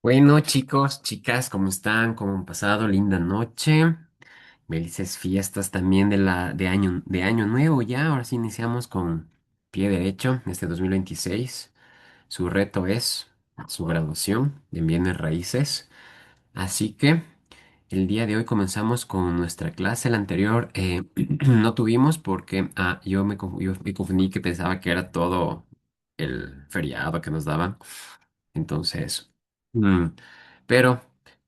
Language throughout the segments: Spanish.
Bueno, chicos, chicas, ¿cómo están? ¿Cómo han pasado? Linda noche. Felices fiestas también de año nuevo ya. Ahora sí iniciamos con pie derecho este 2026. Su reto es su graduación en bienes raíces. Así que el día de hoy comenzamos con nuestra clase. La anterior no tuvimos porque yo me confundí que pensaba que era todo el feriado que nos daban. Entonces, mm, pero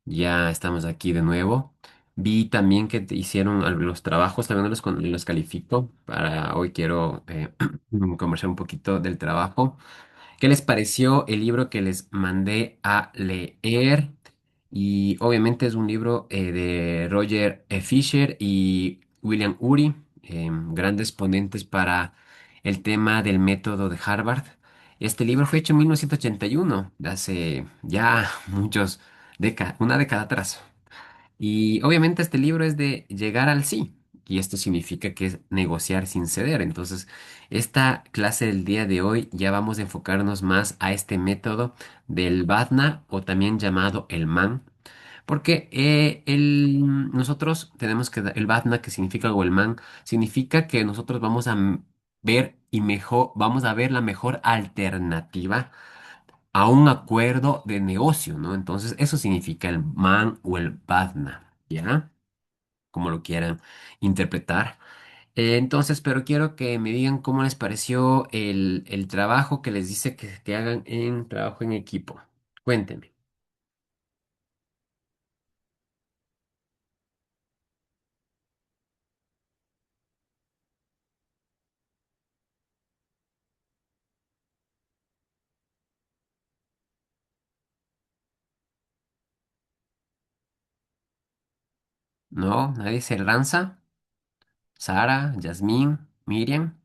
ya estamos aquí de nuevo. Vi también que te hicieron los trabajos, también los califico. Para hoy quiero conversar un poquito del trabajo. ¿Qué les pareció el libro que les mandé a leer? Y obviamente es un libro de Roger Fisher y William Ury, grandes ponentes para el tema del método de Harvard. Este libro fue hecho en 1981, hace ya una década atrás. Y obviamente este libro es de llegar al sí, y esto significa que es negociar sin ceder. Entonces, esta clase del día de hoy ya vamos a enfocarnos más a este método del BADNA o también llamado el MAN, porque nosotros tenemos el BADNA que significa o el MAN significa que nosotros vamos a ver y vamos a ver la mejor alternativa a un acuerdo de negocio, ¿no? Entonces, eso significa el MAN o el BADNA, ¿ya? Como lo quieran interpretar. Entonces, pero quiero que me digan cómo les pareció el trabajo que les dice que hagan en trabajo en equipo. Cuéntenme. ¿No? ¿Nadie se lanza? Sara, Yasmín, Miriam.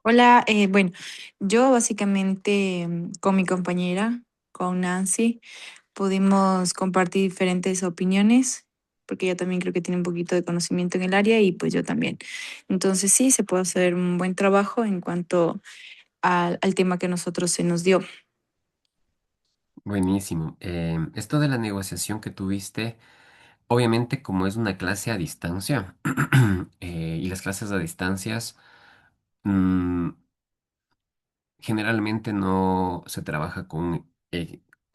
Hola, bueno, yo básicamente con mi compañera, con Nancy, pudimos compartir diferentes opiniones, porque ella también creo que tiene un poquito de conocimiento en el área y pues yo también. Entonces sí, se puede hacer un buen trabajo en cuanto al tema que nosotros se nos dio. Buenísimo. Esto de la negociación que tuviste, obviamente como es una clase a distancia, y las clases a distancias, mm, generalmente no se trabaja con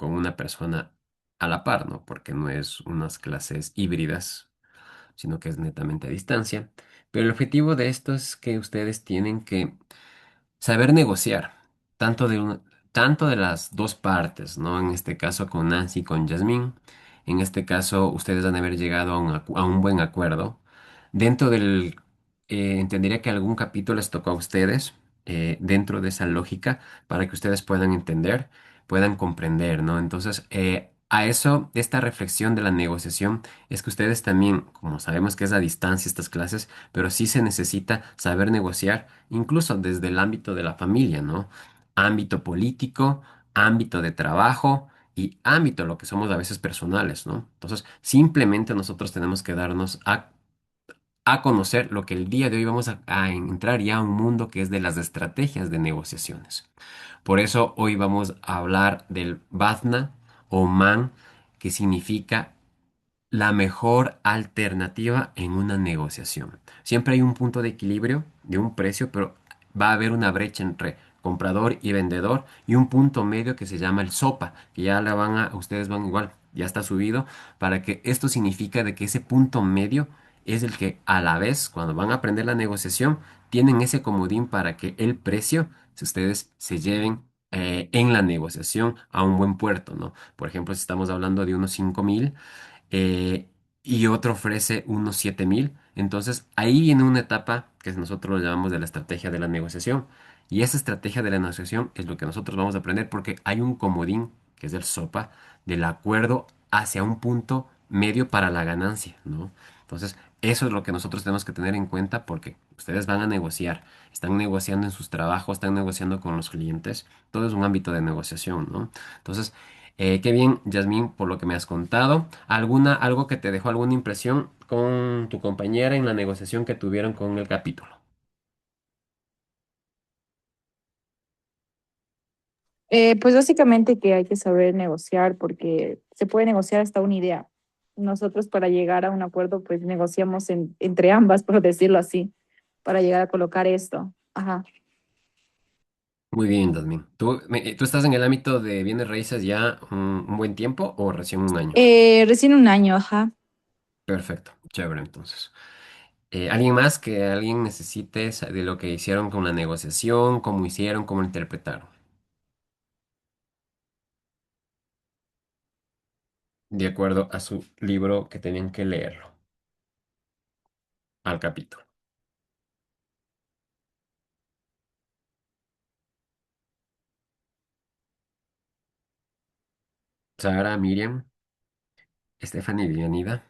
una persona a la par, ¿no? Porque no es unas clases híbridas, sino que es netamente a distancia. Pero el objetivo de esto es que ustedes tienen que saber negociar, tanto tanto de las dos partes, ¿no? En este caso con Nancy y con Jasmine. En este caso, ustedes han de haber llegado a un buen acuerdo. Dentro entendería que algún capítulo les tocó a ustedes, dentro de esa lógica, para que ustedes puedan entender, puedan comprender, ¿no? Entonces, a eso, esta reflexión de la negociación, es que ustedes también, como sabemos que es a distancia estas clases, pero sí se necesita saber negociar incluso desde el ámbito de la familia, ¿no? Ámbito político, ámbito de trabajo y ámbito lo que somos a veces personales, ¿no? Entonces, simplemente nosotros tenemos que darnos a conocer lo que el día de hoy vamos a entrar ya a un mundo que es de las estrategias de negociaciones. Por eso hoy vamos a hablar del BATNA o MAN, que significa la mejor alternativa en una negociación. Siempre hay un punto de equilibrio de un precio, pero va a haber una brecha entre comprador y vendedor y un punto medio que se llama el SOPA, que ya ustedes van igual, ya está subido, para que esto significa de que ese punto medio es el que a la vez, cuando van a aprender la negociación, tienen ese comodín para que el precio, si ustedes se lleven en la negociación a un buen puerto, ¿no? Por ejemplo, si estamos hablando de unos 5.000, eh, y otro ofrece unos 7.000. Entonces ahí viene una etapa que nosotros lo llamamos de la estrategia de la negociación. Y esa estrategia de la negociación es lo que nosotros vamos a aprender porque hay un comodín, que es el SOPA, del acuerdo hacia un punto medio para la ganancia, ¿no? Entonces, Eso es lo que nosotros tenemos que tener en cuenta porque ustedes van a negociar, están negociando en sus trabajos, están negociando con los clientes, todo es un ámbito de negociación, ¿no? Entonces, qué bien, Yasmín, por lo que me has contado. Algo que te dejó alguna impresión con tu compañera en la negociación que tuvieron con el capítulo? Pues básicamente que hay que saber negociar porque se puede negociar hasta una idea. Nosotros para llegar a un acuerdo pues negociamos entre ambas, por decirlo así, para llegar a colocar esto. Ajá. Muy bien, Yasmín. ¿Tú estás en el ámbito de bienes raíces ya un buen tiempo o recién un año? Recién un año, ajá. Perfecto, chévere entonces. ¿Alguien más que alguien necesite de lo que hicieron con la negociación, cómo hicieron, cómo lo interpretaron? De acuerdo a su libro que tenían que leerlo, al capítulo. Sara, Miriam, Stephanie, bienvenida.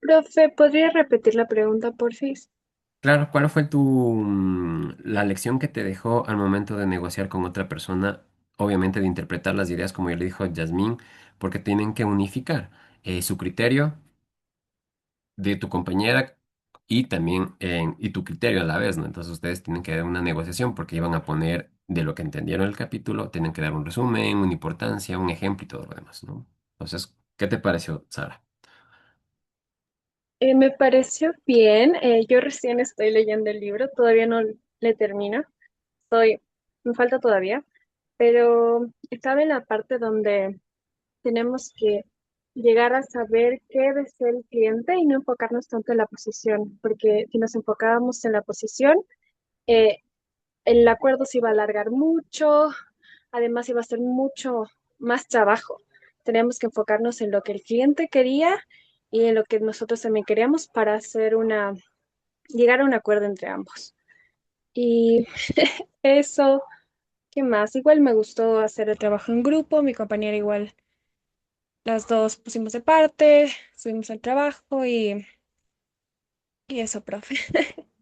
Profe, ¿podría repetir la pregunta, porfis? Claro, ¿cuál fue la lección que te dejó al momento de negociar con otra persona? Obviamente de interpretar las ideas, como ya le dijo Yasmín, porque tienen que unificar su criterio de tu compañera y también y tu criterio a la vez, ¿no? Entonces ustedes tienen que dar una negociación porque iban a poner de lo que entendieron el capítulo, tienen que dar un resumen, una importancia, un ejemplo y todo lo demás, ¿no? Entonces, ¿qué te pareció, Sara? Me pareció bien. Yo recién estoy leyendo el libro, todavía no le termino. Estoy, me falta todavía, pero estaba en la parte donde tenemos que llegar a saber qué desea el cliente y no enfocarnos tanto en la posición, porque si nos enfocábamos en la posición, eh, el acuerdo se iba a alargar mucho, además iba a ser mucho más trabajo. Teníamos que enfocarnos en lo que el cliente quería y en lo que nosotros también queríamos para llegar a un acuerdo entre ambos. Y eso, ¿qué más? Igual me gustó hacer el trabajo en grupo, mi compañera igual, las dos pusimos de parte, subimos al trabajo y eso, profe.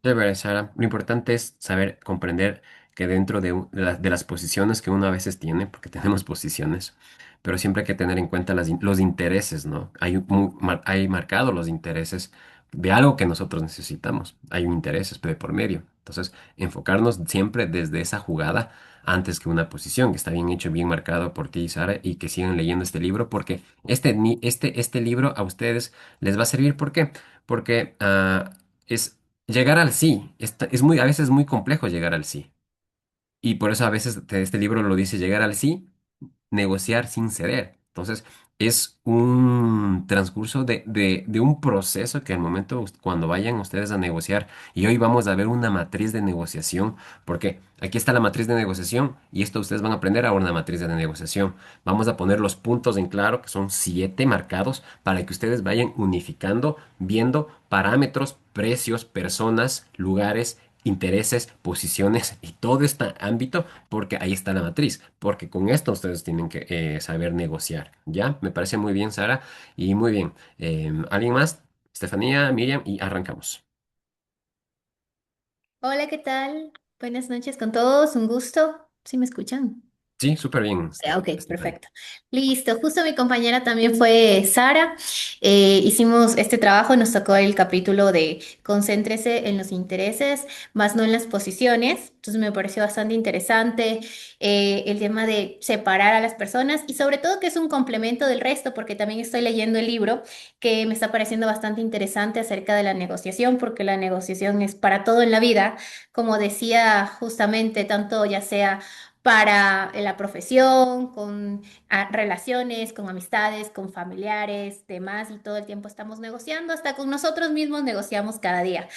Chévere, Sara. Lo importante es saber comprender que dentro de las posiciones que uno a veces tiene, porque tenemos posiciones, pero siempre hay que tener en cuenta los intereses, ¿no? Hay marcados los intereses de algo que nosotros necesitamos. Hay un interés de por medio. Entonces, enfocarnos siempre desde esa jugada antes que una posición, que está bien hecho, bien marcado por ti, Sara, y que sigan leyendo este libro, porque este libro a ustedes les va a servir. ¿Por qué? Porque es llegar al sí. A veces es muy complejo llegar al sí. Y por eso a veces este libro lo dice llegar al sí, negociar sin ceder. Entonces, es un transcurso de un proceso que al momento cuando vayan ustedes a negociar, y hoy vamos a ver una matriz de negociación, porque aquí está la matriz de negociación y esto ustedes van a aprender ahora una matriz de negociación. Vamos a poner los puntos en claro, que son 7 marcados, para que ustedes vayan unificando, viendo parámetros, precios, personas, lugares, intereses, posiciones y todo este ámbito porque ahí está la matriz, porque con esto ustedes tienen que saber negociar, ¿ya? Me parece muy bien, Sara, y muy bien. ¿Alguien más? Estefanía, Miriam, y arrancamos. Hola, ¿qué tal? Buenas noches con todos, un gusto. ¿Sí me escuchan? Sí, súper bien, Ok, Estefanía. perfecto. Listo. Justo mi compañera también fue Sara. Hicimos este trabajo, nos tocó el capítulo de concéntrese en los intereses, más no en las posiciones. Entonces me pareció bastante interesante el tema de separar a las personas y sobre todo que es un complemento del resto, porque también estoy leyendo el libro que me está pareciendo bastante interesante acerca de la negociación, porque la negociación es para todo en la vida, como decía justamente, tanto ya sea para la profesión, con relaciones, con amistades, con familiares, demás, y todo el tiempo estamos negociando, hasta con nosotros mismos negociamos cada día,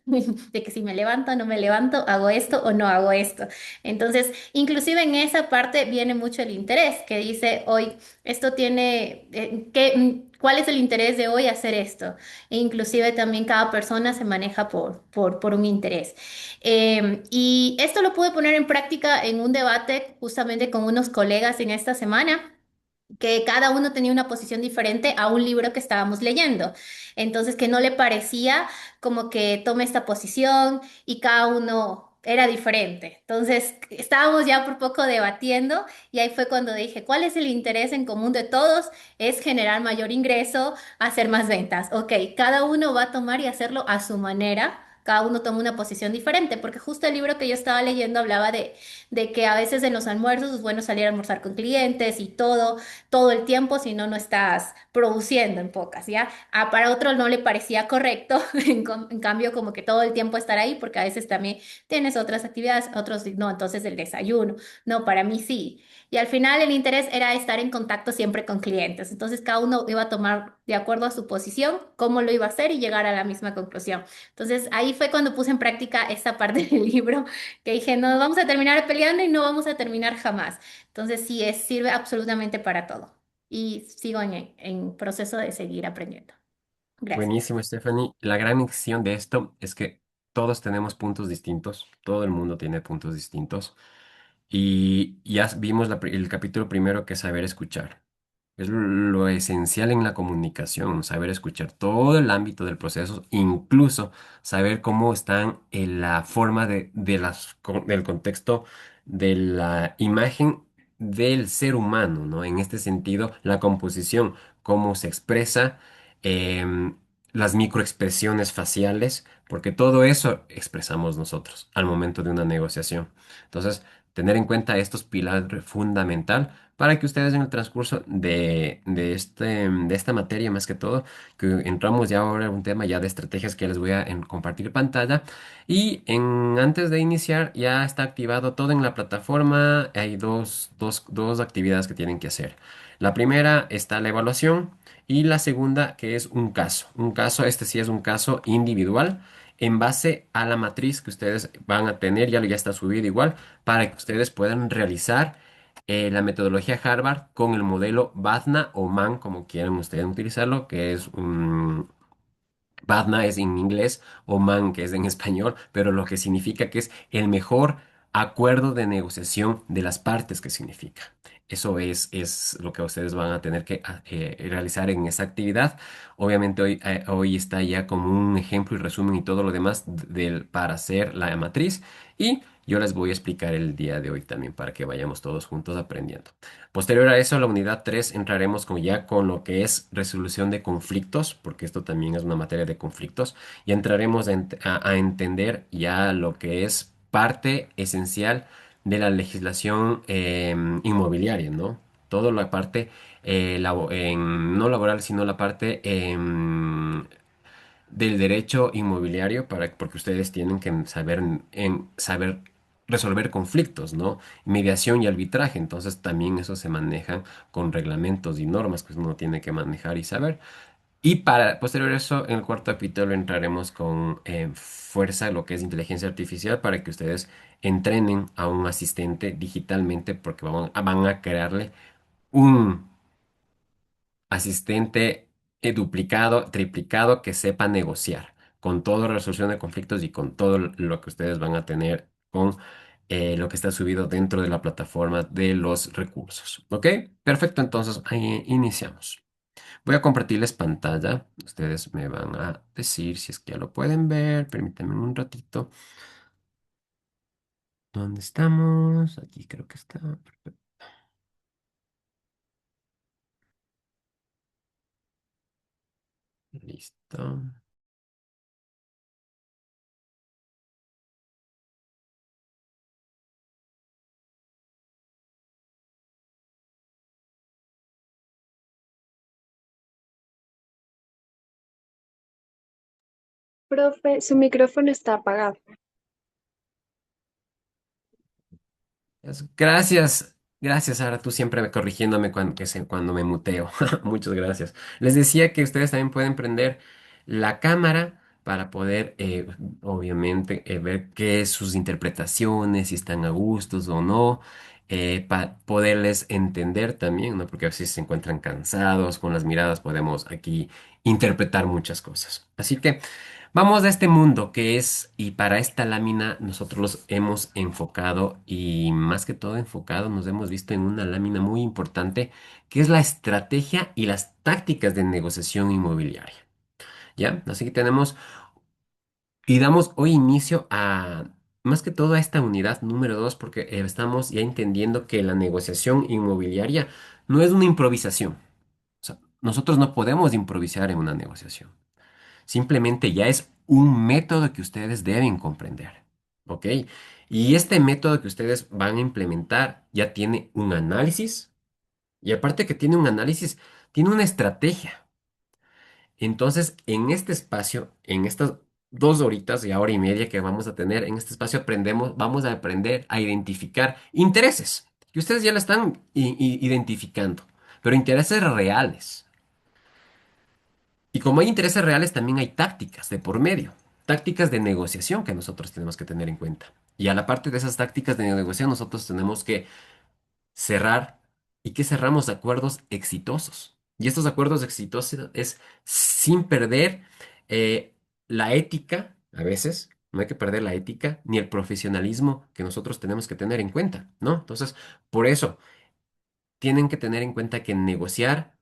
de que si me levanto o no me levanto, hago esto o no hago esto. Entonces, inclusive en esa parte viene mucho el interés, que dice hoy, esto tiene, ¿cuál es el interés de hoy hacer esto? E inclusive también cada persona se maneja por un interés. Y esto lo pude poner en práctica en un debate justamente con unos colegas en esta semana. que cada uno tenía una posición diferente a un libro que estábamos leyendo. Entonces, que no le parecía como que tome esta posición y cada uno era diferente. Entonces, estábamos ya por poco debatiendo y ahí fue cuando dije, ¿cuál es el interés en común de todos? Es generar mayor ingreso, hacer más ventas. Ok, cada uno va a tomar y hacerlo a su manera. Cada uno toma una posición diferente, porque justo el libro que yo estaba leyendo hablaba de que a veces en los almuerzos es bueno salir a almorzar con clientes y todo el tiempo, si no, no estás produciendo en pocas, ¿ya? Para otro no le parecía correcto, en cambio, como que todo el tiempo estar ahí, porque a veces también tienes otras actividades, otros no, entonces el desayuno, no, para mí sí. Y al final el interés era estar en contacto siempre con clientes, entonces cada uno iba a tomar de acuerdo a su posición cómo lo iba a hacer y llegar a la misma conclusión. Entonces ahí fue cuando puse en práctica esta parte del libro, que dije, no vamos a terminar peleando y no vamos a terminar jamás. Entonces, sí, sirve absolutamente para todo. Y sigo en proceso de seguir aprendiendo. Gracias. Buenísimo, Stephanie. La gran lección de esto es que todos tenemos puntos distintos, todo el mundo tiene puntos distintos. Y ya vimos el capítulo primero, que es saber escuchar. Es lo esencial en la comunicación, saber escuchar todo el ámbito del proceso, incluso saber cómo están en la forma del contexto de la imagen del ser humano, ¿no? En este sentido, la composición, cómo se expresa, em, las microexpresiones faciales, porque todo eso expresamos nosotros al momento de una negociación. Entonces, tener en cuenta estos pilares fundamental para que ustedes en el transcurso de esta materia, más que todo, que entramos ya ahora en un tema ya de estrategias que les voy a compartir pantalla. Y antes de iniciar, ya está activado todo en la plataforma. Hay dos actividades que tienen que hacer. La primera está la evaluación y la segunda que es un caso. Un caso, este sí es un caso individual en base a la matriz que ustedes van a tener, ya está subido igual, para que ustedes puedan realizar la metodología Harvard con el modelo BADNA o MAN, como quieran ustedes utilizarlo, que es un BADNA es en inglés o MAN que es en español, pero lo que significa que es el mejor acuerdo de negociación de las partes que significa. Eso es lo que ustedes van a tener que realizar en esa actividad. Obviamente hoy está ya como un ejemplo y resumen y todo lo demás para hacer la matriz. Y yo les voy a explicar el día de hoy también para que vayamos todos juntos aprendiendo. Posterior a eso, la unidad 3 entraremos ya con lo que es resolución de conflictos, porque esto también es una materia de conflictos, y entraremos a entender ya lo que es parte esencial de la legislación inmobiliaria, ¿no? Toda la parte, no laboral, sino la parte del derecho inmobiliario, porque ustedes tienen que saber resolver conflictos, ¿no? Mediación y arbitraje, entonces también eso se maneja con reglamentos y normas que uno tiene que manejar y saber. Y para posterior a eso, en el cuarto capítulo entraremos con fuerza, lo que es inteligencia artificial, para que ustedes entrenen a un asistente digitalmente, porque van a crearle un asistente duplicado, triplicado, que sepa negociar con toda resolución de conflictos y con todo lo que ustedes van a tener con lo que está subido dentro de la plataforma de los recursos. ¿Ok? Perfecto, entonces ahí iniciamos. Voy a compartirles pantalla. Ustedes me van a decir si es que ya lo pueden ver. Permítanme un ratito. ¿Dónde estamos? Aquí creo que está. Perfecto. Listo. Profe, su micrófono está apagado. Gracias, gracias, Sara, tú siempre corrigiéndome cuando me muteo. Muchas gracias. Les decía que ustedes también pueden prender la cámara para poder, obviamente, ver qué es sus interpretaciones, si están a gustos o no, para poderles entender también, ¿no? Porque a veces se encuentran cansados, con las miradas podemos aquí interpretar muchas cosas. Así que Vamos a este mundo que es, y para esta lámina nosotros los hemos enfocado y más que todo enfocado, nos hemos visto en una lámina muy importante que es la estrategia y las tácticas de negociación inmobiliaria. ¿Ya? Así que tenemos y damos hoy inicio a, más que todo a esta unidad número 2 porque estamos ya entendiendo que la negociación inmobiliaria no es una improvisación. O sea, nosotros no podemos improvisar en una negociación. Simplemente ya es un método que ustedes deben comprender. ¿Ok? Y este método que ustedes van a implementar ya tiene un análisis y aparte que tiene un análisis, tiene una estrategia. Entonces, en este espacio, en estas 2 horitas y hora y media que vamos a tener, en este espacio vamos a aprender a identificar intereses, que ustedes ya la están identificando, pero intereses reales. Y como hay intereses reales, también hay tácticas de por medio, tácticas de negociación que nosotros tenemos que tener en cuenta. Y a la parte de esas tácticas de negociación, nosotros tenemos que cerrar y que cerramos acuerdos exitosos. Y estos acuerdos exitosos es sin perder eh, la ética, a veces, no hay que perder la ética ni el profesionalismo que nosotros tenemos que tener en cuenta, ¿no? Entonces, por eso, tienen que tener en cuenta que negociar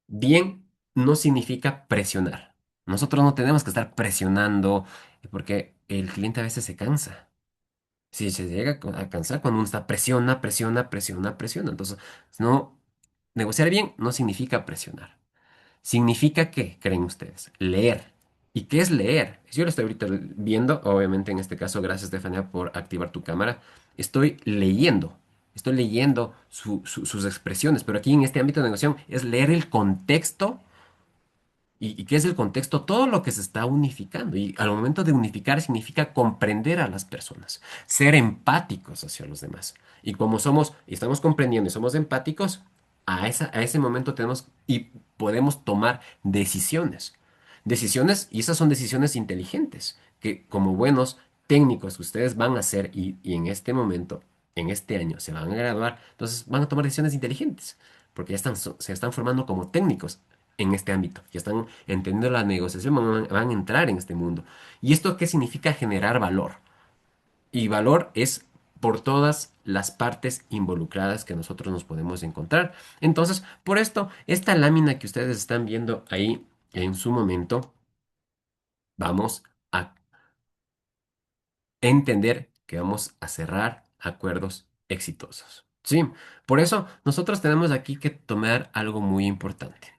bien no significa presionar. Nosotros no tenemos que estar presionando porque el cliente a veces se cansa. Si se llega a cansar cuando uno está presiona, presiona, presiona, presiona. Entonces, no, negociar bien no significa presionar. Significa que, creen ustedes, leer. ¿Y qué es leer? Yo lo estoy ahorita viendo, obviamente en este caso, gracias Estefania por activar tu cámara. Estoy leyendo sus expresiones, pero aquí en este ámbito de negociación es leer el contexto. ¿Y qué es el contexto? Todo lo que se está unificando. Y al momento de unificar significa comprender a las personas, ser empáticos hacia los demás. Y como somos, y estamos comprendiendo y somos empáticos, a ese momento tenemos y podemos tomar decisiones. Decisiones, y esas son decisiones inteligentes, que como buenos técnicos que ustedes van a hacer y en este momento, en este año, se van a graduar, entonces van a tomar decisiones inteligentes, porque ya están, se están formando como técnicos en este ámbito, ya están entendiendo la negociación, van a entrar en este mundo. ¿Y esto qué significa generar valor? Y valor es por todas las partes involucradas que nosotros nos podemos encontrar. Entonces, por esto, esta lámina que ustedes están viendo ahí en su momento, vamos a entender que vamos a cerrar acuerdos exitosos. Sí, por eso nosotros tenemos aquí que tomar algo muy importante.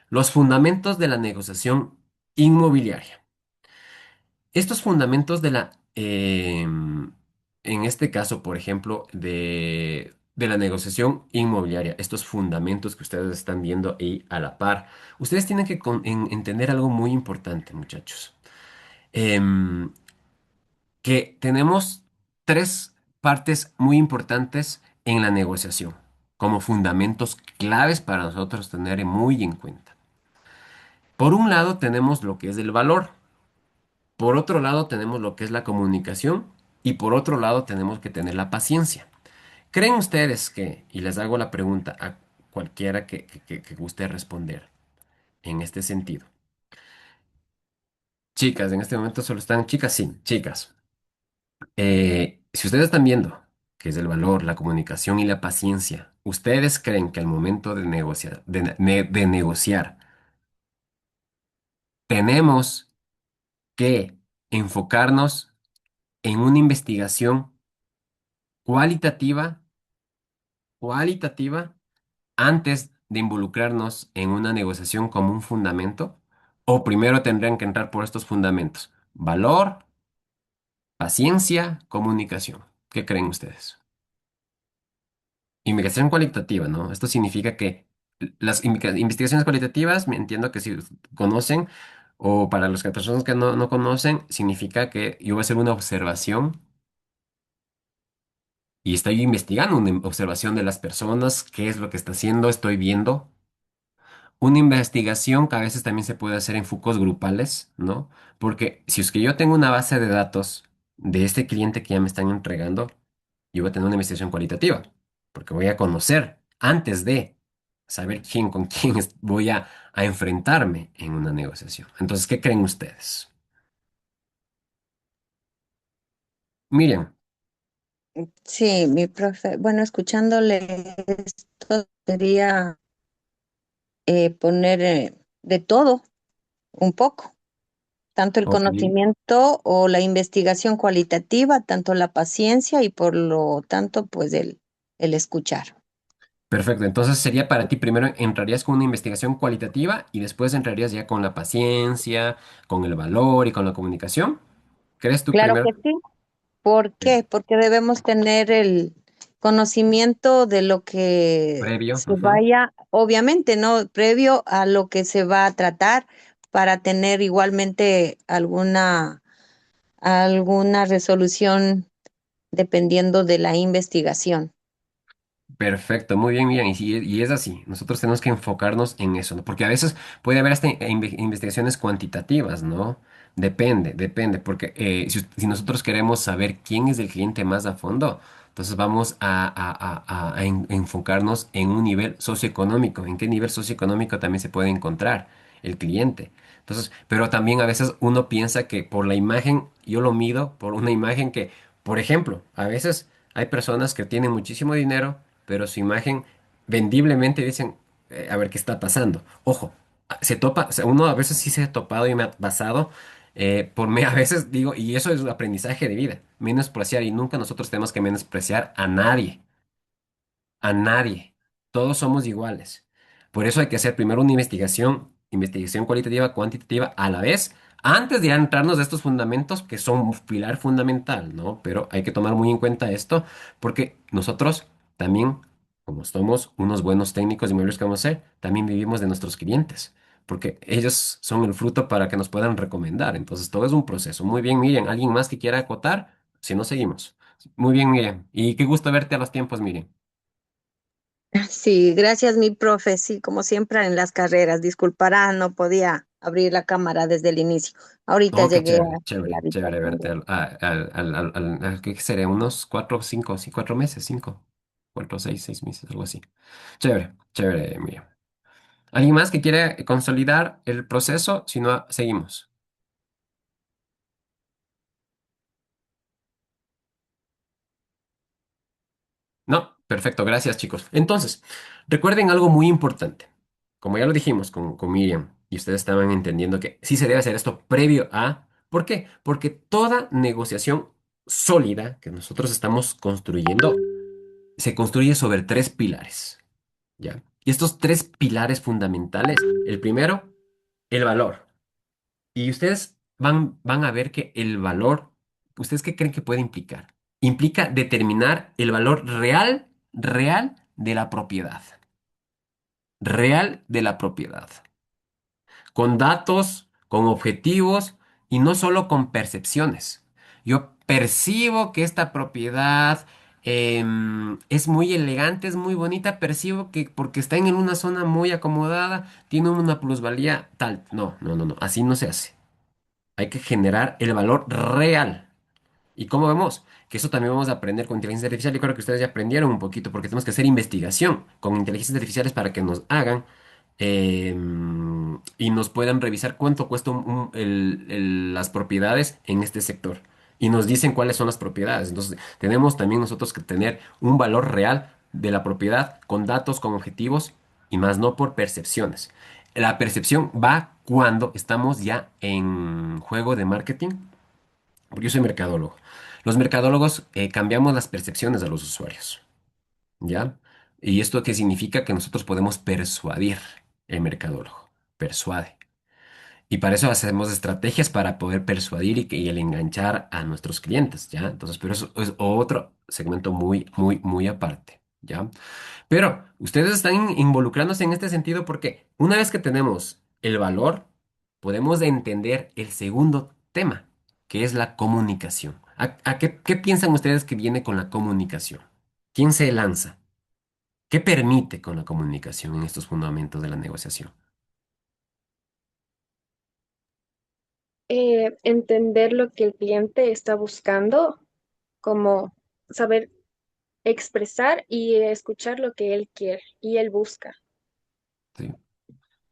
Los fundamentos de la negociación inmobiliaria. Estos fundamentos en este caso, por ejemplo, de la negociación inmobiliaria, estos fundamentos que ustedes están viendo ahí a la par, ustedes tienen que entender algo muy importante, muchachos. Em, que tenemos 3 partes muy importantes en la negociación, como fundamentos claves para nosotros tener muy en cuenta. Por un lado tenemos lo que es el valor. Por otro lado, tenemos lo que es la comunicación y por otro lado, tenemos que tener la paciencia. ¿Creen ustedes que, y les hago la pregunta a cualquiera que guste responder en este sentido? Chicas, en este momento solo están chicas, sí, chicas. Si ustedes están viendo que es el valor, la comunicación y la paciencia, ¿ustedes creen que al momento de negociar, de negociar, tenemos que enfocarnos en una investigación cualitativa? Cualitativa antes de involucrarnos en una negociación como un fundamento? ¿O primero tendrían que entrar por estos fundamentos? Valor, paciencia, comunicación. ¿Qué creen ustedes? Investigación cualitativa, ¿no? Esto significa que las investigaciones cualitativas, me entiendo que si conocen, o para las personas que no conocen, significa que yo voy a hacer una observación y estoy investigando una observación de las personas, qué es lo que está haciendo, estoy viendo. Una investigación que a veces también se puede hacer en focos grupales, ¿no? Porque si es que yo tengo una base de datos de este cliente que ya me están entregando, yo voy a tener una investigación cualitativa, porque voy a conocer antes de saber quién con quién voy a enfrentarme en una negociación. Entonces, ¿qué creen ustedes? Miriam, Sí, mi profe, bueno, escuchándole esto sería poner de todo, un poco, tanto el ok. conocimiento o la investigación cualitativa, tanto la paciencia y por lo tanto, pues el escuchar. Perfecto, entonces sería para ti primero entrarías con una investigación cualitativa y después entrarías ya con la paciencia, con el valor y con la comunicación. ¿Crees tú Claro primero? que sí. ¿Por qué? Porque debemos tener el conocimiento de lo que Previo. se Ujú. vaya, obviamente, ¿no? Previo a lo que se va a tratar para tener igualmente alguna resolución dependiendo de la investigación. Perfecto, muy bien, Miriam. Y es así, nosotros tenemos que enfocarnos en eso, ¿no? Porque a veces puede haber hasta investigaciones cuantitativas, ¿no? Depende, porque si nosotros queremos saber quién es el cliente más a fondo, entonces vamos a enfocarnos en un nivel socioeconómico, en qué nivel socioeconómico también se puede encontrar el cliente. Entonces, pero también a veces uno piensa que por la imagen, yo lo mido por una imagen que, por ejemplo, a veces hay personas que tienen muchísimo dinero pero su imagen vendiblemente dicen, a ver qué está pasando. Ojo, se topa, o sea, uno a veces sí se ha topado y me ha pasado, a veces digo, y eso es aprendizaje de vida, menospreciar, y nunca nosotros tenemos que menospreciar a nadie. Todos somos iguales. Por eso hay que hacer primero una investigación cualitativa, cuantitativa a la vez, antes de entrarnos de estos fundamentos que son un pilar fundamental, ¿no? Pero hay que tomar muy en cuenta esto porque nosotros también, como somos unos buenos técnicos y mejores que vamos a ser, también vivimos de nuestros clientes. Porque ellos son el fruto para que nos puedan recomendar. Entonces, todo es un proceso. Muy bien, Miriam. ¿Alguien más que quiera acotar? Si no, seguimos. Muy bien, Miriam. Y qué gusto verte a los tiempos, Miriam. Sí, gracias, mi profe. Sí, como siempre en las carreras. Disculpará, no podía abrir la cámara desde el inicio. Ahorita Oh, qué llegué chévere, a la chévere habitación. verte ¿qué sería? Unos 4 o 5, sí, 4 meses, 4 o 6 meses, algo así. Chévere, Miriam. ¿Alguien más que quiere consolidar el proceso? Si no, seguimos. No, perfecto, gracias chicos. Entonces, recuerden algo muy importante. Como ya lo dijimos con Miriam, y ustedes estaban entendiendo que sí se debe hacer esto previo a... ¿Por qué? Porque toda negociación sólida que nosotros estamos construyendo se construye sobre tres pilares, ¿ya? Y estos tres pilares fundamentales, el primero, el valor. Y ustedes van a ver que el valor, ¿ustedes qué creen que puede implicar? Implica determinar el valor real de la propiedad. Real de la propiedad. Con datos, con objetivos y no solo con percepciones. Yo percibo que esta propiedad es muy elegante, es muy bonita, percibo que porque está en una zona muy acomodada, tiene una plusvalía tal. No, así no se hace. Hay que generar el valor real. ¿Y cómo vemos? Que eso también vamos a aprender con inteligencia artificial. Yo creo que ustedes ya aprendieron un poquito porque tenemos que hacer investigación con inteligencias artificiales para que nos hagan eh, y nos puedan revisar cuánto cuesta las propiedades en este sector. Y nos dicen cuáles son las propiedades. Entonces, tenemos también nosotros que tener un valor real de la propiedad con datos, con objetivos y más no por percepciones. La percepción va cuando estamos ya en juego de marketing porque yo soy mercadólogo. Los mercadólogos cambiamos las percepciones de los usuarios, ¿ya? ¿Y esto qué significa? Que nosotros podemos persuadir el mercadólogo, persuade. Y para eso hacemos estrategias para poder persuadir y el enganchar a nuestros clientes, ¿ya? Entonces, pero eso es otro segmento muy aparte, ¿ya? Pero ustedes están involucrándose en este sentido porque una vez que tenemos el valor, podemos entender el segundo tema, que es la comunicación. ¿Qué piensan ustedes que viene con la comunicación? ¿Quién se lanza? ¿Qué permite con la comunicación en estos fundamentos de la negociación? Entender lo que el cliente está buscando, como saber expresar y escuchar lo que él quiere y él busca. ¿Sí?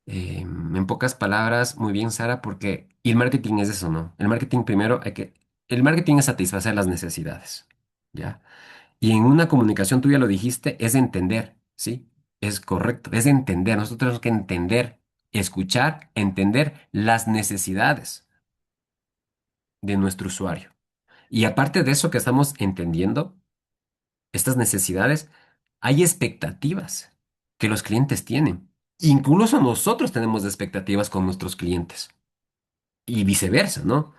En pocas palabras, muy bien, Sara, porque y el marketing es eso, ¿no? El marketing primero hay que el marketing es satisfacer las necesidades, ¿ya? Y en una comunicación, tú ya lo dijiste, es entender, ¿sí? Es correcto, es entender. Nosotros tenemos que entender, escuchar, entender las necesidades de nuestro usuario. Y aparte de eso que estamos entendiendo, estas necesidades, hay expectativas que los clientes tienen. Incluso nosotros tenemos expectativas con nuestros clientes y viceversa, ¿no?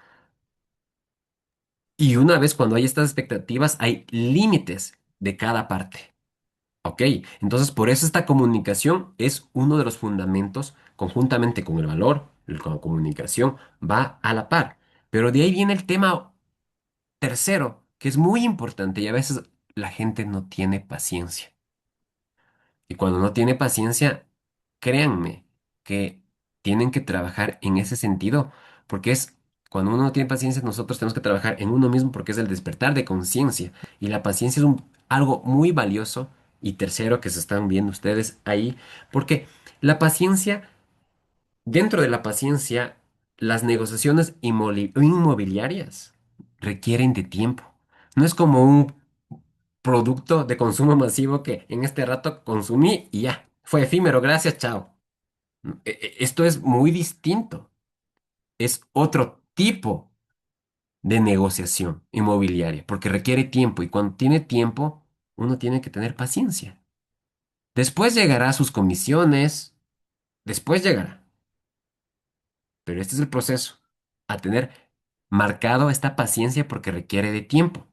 Y una vez cuando hay estas expectativas, hay límites de cada parte. Ok, entonces por eso esta comunicación es uno de los fundamentos, conjuntamente con el valor, con la comunicación, va a la par. Pero de ahí viene el tema tercero, que es muy importante y a veces la gente no tiene paciencia. Y cuando no tiene paciencia, créanme que tienen que trabajar en ese sentido, porque es cuando uno no tiene paciencia, nosotros tenemos que trabajar en uno mismo porque es el despertar de conciencia. Y la paciencia es algo muy valioso. Y tercero, que se están viendo ustedes ahí, porque la paciencia, dentro de la paciencia, las negociaciones inmobiliarias requieren de tiempo. No es como un producto de consumo masivo que en este rato consumí y ya, fue efímero, gracias, chao. Esto es muy distinto, es otro tipo de negociación inmobiliaria, porque requiere tiempo y cuando tiene tiempo, uno tiene que tener paciencia. Después llegará a sus comisiones, después llegará, pero este es el proceso, a tener marcado esta paciencia porque requiere de tiempo.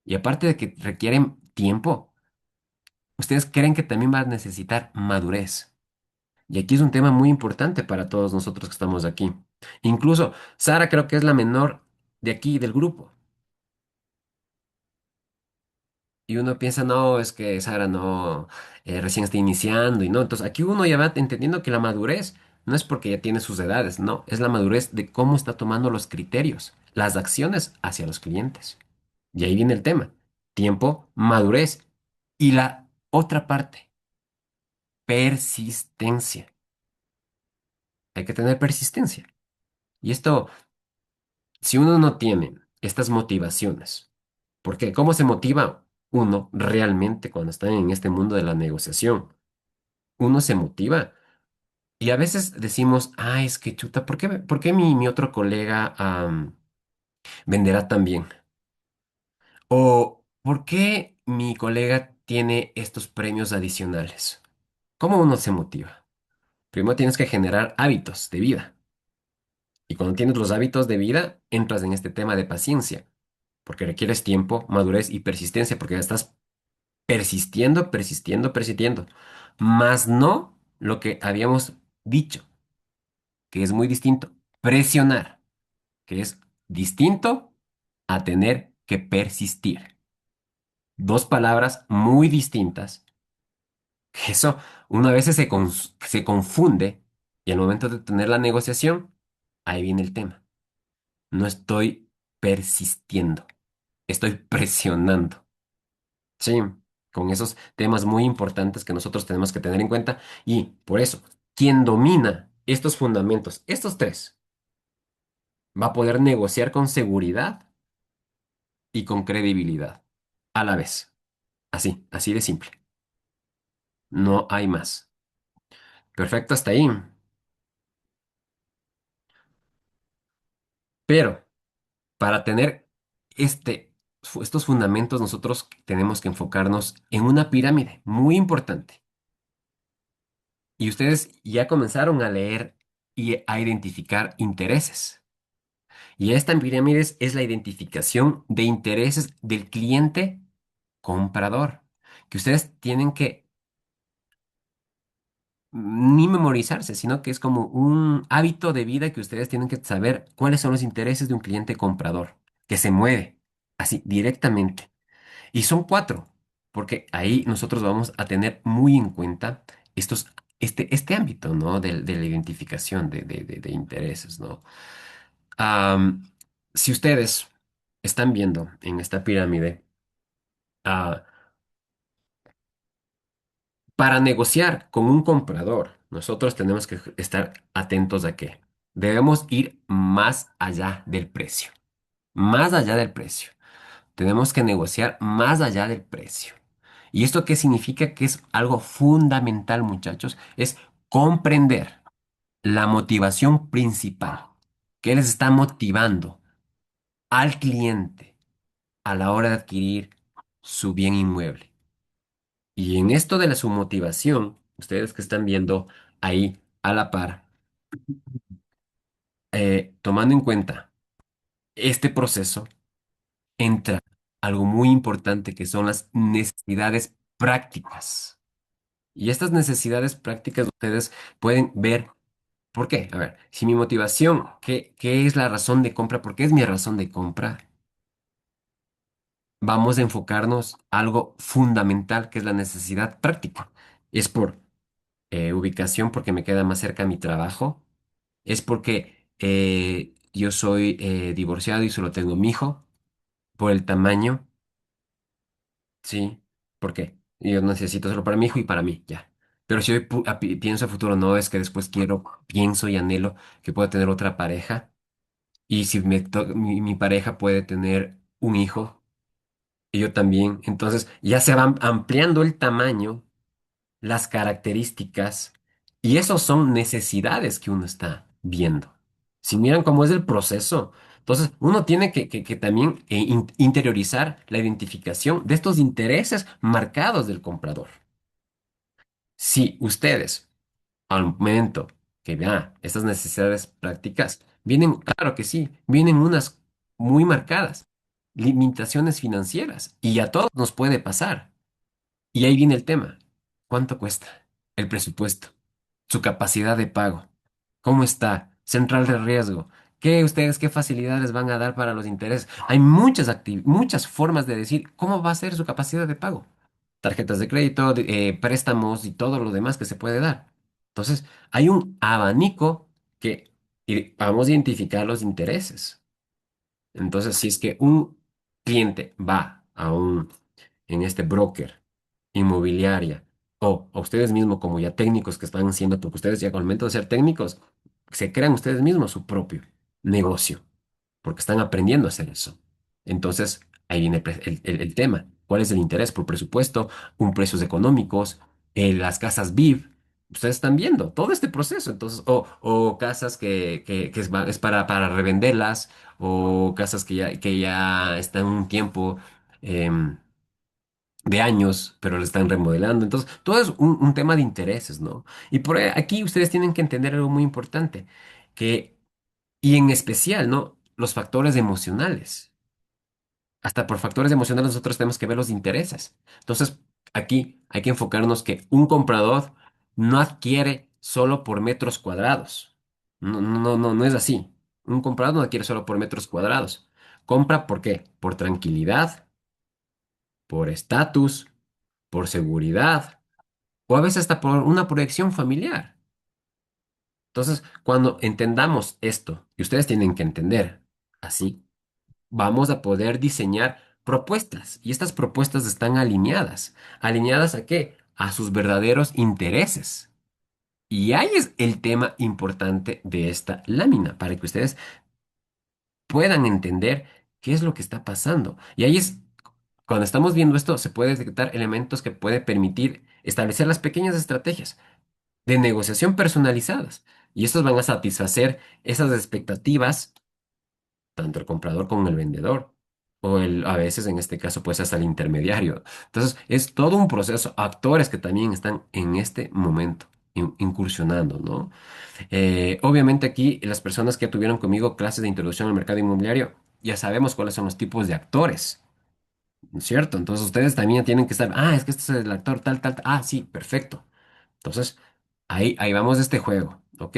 Y aparte de que requieren tiempo, ustedes creen que también va a necesitar madurez. Y aquí es un tema muy importante para todos nosotros que estamos aquí. Incluso Sara creo que es la menor de aquí del grupo. Y uno piensa, no, es que Sara no, recién está iniciando y no. Entonces aquí uno ya va entendiendo que la madurez no es porque ya tiene sus edades, no, es la madurez de cómo está tomando los criterios, las acciones hacia los clientes. Y ahí viene el tema. Tiempo, madurez. Y la otra parte, persistencia. Hay que tener persistencia. Y esto, si uno no tiene estas motivaciones, porque ¿cómo se motiva uno realmente cuando está en este mundo de la negociación? Uno se motiva y a veces decimos, ah, es que chuta, ¿por qué mi otro colega venderá tan bien? O ¿por qué mi colega tiene estos premios adicionales? ¿Cómo uno se motiva? Primero tienes que generar hábitos de vida. Y cuando tienes los hábitos de vida, entras en este tema de paciencia, porque requieres tiempo, madurez y persistencia, porque estás persistiendo, persistiendo, persistiendo. Más no lo que habíamos dicho, que es muy distinto. Presionar, que es distinto a tener que persistir. Dos palabras muy distintas, que eso una vez se confunde y al momento de tener la negociación, ahí viene el tema. No estoy persistiendo, estoy presionando. Sí, con esos temas muy importantes que nosotros tenemos que tener en cuenta. Y por eso, quien domina estos fundamentos, estos tres, va a poder negociar con seguridad y con credibilidad a la vez. Así, así de simple. No hay más. Perfecto hasta ahí. Pero para tener estos fundamentos, nosotros tenemos que enfocarnos en una pirámide muy importante. Y ustedes ya comenzaron a leer y a identificar intereses. Y esta pirámide es la identificación de intereses del cliente comprador, que ustedes tienen que ni memorizarse, sino que es como un hábito de vida que ustedes tienen que saber cuáles son los intereses de un cliente comprador, que se mueve así directamente. Y son cuatro, porque ahí nosotros vamos a tener muy en cuenta este ámbito, ¿no? De la identificación de intereses, ¿no? Am, si ustedes están viendo en esta pirámide, ah, para negociar con un comprador, nosotros tenemos que estar atentos a que debemos ir más allá del precio. más allá del precio. Tenemos que negociar más allá del precio. ¿Y esto qué significa? Que es algo fundamental, muchachos, es comprender la motivación principal que les está motivando al cliente a la hora de adquirir su bien inmueble. Y en esto de su motivación, ustedes que están viendo ahí a la par, tomando en cuenta este proceso, entra algo muy importante que son las necesidades prácticas. Y estas necesidades prácticas ustedes pueden ver por qué. A ver, si mi motivación, ¿qué es la razón de compra? ¿Por qué es mi razón de compra? Vamos a enfocarnos algo fundamental que es la necesidad práctica. Es por ubicación porque me queda más cerca mi trabajo. Es porque yo soy divorciado y solo tengo mi hijo. Por el tamaño, sí. ¿Por qué? Yo necesito solo para mi hijo y para mí, ya. Pero si hoy pienso a futuro, no es que después quiero, pienso y anhelo que pueda tener otra pareja. Y si mi pareja puede tener un hijo y yo también, entonces ya se va ampliando el tamaño, las características, y esos son necesidades que uno está viendo. Si miran cómo es el proceso, entonces uno tiene que también interiorizar la identificación de estos intereses marcados del comprador. Si ustedes al momento que vea estas necesidades prácticas, vienen, claro que sí, vienen unas muy marcadas, limitaciones financieras, y a todos nos puede pasar. Y ahí viene el tema. ¿Cuánto cuesta? El presupuesto, su capacidad de pago, cómo está, central de riesgo, qué facilidades van a dar para los intereses. Hay muchas formas de decir cómo va a ser su capacidad de pago. Tarjetas de crédito, préstamos y todo lo demás que se puede dar. Entonces, hay un abanico que vamos a identificar los intereses. Entonces, si es que un cliente va en este broker, inmobiliaria, o a ustedes mismos como ya técnicos que están haciendo, porque ustedes ya al momento de ser técnicos, se crean ustedes mismos su propio negocio, porque están aprendiendo a hacer eso. Entonces, ahí viene el tema. ¿Cuál es el interés por presupuesto? Un precios económicos, las casas VIP. Ustedes están viendo todo este proceso, entonces, o casas que es para revenderlas, o casas que ya están un tiempo em, de años, pero lo están remodelando. Entonces, todo es un tema de intereses, ¿no? Y por aquí ustedes tienen que entender algo muy importante, que, y en especial, ¿no? Los factores emocionales. Hasta por factores emocionales nosotros tenemos que ver los intereses. Entonces, aquí hay que enfocarnos que un comprador no adquiere solo por metros cuadrados. No, no, no, no es así. Un comprador no adquiere solo por metros cuadrados. Compra, ¿por qué? Por tranquilidad, por estatus, por seguridad o a veces hasta por una proyección familiar. Entonces, cuando entendamos esto, y ustedes tienen que entender así, vamos a poder diseñar propuestas. Y estas propuestas están alineadas. ¿Alineadas a qué? A sus verdaderos intereses. Y ahí es el tema importante de esta lámina, para que ustedes puedan entender qué es lo que está pasando. Y ahí es, cuando estamos viendo esto, se pueden detectar elementos que pueden permitir establecer las pequeñas estrategias de negociación personalizadas. Y estos van a satisfacer esas expectativas, tanto el comprador como el vendedor, o a veces en este caso, pues hasta el intermediario. Entonces, es todo un proceso, actores que también están en este momento incursionando, ¿no? Obviamente aquí las personas que tuvieron conmigo clases de introducción al mercado inmobiliario, ya sabemos cuáles son los tipos de actores, ¿no es cierto? Entonces ustedes también tienen que estar, es que este es el actor tal, tal, tal. Sí, perfecto. Entonces, ahí vamos de este juego, ¿ok?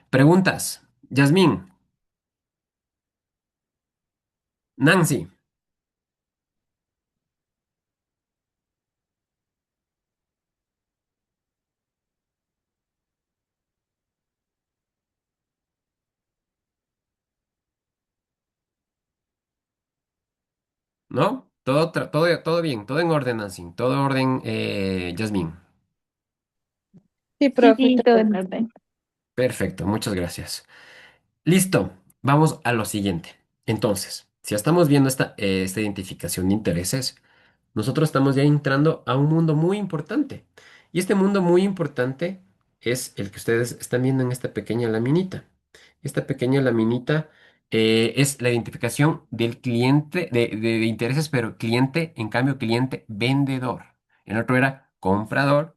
Preguntas. Yasmín, Nancy, ¿no? Todo bien, todo en orden, Nancy, todo orden, Yasmín. Sí, Sí, profe. sí, todo en orden. Perfecto, muchas gracias. Listo, vamos a lo siguiente. Entonces. Si ya estamos viendo esta identificación de intereses, nosotros estamos ya entrando a un mundo muy importante. Y este mundo muy importante es el que ustedes están viendo en esta pequeña laminita. Esta pequeña laminita es la identificación del cliente, de intereses, pero cliente, en cambio, cliente vendedor. El otro era comprador.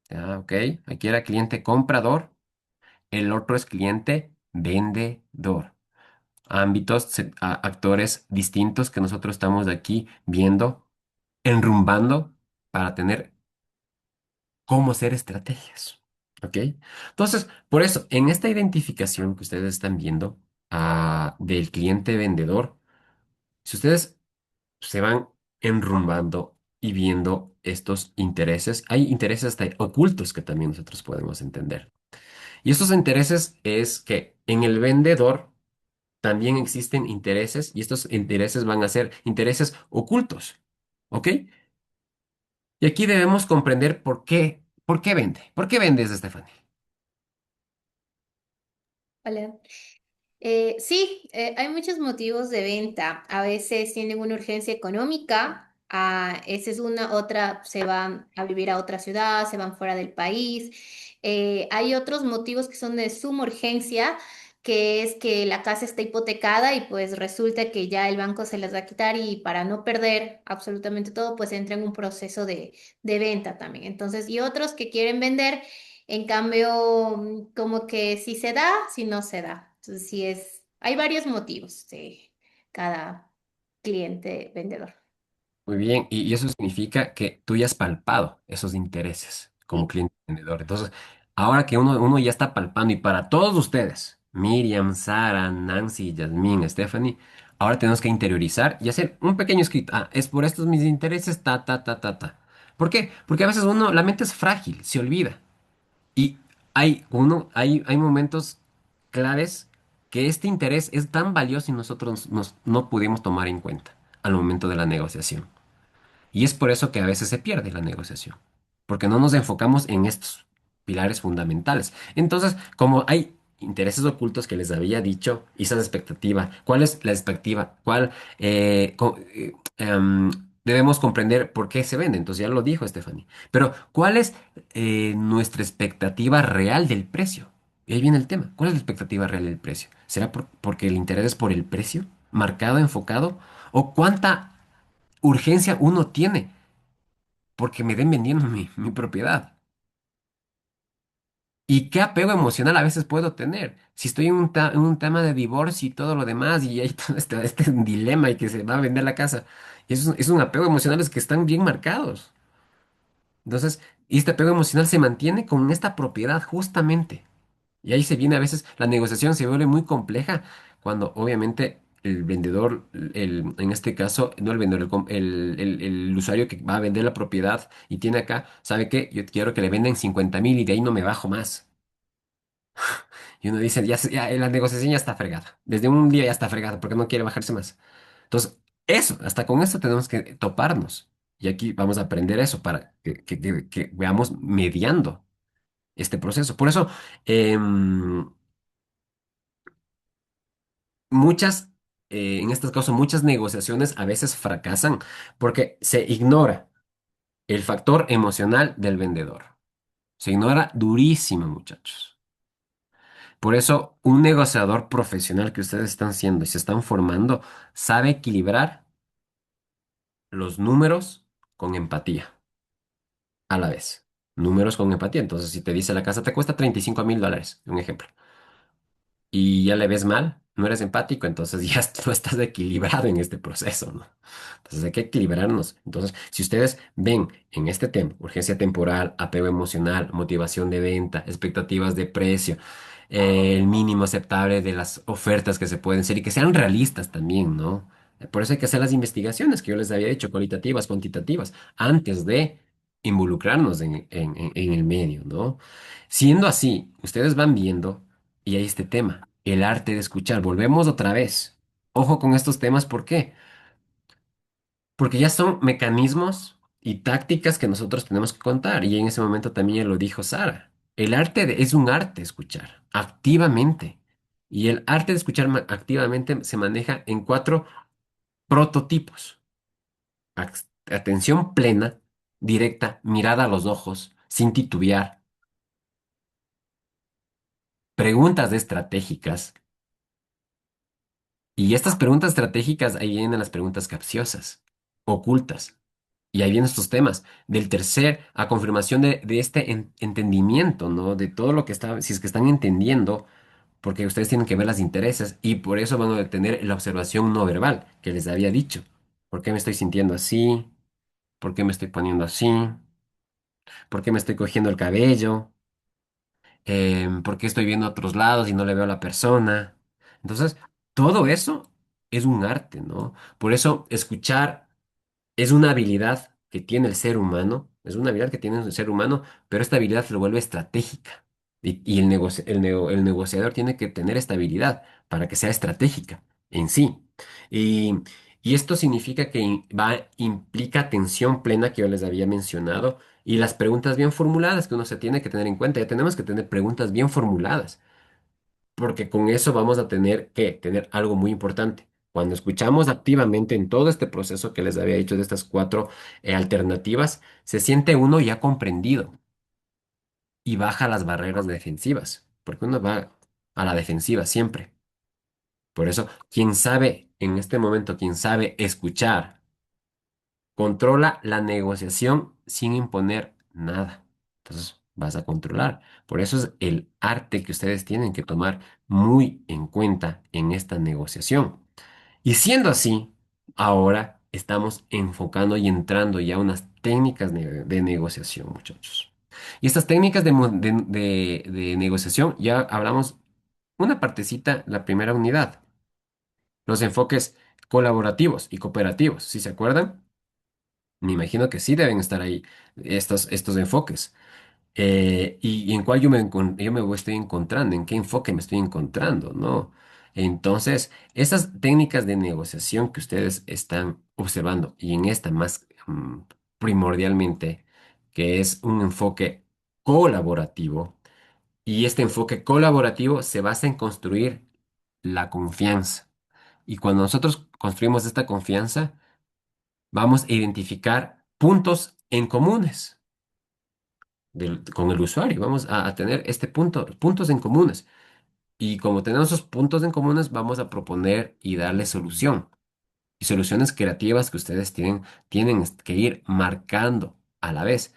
Ah, ok. Aquí era cliente comprador. El otro es cliente vendedor. Ámbitos, actores distintos que nosotros estamos aquí viendo, enrumbando para tener cómo hacer estrategias. ¿Ok? Entonces, por eso, en esta identificación que ustedes están viendo del cliente vendedor, si ustedes se van enrumbando y viendo estos intereses, hay intereses hasta ocultos que también nosotros podemos entender. Y estos intereses es que en el vendedor también existen intereses y estos intereses van a ser intereses ocultos. ¿Ok? Y aquí debemos comprender por qué vende. ¿Por qué vendes, Stephanie? Hola. Sí, hay muchos motivos de venta. A veces tienen una urgencia económica, esa es una, otra, se van a vivir a otra ciudad, se van fuera del país. Hay otros motivos que son de suma urgencia, que es que la casa está hipotecada y pues resulta que ya el banco se las va a quitar y para no perder absolutamente todo, pues entra en un proceso de venta también. Entonces, y otros que quieren vender. En cambio, como que si se da, si no se da. Entonces, sí es, hay varios motivos de cada cliente vendedor. Muy bien, y eso significa que tú ya has palpado esos intereses como Sí. cliente vendedor. Entonces, ahora que uno ya está palpando y para todos ustedes, Miriam, Sara, Nancy, Yasmín, Stephanie, ahora tenemos que interiorizar y hacer un pequeño escrito. Ah, es por estos mis intereses, ta, ta, ta, ta, ta. ¿Por qué? Porque a veces la mente es frágil, se olvida. Y hay momentos claves que este interés es tan valioso y nosotros no pudimos tomar en cuenta al momento de la negociación. Y es por eso que a veces se pierde la negociación, porque no nos enfocamos en estos pilares fundamentales. Entonces, como hay intereses ocultos que les había dicho, y esa es la expectativa, ¿cuál es la expectativa? Debemos comprender por qué se vende. Entonces, ya lo dijo Stephanie. Pero, ¿cuál es nuestra expectativa real del precio? Y ahí viene el tema. ¿Cuál es la expectativa real del precio? ¿Será porque el interés es por el precio? ¿Marcado, enfocado? ¿O cuánta urgencia uno tiene porque me den vendiendo mi propiedad? ¿Y qué apego emocional a veces puedo tener? Si estoy en un tema de divorcio y todo lo demás y hay todo este dilema y que se va a vender la casa, y es un apego emocional es que están bien marcados. Entonces, y este apego emocional se mantiene con esta propiedad justamente. Y ahí se viene a veces, la negociación se vuelve muy compleja cuando obviamente el vendedor, en este caso, no el vendedor, el usuario que va a vender la propiedad y tiene acá, ¿sabe qué? Yo quiero que le vendan 50.000 y de ahí no me bajo más. Y uno dice, la negociación ya está fregada. Desde un día ya está fregada porque no quiere bajarse más. Entonces, hasta con eso tenemos que toparnos. Y aquí vamos a aprender eso para que veamos mediando este proceso. Por eso, em, muchas, en este caso, muchas negociaciones a veces fracasan porque se ignora el factor emocional del vendedor. Se ignora durísimo, muchachos. Por eso, un negociador profesional que ustedes están siendo y se están formando sabe equilibrar los números con empatía a la vez. Números con empatía. Entonces, si te dice la casa te cuesta $35.000, un ejemplo, y ya le ves mal, no eres empático, entonces ya no estás equilibrado en este proceso, ¿no? Entonces hay que equilibrarnos. Entonces, si ustedes ven en este tema, urgencia temporal, apego emocional, motivación de venta, expectativas de precio, el mínimo aceptable de las ofertas que se pueden hacer y que sean realistas también, ¿no? Por eso hay que hacer las investigaciones que yo les había dicho, cualitativas, cuantitativas, antes de involucrarnos en el medio, ¿no? Siendo así, ustedes van viendo, y hay este tema, el arte de escuchar. Volvemos otra vez. Ojo con estos temas, ¿por qué? Porque ya son mecanismos y tácticas que nosotros tenemos que contar. Y en ese momento también ya lo dijo Sara. Es un arte escuchar activamente. Y el arte de escuchar activamente se maneja en cuatro. prototipos. Atención plena, directa, mirada a los ojos, sin titubear, preguntas estratégicas. Y estas preguntas estratégicas, ahí vienen las preguntas capciosas, ocultas. Y ahí vienen estos temas, del tercer a confirmación de este entendimiento, ¿no? De todo lo que está, si es que están entendiendo, porque ustedes tienen que ver los intereses y por eso van a tener la observación no verbal que les había dicho. ¿Por qué me estoy sintiendo así? ¿Por qué me estoy poniendo así? ¿Por qué me estoy cogiendo el cabello? ¿Por qué estoy viendo a otros lados y no le veo a la persona? Entonces, todo eso es un arte, ¿no? Por eso escuchar es una habilidad que tiene el ser humano, es una habilidad que tiene el ser humano, pero esta habilidad se lo vuelve estratégica. Y el negociador tiene que tener esta habilidad para que sea estratégica en sí. Y, y esto significa que implica atención plena que yo les había mencionado y las preguntas bien formuladas que uno se tiene que tener en cuenta. Ya tenemos que tener preguntas bien formuladas porque con eso vamos a tener que tener algo muy importante. Cuando escuchamos activamente en todo este proceso que les había dicho de estas cuatro alternativas, se siente uno ya comprendido y baja las barreras defensivas, porque uno va a la defensiva siempre. Por eso, quien sabe en este momento, quien sabe escuchar, controla la negociación sin imponer nada. Entonces, vas a controlar. Por eso es el arte que ustedes tienen que tomar muy en cuenta en esta negociación. Y siendo así, ahora estamos enfocando y entrando ya a unas técnicas de negociación, muchachos. Y estas técnicas de negociación, ya hablamos una partecita, la primera unidad, los enfoques colaborativos y cooperativos, ¿sí se acuerdan? Me imagino que sí deben estar ahí estos enfoques. Y en cuál yo me estoy encontrando, en qué enfoque me estoy encontrando, ¿no? Entonces, esas técnicas de negociación que ustedes están observando, y en esta más primordialmente, que es un enfoque colaborativo, y este enfoque colaborativo se basa en construir la confianza. Y cuando nosotros construimos esta confianza, vamos a identificar puntos en comunes con el usuario. Vamos a tener puntos en comunes. Y como tenemos esos puntos en comunes, vamos a proponer y darle solución. Y soluciones creativas que ustedes tienen que ir marcando a la vez.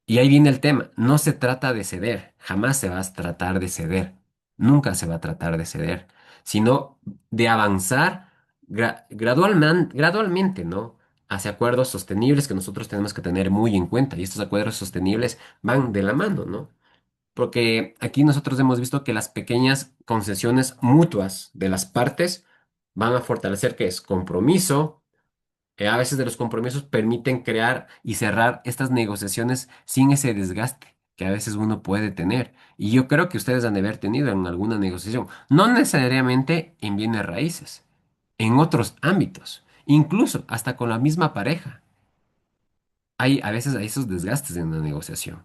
Y ahí viene el tema. No se trata de ceder. Jamás se va a tratar de ceder. Nunca se va a tratar de ceder. Sino de avanzar gradualmente, ¿no? Hacia acuerdos sostenibles que nosotros tenemos que tener muy en cuenta. Y estos acuerdos sostenibles van de la mano, ¿no? Porque aquí nosotros hemos visto que las pequeñas concesiones mutuas de las partes van a fortalecer qué es compromiso. A veces de los compromisos permiten crear y cerrar estas negociaciones sin ese desgaste que a veces uno puede tener. Y yo creo que ustedes han de haber tenido en alguna negociación, no necesariamente en bienes raíces, en otros ámbitos, incluso hasta con la misma pareja. Hay a veces hay esos desgastes en la negociación.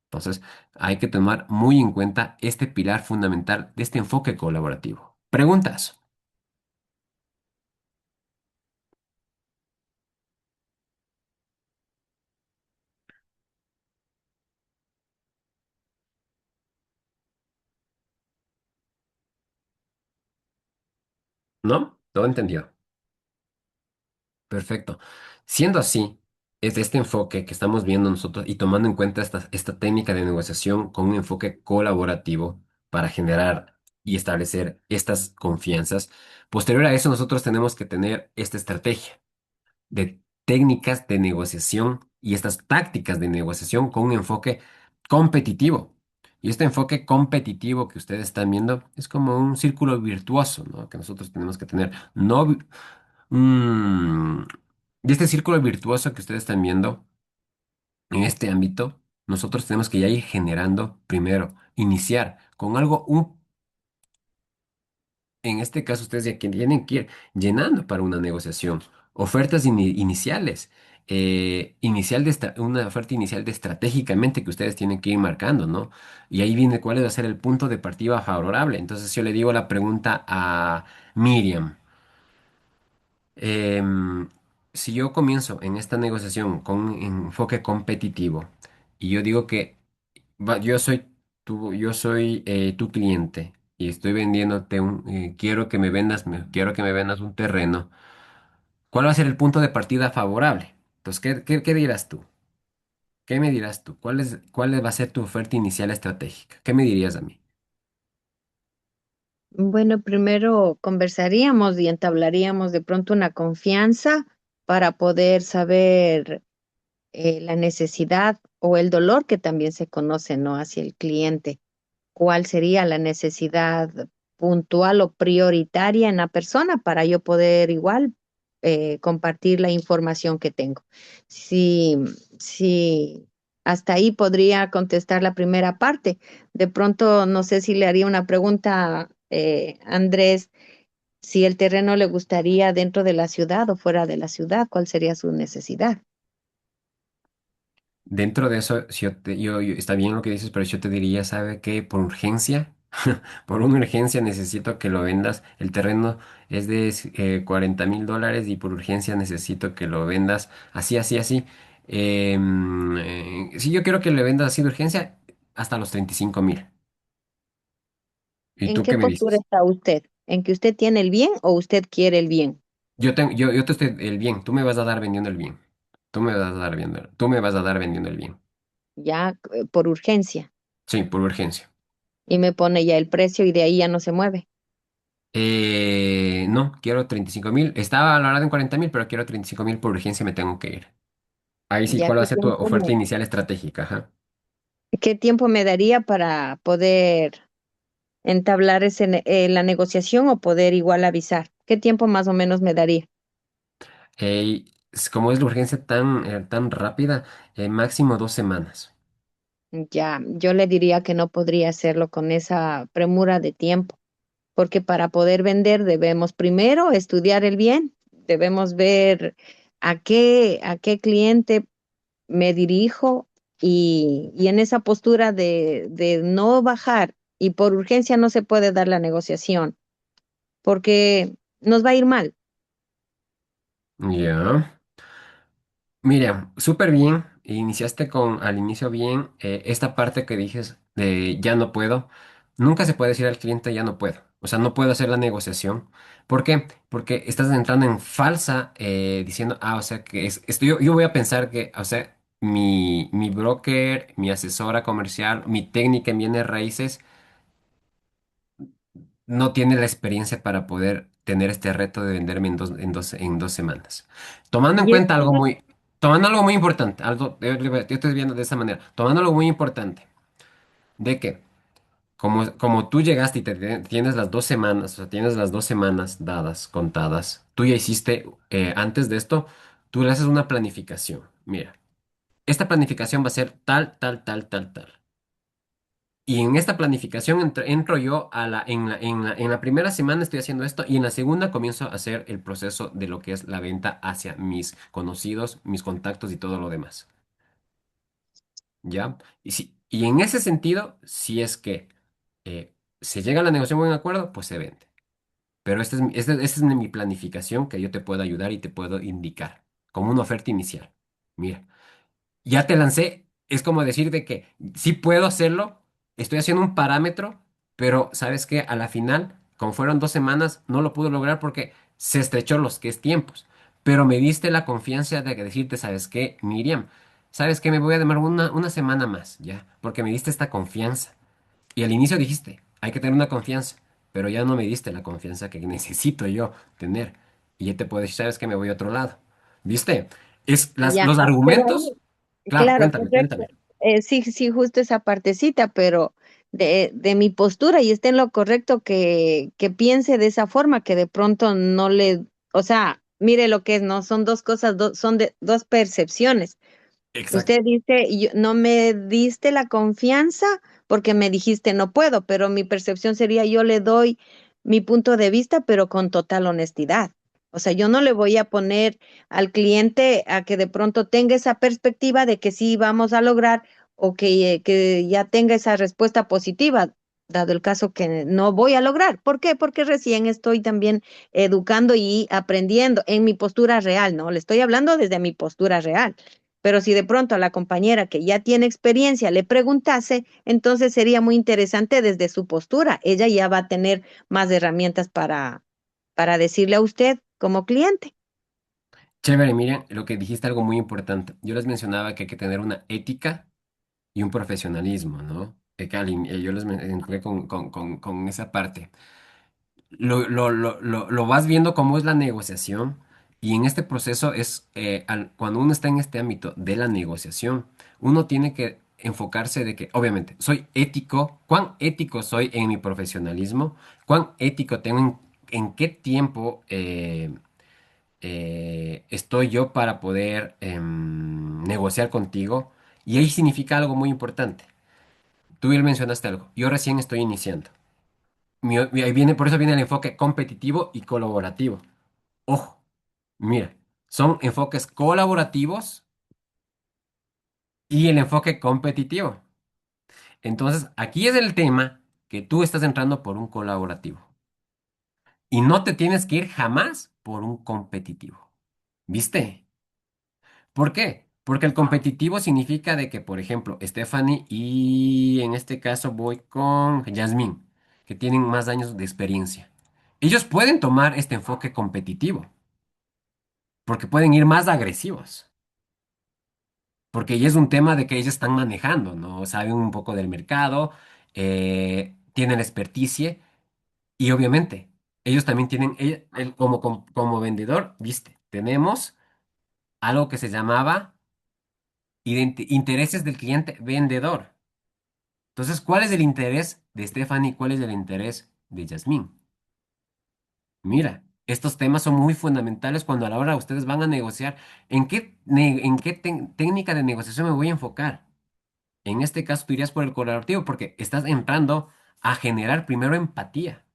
Entonces, hay que tomar muy en cuenta este pilar fundamental de este enfoque colaborativo. Preguntas, ¿no? Todo entendido. Perfecto. Siendo así, es de este enfoque que estamos viendo nosotros y tomando en cuenta esta técnica de negociación con un enfoque colaborativo para generar y establecer estas confianzas. Posterior a eso, nosotros tenemos que tener esta estrategia de técnicas de negociación y estas tácticas de negociación con un enfoque competitivo. Y este enfoque competitivo que ustedes están viendo es como un círculo virtuoso, ¿no? Que nosotros tenemos que tener. No, de este círculo virtuoso que ustedes están viendo en este ámbito, nosotros tenemos que ya ir generando primero, iniciar con algo, en este caso ustedes ya que tienen que ir llenando para una negociación, ofertas iniciales, una oferta inicial de estratégicamente que ustedes tienen que ir marcando, ¿no? Y ahí viene cuál va a ser el punto de partida favorable. Entonces yo le digo la pregunta a Miriam. Em, si yo comienzo en esta negociación con un enfoque competitivo y yo digo que yo soy tu cliente y estoy vendiéndote quiero que me vendas un terreno, ¿cuál va a ser el punto de partida favorable? Entonces, ¿qué dirás tú? ¿Qué me dirás tú? ¿Cuál va a ser tu oferta inicial estratégica? ¿Qué me dirías a mí? Bueno, primero conversaríamos y entablaríamos de pronto una confianza para poder saber la necesidad o el dolor que también se conoce, ¿no? Hacia el cliente. ¿Cuál sería la necesidad puntual o prioritaria en la persona para yo poder igual compartir la información que tengo? Si, si hasta ahí podría contestar la primera parte. De pronto, no sé si le haría una pregunta, Andrés, si el terreno le gustaría dentro de la ciudad o fuera de la ciudad, ¿cuál sería su necesidad? Dentro de eso, si está bien lo que dices, pero yo te diría, ¿sabe qué? Por urgencia, por una urgencia necesito que lo vendas. El terreno es de $40,000 y por urgencia necesito que lo vendas así, así, así. Si yo quiero que le vendas así de urgencia, hasta los 35,000. ¿Y ¿En tú qué qué me postura dices? está usted? ¿En que usted tiene el bien o usted quiere el bien? Yo te estoy el bien, tú me vas a dar vendiendo el bien. Tú me vas a dar vendiendo el bien. Ya por urgencia Sí, por urgencia. y me pone ya el precio y de ahí ya no se mueve. No, quiero 35,000. Estaba valorado en 40,000, pero quiero 35,000 por urgencia, me tengo que ir. Ahí sí, Ya ¿cuál va a ser tu oferta inicial estratégica? Ajá. qué tiempo me daría para poder entablar la negociación o poder igual avisar? ¿Qué tiempo más o menos me daría? Como es la urgencia tan rápida, máximo 2 semanas. Ya, yo le diría que no podría hacerlo con esa premura de tiempo, porque para poder vender debemos primero estudiar el bien, debemos ver a qué cliente me dirijo y en esa postura de no bajar y por urgencia no se puede dar la negociación porque nos va a ir mal. Ya. Mira, súper bien. Iniciaste al inicio bien. Esta parte que dices de ya no puedo. Nunca se puede decir al cliente ya no puedo. O sea, no puedo hacer la negociación. ¿Por qué? Porque estás entrando en falsa diciendo, o sea, que esto yo voy a pensar que, o sea, mi broker, mi asesora comercial, mi técnica en bienes raíces no tiene la experiencia para poder tener este reto de venderme en dos semanas. Tomando en Y cuenta esto, tomando algo muy importante, yo estoy viendo de esta manera, tomando algo muy importante, de que como tú llegaste y tienes las 2 semanas, o sea, tienes las 2 semanas dadas, contadas, tú ya hiciste, antes de esto, tú le haces una planificación. Mira, esta planificación va a ser tal, tal, tal, tal, tal. Y en esta planificación entro yo en la primera semana estoy haciendo esto y en la segunda comienzo a hacer el proceso de lo que es la venta hacia mis conocidos, mis contactos y todo lo demás. ¿Ya? Y en ese sentido, si es que se llega a la negociación buen acuerdo, pues se vende. Pero esta es mi planificación que yo te puedo ayudar y te puedo indicar como una oferta inicial. Mira. Ya te lancé, es como decirte que sí puedo hacerlo, estoy haciendo un parámetro, pero sabes que a la final, como fueron 2 semanas, no lo pude lograr porque se estrechó los que es tiempos. Pero me diste la confianza de decirte, ¿sabes qué, Miriam? ¿Sabes qué? Me voy a demorar una semana más, ¿ya? Porque me diste esta confianza. Y al inicio dijiste, hay que tener una confianza, pero ya no me diste la confianza que necesito yo tener. Y ya te puedo decir, ¿sabes qué? Me voy a otro lado. ¿Viste? ya, Los pero argumentos. Claro, claro, cuéntame, correcto. cuéntame. Sí, sí, justo esa partecita, pero de mi postura y está en lo correcto que piense de esa forma, que de pronto no le, o sea, mire lo que es, ¿no? Son dos cosas, son de dos percepciones. Exacto. Usted dice, no me diste la confianza porque me dijiste no puedo, pero mi percepción sería yo le doy mi punto de vista, pero con total honestidad. O sea, yo no le voy a poner al cliente a que de pronto tenga esa perspectiva de que sí vamos a lograr o que ya tenga esa respuesta positiva. dado el caso que no voy a lograr. ¿Por qué? Porque recién estoy también educando y aprendiendo en mi postura real, ¿no? Le estoy hablando desde mi postura real. Pero si de pronto a la compañera que ya tiene experiencia le preguntase, entonces sería muy interesante desde su postura. Ella ya va a tener más herramientas para decirle a usted como cliente. Chévere, Miriam, lo que dijiste algo muy importante. Yo les mencionaba que hay que tener una ética y un profesionalismo, ¿no? Yo les enfoqué con esa parte. Lo vas viendo cómo es la negociación y en este proceso es, cuando uno está en este ámbito de la negociación, uno tiene que enfocarse de que, obviamente, soy ético, cuán ético soy en mi profesionalismo, cuán ético tengo en qué tiempo estoy yo para poder negociar contigo. Y ahí significa algo muy importante. Tú bien mencionaste algo. Yo recién estoy iniciando. Ahí viene, por eso viene el enfoque competitivo y colaborativo. Ojo, mira, son enfoques colaborativos y el enfoque competitivo. Entonces, aquí es el tema que tú estás entrando por un colaborativo y no te tienes que ir jamás por un competitivo. ¿Viste? ¿Por qué? Porque el competitivo significa de que, por ejemplo, Stephanie y en este caso voy con Yasmín, que tienen más años de experiencia. Ellos pueden tomar este enfoque competitivo, porque pueden ir más agresivos, porque ya es un tema de que ellos están manejando, ¿no? Saben un poco del mercado, tienen experticia y obviamente ellos también tienen, como vendedor, viste, tenemos algo que se llamaba intereses del cliente vendedor. Entonces, ¿cuál es el interés de Stephanie? ¿Cuál es el interés de Yasmín? Mira, estos temas son muy fundamentales cuando a la hora ustedes van a negociar. ¿En qué técnica de negociación me voy a enfocar? En este caso, tú irías por el colaborativo porque estás entrando a generar primero empatía.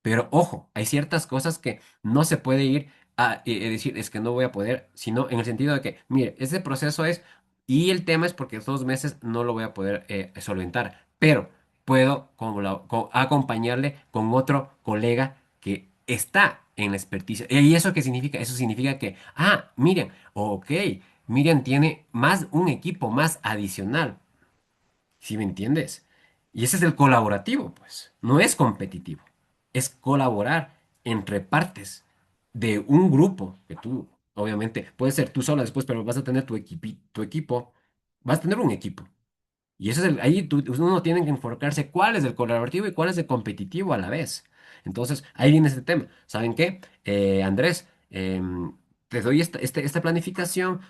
Pero ojo, hay ciertas cosas que no se puede ir a decir, es que no voy a poder, sino en el sentido de que, mire, ese proceso es, y el tema es porque 2 meses no lo voy a poder solventar, pero puedo acompañarle con otro colega que está en la experticia. ¿Y eso qué significa? Eso significa que, Miriam, ok, Miriam tiene más un equipo más adicional. ¿Sí me entiendes? Y ese es el colaborativo, pues. No es competitivo. Es colaborar entre partes de un grupo que tú, obviamente, puedes ser tú sola después, pero vas a tener tu equipo. Vas a tener un equipo. Y eso es ahí uno tiene que enfocarse cuál es el colaborativo y cuál es el competitivo a la vez. Entonces, ahí viene este tema. ¿Saben qué? Andrés, te doy esta planificación.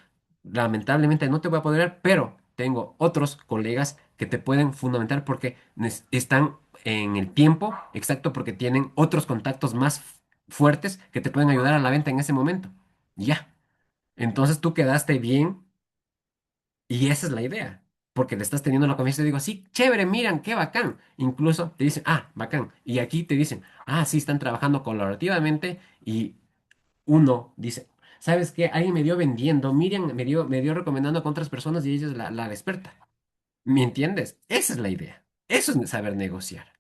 Lamentablemente no te voy a poder dar, pero tengo otros colegas que te pueden fundamentar porque están en el tiempo exacto porque tienen otros contactos más fuertes que te pueden ayudar a la venta en ese momento. Ya. Entonces tú quedaste bien y esa es la idea, porque le estás teniendo la confianza y digo, sí, chévere, miran, qué bacán. Incluso te dicen, bacán. Y aquí te dicen, sí, están trabajando colaborativamente y uno dice, ¿sabes qué? Alguien me dio vendiendo, Miriam me dio recomendando con otras personas y ella es la experta. ¿Me entiendes? Esa es la idea. Eso es saber negociar.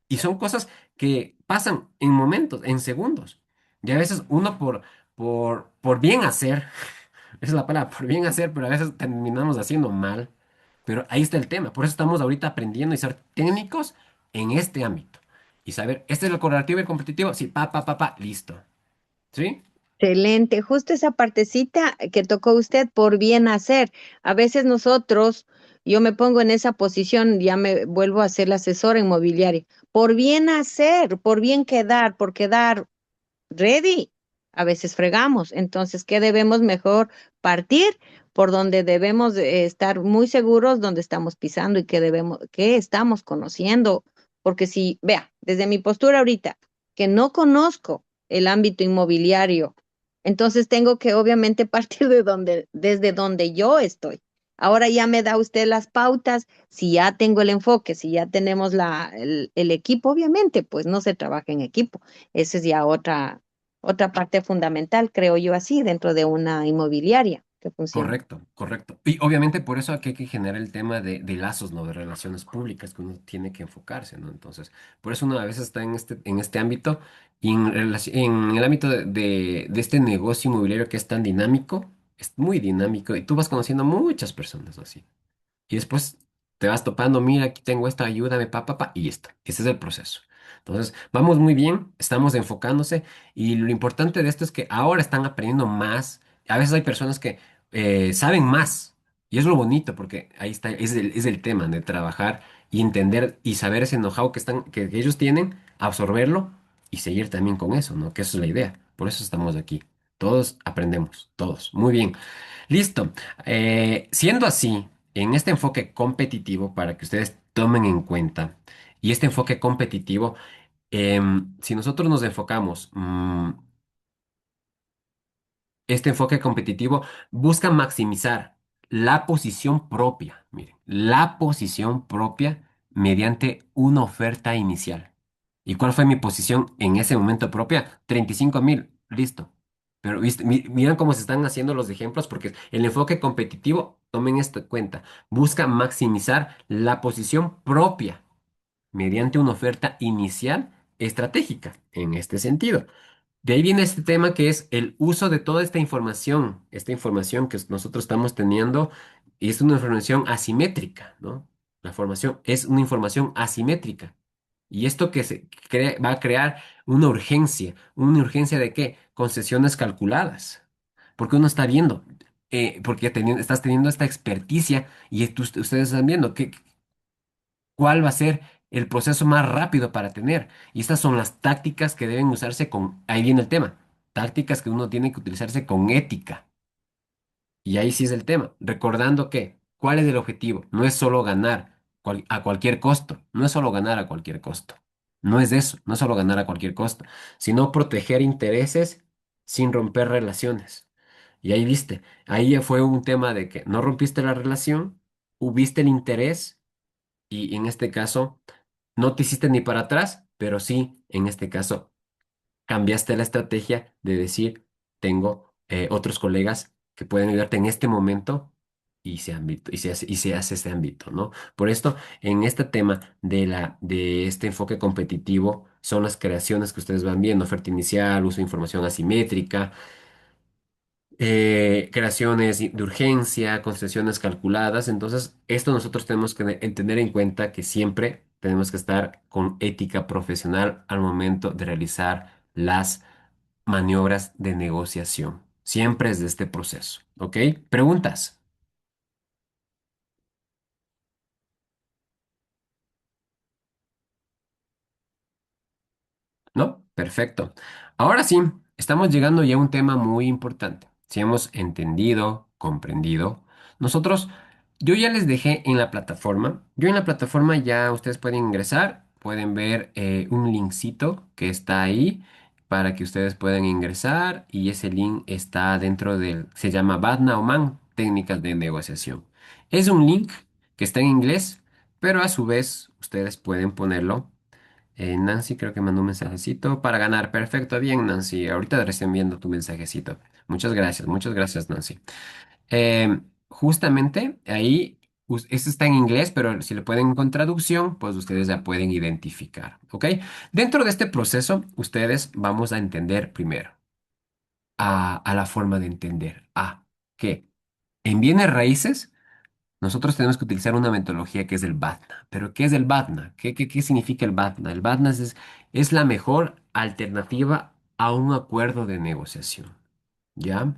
Y son cosas que pasan en momentos, en segundos. Y a veces uno por bien hacer, esa es la palabra, por bien hacer, pero a veces terminamos haciendo mal. Pero ahí está el tema. Por eso estamos ahorita aprendiendo y ser técnicos en este ámbito. Y saber, este es el correlativo y el competitivo. Sí, listo. ¿Sí? Excelente, justo esa partecita que tocó usted por bien hacer. A veces nosotros, yo me pongo en esa posición, ya me vuelvo a ser la asesora inmobiliaria, por bien hacer, por bien quedar, por quedar ready, a veces fregamos. Entonces, ¿qué debemos mejor partir? Por donde debemos estar muy seguros donde estamos pisando y qué estamos conociendo. Porque si, vea, desde mi postura ahorita, que no conozco el ámbito inmobiliario, entonces tengo que obviamente partir desde donde yo estoy. Ahora ya me da usted las pautas, si ya tengo el enfoque, si ya tenemos el equipo, obviamente, pues no se trabaja en equipo. Esa es ya otra parte fundamental, creo yo así, dentro de una inmobiliaria. que funcione. Correcto, correcto. Y obviamente por eso aquí hay que generar el tema de lazos, ¿no? De relaciones públicas que uno tiene que enfocarse, ¿no? Entonces, por eso uno a veces está en este ámbito y en el ámbito de este negocio inmobiliario que es tan dinámico, es muy dinámico y tú vas conociendo muchas personas así. Y después te vas topando, mira, aquí tengo esta, ayúdame, y listo. Ese es el proceso. Entonces, vamos muy bien, estamos enfocándose y lo importante de esto es que ahora están aprendiendo más. A veces hay personas que saben más y es lo bonito porque ahí está, es el tema de trabajar y entender y saber ese know-how que ellos tienen, absorberlo y seguir también con eso, ¿no? Que eso es la idea. Por eso estamos aquí. Todos aprendemos, todos. Muy bien. Listo. Siendo así, en este enfoque competitivo, para que ustedes tomen en cuenta, y este enfoque competitivo, si nosotros nos enfocamos, este enfoque competitivo busca maximizar la posición propia, miren, la posición propia mediante una oferta inicial. ¿Y cuál fue mi posición en ese momento propia? 35.000, listo. Pero miren cómo se están haciendo los ejemplos porque el enfoque competitivo, tomen esto en cuenta, busca maximizar la posición propia mediante una oferta inicial estratégica en este sentido. De ahí viene este tema que es el uso de toda esta información que nosotros estamos teniendo, y es una información asimétrica, ¿no? La formación es una información asimétrica. Y esto que va a crear ¿una urgencia de qué? Concesiones calculadas. Porque uno está viendo, porque estás teniendo esta experticia y ustedes están viendo cuál va a ser el proceso más rápido para tener. Y estas son las tácticas que deben usarse ahí viene el tema, tácticas que uno tiene que utilizarse con ética. Y ahí sí es el tema, recordando que, ¿cuál es el objetivo? No es solo ganar a cualquier costo, no es solo ganar a cualquier costo. No es eso, no es solo ganar a cualquier costo, sino proteger intereses sin romper relaciones. Y ahí viste, ahí ya fue un tema de que no rompiste la relación, hubiste el interés y en este caso no te hiciste ni para atrás, pero sí, en este caso, cambiaste la estrategia de decir, tengo otros colegas que pueden ayudarte en este momento y se hace este ámbito, ¿no? Por esto, en este tema de este enfoque competitivo, son las creaciones que ustedes van viendo, oferta inicial, uso de información asimétrica, creaciones de urgencia, concesiones calculadas. Entonces, esto nosotros tenemos que tener en cuenta que siempre tenemos que estar con ética profesional al momento de realizar las maniobras de negociación. Siempre es de este proceso, ¿ok? Preguntas. ¿No? Perfecto. Ahora sí, estamos llegando ya a un tema muy importante. Si hemos entendido, comprendido, nosotros, yo ya les dejé en la plataforma. Yo en la plataforma ya ustedes pueden ingresar, pueden ver un linkcito que está ahí para que ustedes puedan ingresar y ese link está dentro se llama Badna Oman, técnicas de negociación. Es un link que está en inglés, pero a su vez ustedes pueden ponerlo Nancy creo que mandó un mensajecito para ganar. Perfecto, bien, Nancy. Ahorita recién viendo tu mensajecito. Muchas gracias, Nancy. Justamente ahí, eso está en inglés, pero si le pueden con traducción, pues ustedes ya pueden identificar, ¿ok? Dentro de este proceso, ustedes vamos a entender primero a la forma de entender. Que en bienes raíces. Nosotros tenemos que utilizar una metodología que es el BATNA. ¿Pero qué es el BATNA? ¿Qué significa el BATNA? El BATNA es la mejor alternativa a un acuerdo de negociación. ¿Ya?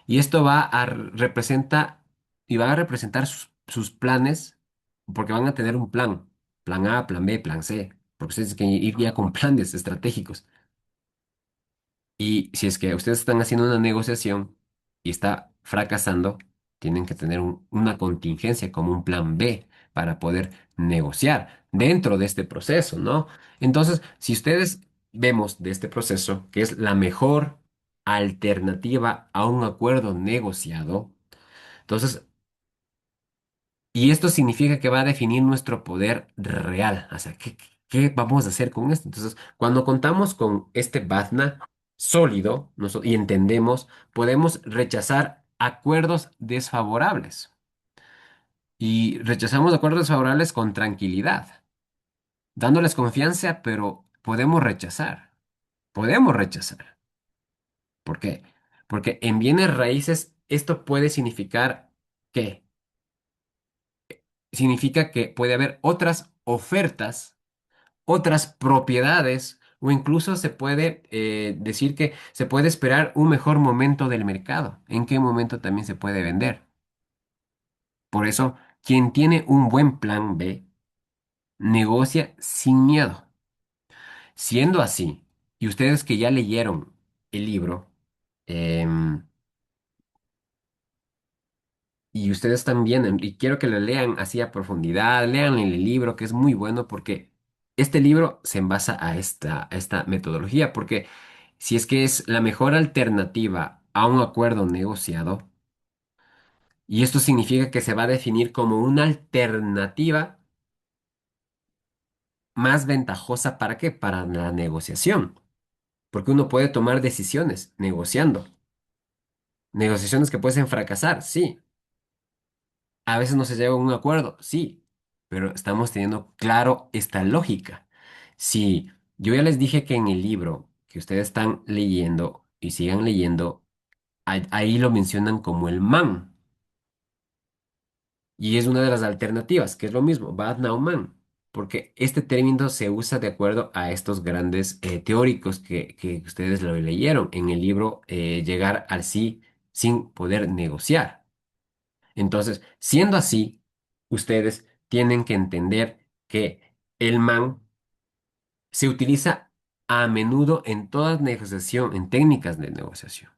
Y esto va a representar sus planes, porque van a tener un plan. Plan A, plan B, plan C. Porque ustedes tienen que ir ya con planes estratégicos. Y si es que ustedes están haciendo una negociación y está fracasando, tienen que tener una contingencia como un plan B para poder negociar dentro de este proceso, ¿no? Entonces, si ustedes vemos de este proceso que es la mejor alternativa a un acuerdo negociado, entonces y esto significa que va a definir nuestro poder real. O sea, ¿qué vamos a hacer con esto? Entonces, cuando contamos con este BATNA sólido y entendemos, podemos rechazar acuerdos desfavorables. Y rechazamos acuerdos desfavorables con tranquilidad, dándoles confianza, pero podemos rechazar. Podemos rechazar. ¿Por qué? Porque en bienes raíces esto puede significar que significa que puede haber otras ofertas, otras propiedades, o incluso se puede decir que se puede esperar un mejor momento del mercado. ¿En qué momento también se puede vender? Por eso, quien tiene un buen plan B negocia sin miedo. Siendo así, y ustedes que ya leyeron el libro, em, y ustedes también, y quiero que lo lean así a profundidad, lean el libro, que es muy bueno porque este libro se basa a esta metodología, porque si es que es la mejor alternativa a un acuerdo negociado, y esto significa que se va a definir como una alternativa más ventajosa, ¿para qué? Para la negociación, porque uno puede tomar decisiones negociando, negociaciones que pueden fracasar, sí. A veces no se llega a un acuerdo, sí, pero estamos teniendo claro esta lógica. Si yo ya les dije que en el libro que ustedes están leyendo y sigan leyendo, ahí lo mencionan como el man. Y es una de las alternativas, que es lo mismo, Bad Now Man, porque este término se usa de acuerdo a estos grandes teóricos que ustedes lo leyeron en el libro Llegar al sí sin poder negociar. Entonces, siendo así, ustedes tienen que entender que el man se utiliza a menudo en toda negociación, en técnicas de negociación.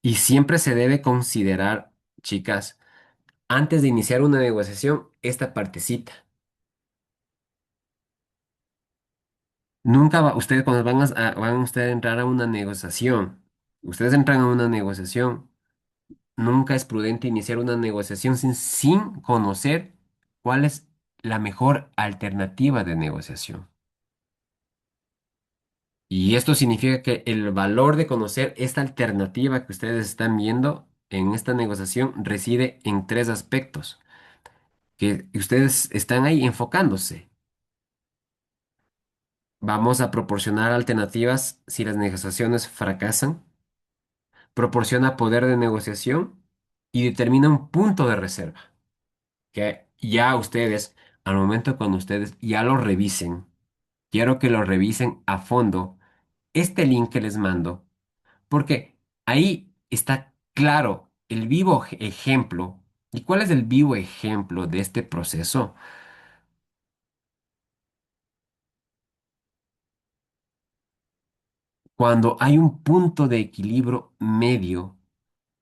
Y siempre se debe considerar, chicas, antes de iniciar una negociación, esta partecita. Nunca va, ustedes cuando van ustedes a entrar a una negociación, ustedes entran a una negociación. Nunca es prudente iniciar una negociación sin conocer cuál es la mejor alternativa de negociación. Y esto significa que el valor de conocer esta alternativa que ustedes están viendo en esta negociación reside en tres aspectos que ustedes están ahí enfocándose. Vamos a proporcionar alternativas si las negociaciones fracasan, proporciona poder de negociación y determina un punto de reserva, que ya ustedes, al momento cuando ustedes ya lo revisen, quiero que lo revisen a fondo, este link que les mando, porque ahí está claro el vivo ejemplo. ¿Y cuál es el vivo ejemplo de este proceso? Cuando hay un punto de equilibrio medio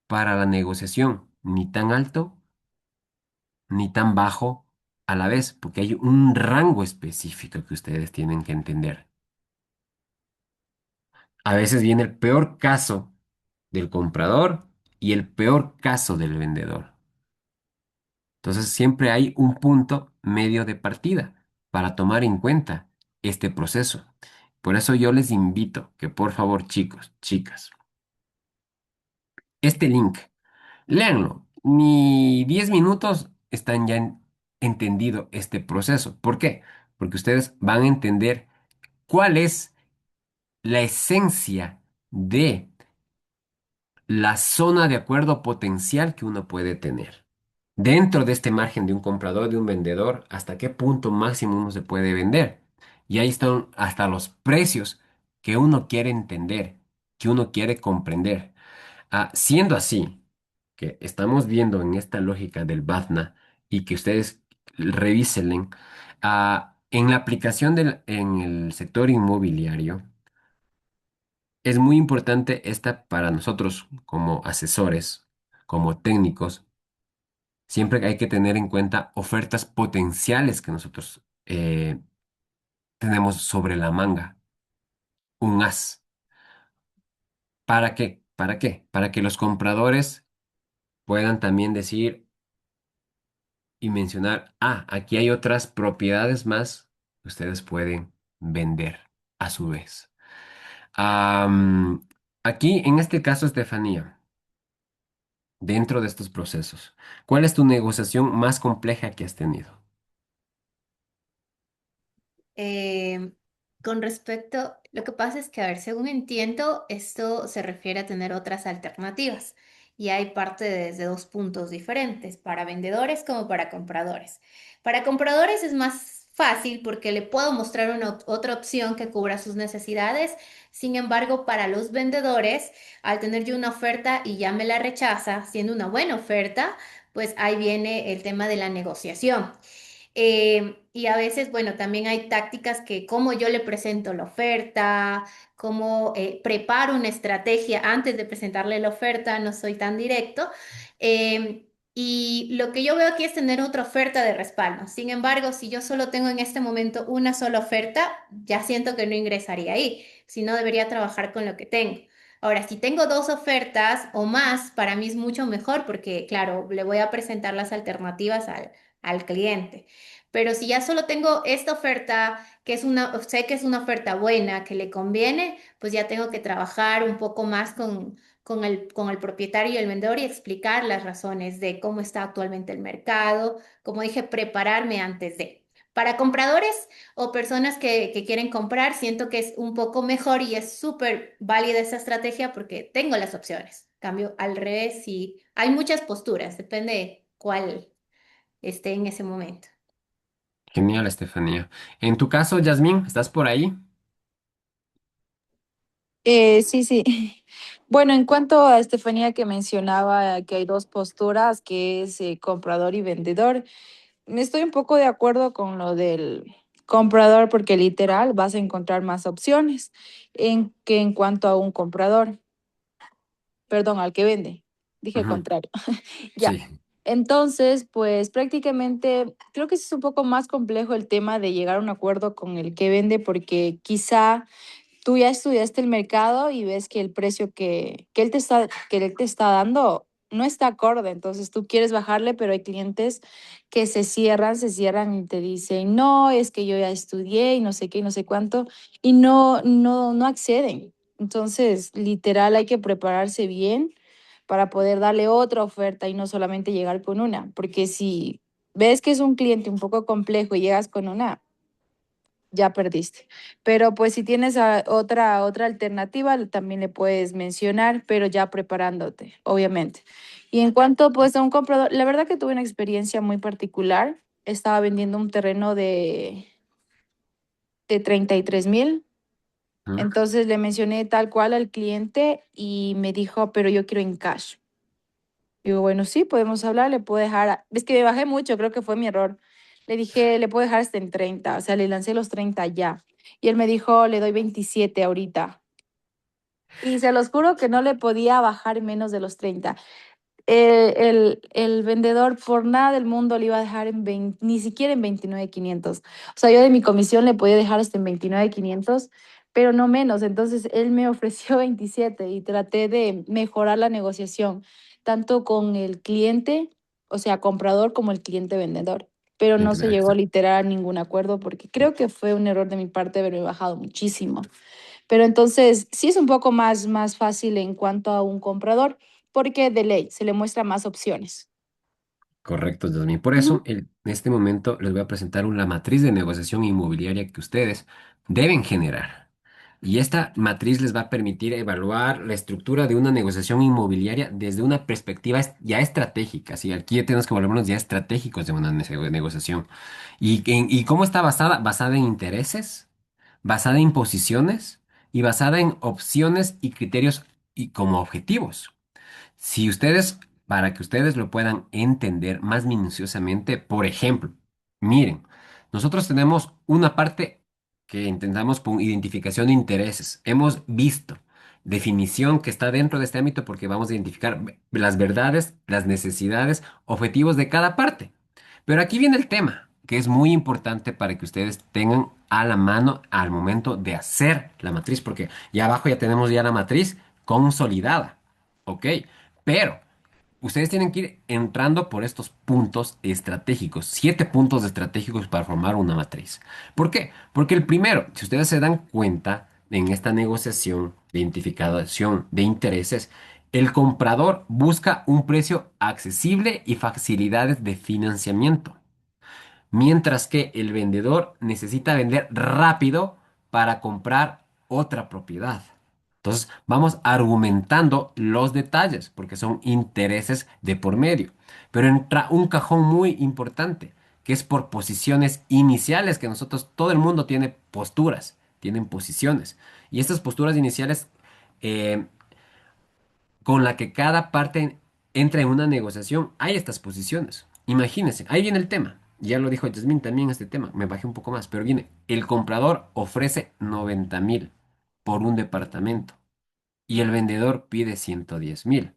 para la negociación, ni tan alto ni tan bajo a la vez, porque hay un rango específico que ustedes tienen que entender. A veces viene el peor caso del comprador y el peor caso del vendedor. Entonces siempre hay un punto medio de partida para tomar en cuenta este proceso. Por eso yo les invito que por favor, chicos, chicas, este link, léanlo. Ni 10 minutos están ya entendido este proceso. ¿Por qué? Porque ustedes van a entender cuál es la esencia de la zona de acuerdo potencial que uno puede tener. Dentro de este margen de un comprador, de un vendedor, hasta qué punto máximo uno se puede vender. Y ahí están hasta los precios que uno quiere entender, que uno quiere comprender. Siendo así, que estamos viendo en esta lógica del BAFNA y que ustedes revisen, en la aplicación en el sector inmobiliario, es muy importante esta para nosotros como asesores, como técnicos. Siempre hay que tener en cuenta ofertas potenciales que nosotros tenemos sobre la manga, un as. ¿Para qué? ¿Para qué? Para que los compradores puedan también decir y mencionar, aquí hay otras propiedades más que ustedes pueden vender a su vez. Aquí, en este caso, Estefanía. dentro de estos procesos? ¿Cuál es tu negociación más compleja que has tenido? Eh, con respecto, lo que pasa es que, a ver, según entiendo, esto se refiere a tener otras alternativas y hay parte desde dos puntos diferentes, para vendedores como para compradores. Para compradores es más fácil porque le puedo mostrar otra opción que cubra sus necesidades. Sin embargo, para los vendedores, al tener yo una oferta y ya me la rechaza, siendo una buena oferta, pues ahí viene el tema de la negociación. Y a veces, bueno, también hay tácticas que como yo le presento la oferta, cómo preparo una estrategia antes de presentarle la oferta, no soy tan directo. Y lo que yo veo aquí es tener otra oferta de respaldo. Sin embargo, si yo solo tengo en este momento una sola oferta, ya siento que no ingresaría ahí, sino debería trabajar con lo que tengo. Ahora, si tengo dos ofertas o más, para mí es mucho mejor porque, claro, le voy a presentar las alternativas al cliente. Pero si ya solo tengo esta oferta, que es sé que es una oferta buena, que le conviene, pues ya tengo que trabajar un poco más con el propietario y el vendedor y explicar las razones de cómo está actualmente el mercado, como dije, prepararme antes de. Para compradores o personas que quieren comprar, siento que es un poco mejor y es súper válida esa estrategia porque tengo las opciones. Cambio al revés y hay muchas posturas, depende de cuál esté en ese momento. Genial, Estefanía. En tu caso, Yasmín, ¿estás por ahí? Sí, sí. Bueno, en cuanto a Estefanía que mencionaba que hay dos posturas, que es comprador y vendedor, estoy un poco de acuerdo con lo del comprador porque literal vas a encontrar más opciones en cuanto a un comprador, perdón, al que vende. Dije el Ujú. contrario. Ya. Sí, Entonces, pues prácticamente creo que es un poco más complejo el tema de llegar a un acuerdo con el que vende porque quizá tú ya estudiaste el mercado y ves que el precio que él te está dando no está acorde, entonces tú quieres bajarle, pero hay clientes que se cierran y te dicen, no, es que yo ya estudié y no sé qué y no sé cuánto, y no acceden. Entonces, literal, hay que prepararse bien para poder darle otra oferta y no solamente llegar con una, porque si ves que es un cliente un poco complejo y llegas con una, ya perdiste. Pero pues si tienes otra alternativa, también le puedes mencionar, pero ya preparándote, obviamente. Y en cuanto pues a un comprador, la verdad que tuve una experiencia muy particular. Estaba vendiendo un terreno de 33,000. ujú, Entonces le mencioné tal cual al cliente y me dijo, pero yo quiero en cash. Digo, bueno, sí, podemos hablar, le puedo dejar, es que me bajé mucho, creo que fue mi error. Le dije, le puedo dejar hasta en 30, o sea, le lancé los 30 ya. Y él me dijo, le doy 27 ahorita. Y se los juro que no le podía bajar menos de los 30. El vendedor por nada del mundo le iba a dejar en 20, ni siquiera en 29,500. O sea, yo de mi comisión le podía dejar hasta en 29,500, pero no menos. Entonces él me ofreció 27 y traté de mejorar la negociación, tanto con el cliente, o sea, comprador, como el cliente vendedor. Pero no se llegó exacto. literal a ningún acuerdo porque creo que fue un error de mi parte haberme bajado muchísimo. Pero entonces sí es un poco más fácil en cuanto a un comprador, porque de ley se le muestra más opciones. Correcto, Yasmín. Por Ujú. eso, en este momento les voy a presentar una matriz de negociación inmobiliaria que ustedes deben generar. Y esta matriz les va a permitir evaluar la estructura de una negociación inmobiliaria desde una perspectiva ya estratégica. ¿Sí? Aquí ya tenemos que volvernos ya estratégicos de una negociación. ¿Y cómo está basada? Basada en intereses, basada en posiciones y basada en opciones y criterios y como objetivos. Si ustedes, para que ustedes lo puedan entender más minuciosamente, por ejemplo, miren, nosotros tenemos una parte que intentamos con identificación de intereses. Hemos visto definición que está dentro de este ámbito porque vamos a identificar las verdades, las necesidades, objetivos de cada parte. Pero aquí viene el tema, que es muy importante para que ustedes tengan a la mano al momento de hacer la matriz, porque ya abajo ya tenemos ya la matriz consolidada. ¿Ok? Pero ustedes tienen que ir entrando por estos puntos estratégicos, 7 puntos estratégicos para formar una matriz. ¿Por qué? Porque el primero, si ustedes se dan cuenta en esta negociación de identificación de intereses, El comprador busca un precio accesible y facilidades de financiamiento, mientras que el vendedor necesita vender rápido para comprar otra propiedad. Entonces, vamos argumentando los detalles, porque son intereses de por medio. Pero entra un cajón muy importante, que es por posiciones iniciales, que nosotros, todo el mundo tiene posturas, tienen posiciones. Y estas posturas iniciales eh, con la que cada parte entra en una negociación, hay estas posiciones. Imagínense, ahí viene el tema. Ya lo dijo Yasmín también este tema, me bajé un poco más, pero viene, el comprador ofrece 90.000 por un departamento y el vendedor pide 110.000.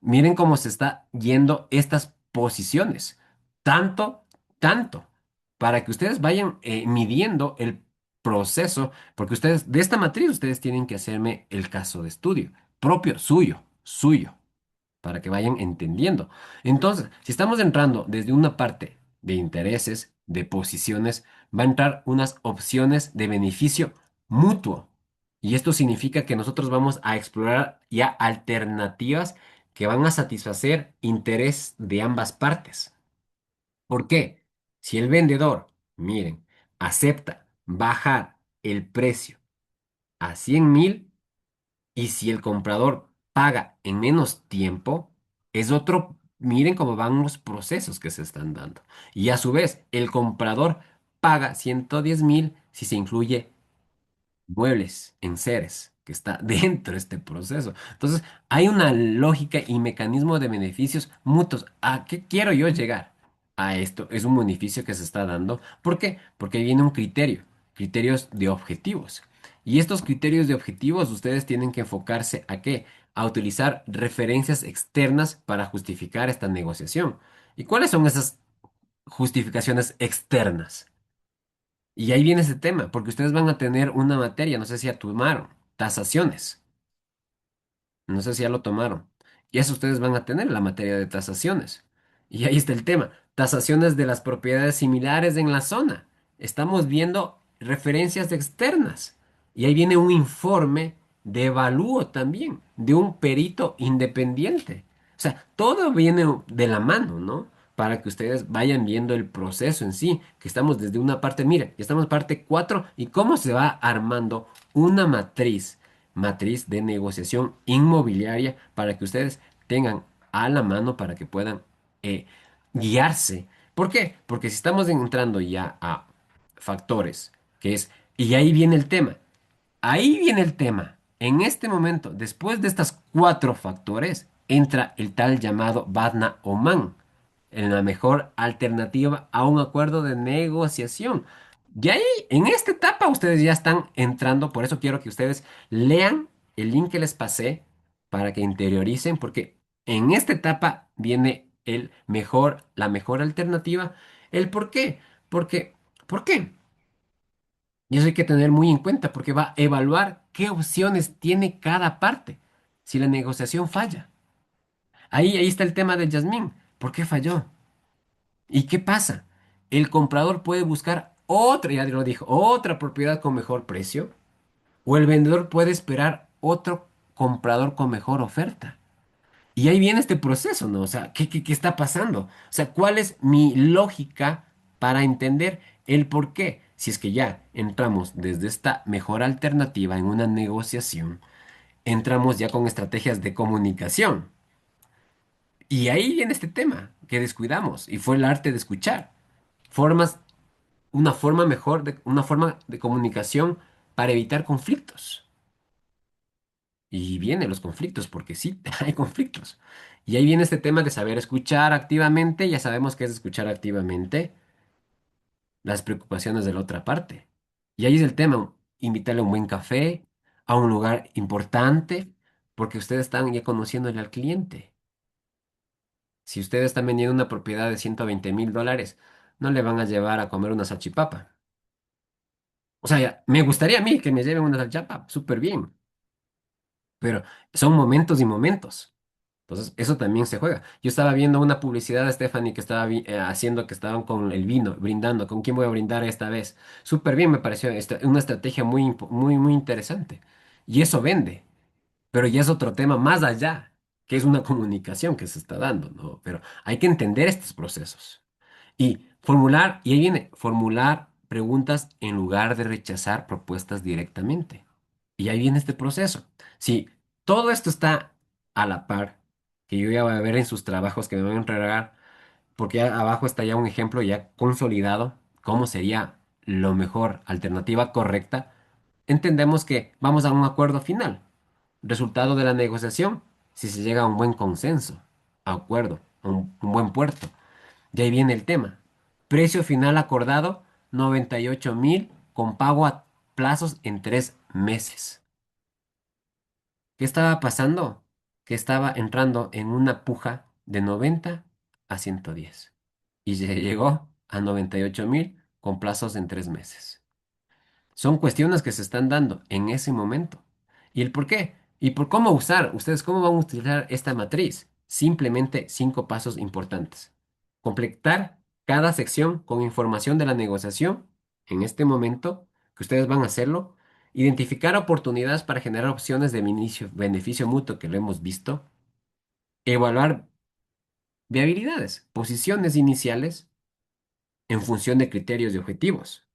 Miren cómo se está yendo estas posiciones. Tanto, tanto, para que ustedes vayan midiendo el proceso, porque ustedes, de esta matriz, ustedes tienen que hacerme el caso de estudio propio, suyo, suyo, para que vayan entendiendo. Entonces, si estamos entrando desde una parte de intereses, de posiciones, va a entrar unas opciones de beneficio mutuo. Y esto significa que nosotros vamos a explorar ya alternativas que van a satisfacer interés de ambas partes. ¿Por qué? Si el vendedor, miren, acepta bajar el precio a 100.000, y si el comprador paga en menos tiempo, es otro, miren cómo van los procesos que se están dando. Y a su vez, el comprador paga 110.000 si se incluye muebles, enseres, que está dentro de este proceso. Entonces, hay una lógica y mecanismo de beneficios mutuos. ¿A qué quiero yo llegar? A esto. Es un beneficio que se está dando. ¿Por qué? Porque ahí viene un criterio, criterios de objetivos. Y estos criterios de objetivos, ustedes tienen que enfocarse a qué? A utilizar referencias externas para justificar esta negociación. ¿Y cuáles son esas justificaciones externas? Y ahí viene ese tema, porque ustedes van a tener una materia, no sé si ya tomaron, tasaciones. No sé si ya lo tomaron. Y eso ustedes van a tener la materia de tasaciones. Y ahí está el tema. Tasaciones de las propiedades similares en la zona. Estamos viendo referencias externas. Y ahí viene un informe de evalúo también, de un perito independiente. O sea, todo viene de la mano, ¿no? Para que ustedes vayan viendo el proceso en sí, que estamos desde una parte, mira, ya estamos parte 4 y cómo se va armando una matriz de negociación inmobiliaria para que ustedes tengan a la mano para que puedan eh, guiarse. ¿Por qué? Porque si estamos entrando ya a factores, que es, y ahí viene el tema, ahí viene el tema. En este momento, después de estas 4 factores, entra el tal llamado Badna Oman, en la mejor alternativa a un acuerdo de negociación. Y ahí, en esta etapa, ustedes ya están entrando, por eso quiero que ustedes lean el link que les pasé para que interioricen, porque en esta etapa viene la mejor alternativa. ¿El por qué? Porque, ¿por qué? Y eso hay que tener muy en cuenta porque va a evaluar qué opciones tiene cada parte si la negociación falla. Ahí está el tema de Yasmín. ¿Por qué falló? ¿Y qué pasa? El comprador puede buscar otra, ya lo dijo, otra propiedad con mejor precio, o el vendedor puede esperar otro comprador con mejor oferta. Y ahí viene este proceso, ¿no? O sea, ¿qué está pasando? O sea, ¿cuál es mi lógica para entender el por qué? Si es que ya entramos desde esta mejor alternativa en una negociación, entramos ya con estrategias de comunicación. Y ahí viene este tema que descuidamos, y fue el arte de escuchar. Formas, una forma de comunicación para evitar conflictos. Y vienen los conflictos, porque sí, hay conflictos. Y ahí viene este tema de saber escuchar activamente. Ya sabemos qué es escuchar activamente las preocupaciones de la otra parte. Y ahí es el tema, invitarle a un buen café, a un lugar importante, porque ustedes están ya conociéndole al cliente. Si ustedes están vendiendo una propiedad de 120.000 dólares, no le van a llevar a comer una salchipapa. O sea, me gustaría a mí que me lleven una salchipapa, súper bien, pero son momentos y momentos. Entonces, eso también se juega. Yo estaba viendo una publicidad de Stephanie que estaba haciendo que estaban con el vino, brindando. ¿Con quién voy a brindar esta vez? Súper bien, me pareció una estrategia muy, muy, muy interesante. Y eso vende, pero ya es otro tema más allá. que es una comunicación que se está dando, ¿no? Pero hay que entender estos procesos. Y ahí viene, formular preguntas en lugar de rechazar propuestas directamente. Y ahí viene este proceso. Si todo esto está a la par, que yo ya voy a ver en sus trabajos que me van a entregar, porque ya abajo está ya un ejemplo ya consolidado, cómo sería lo mejor, alternativa correcta, entendemos que vamos a un acuerdo final. Resultado de la negociación, si se llega a un buen consenso, acuerdo, un buen puerto. De ahí viene el tema. Precio final acordado, 98.000 con pago a plazos en 3 meses. ¿Qué estaba pasando? Que estaba entrando en una puja de 90 a 110. Y se llegó a 98.000 con plazos en 3 meses. Son cuestiones que se están dando en ese momento. ¿Y el por qué? ¿Y por cómo usar? ¿Ustedes cómo van a utilizar esta matriz? Simplemente 5 pasos importantes. Completar cada sección con información de la negociación en este momento, que ustedes van a hacerlo. Identificar oportunidades para generar opciones de beneficio mutuo, que lo hemos visto. Evaluar viabilidades, posiciones iniciales en función de criterios y objetivos.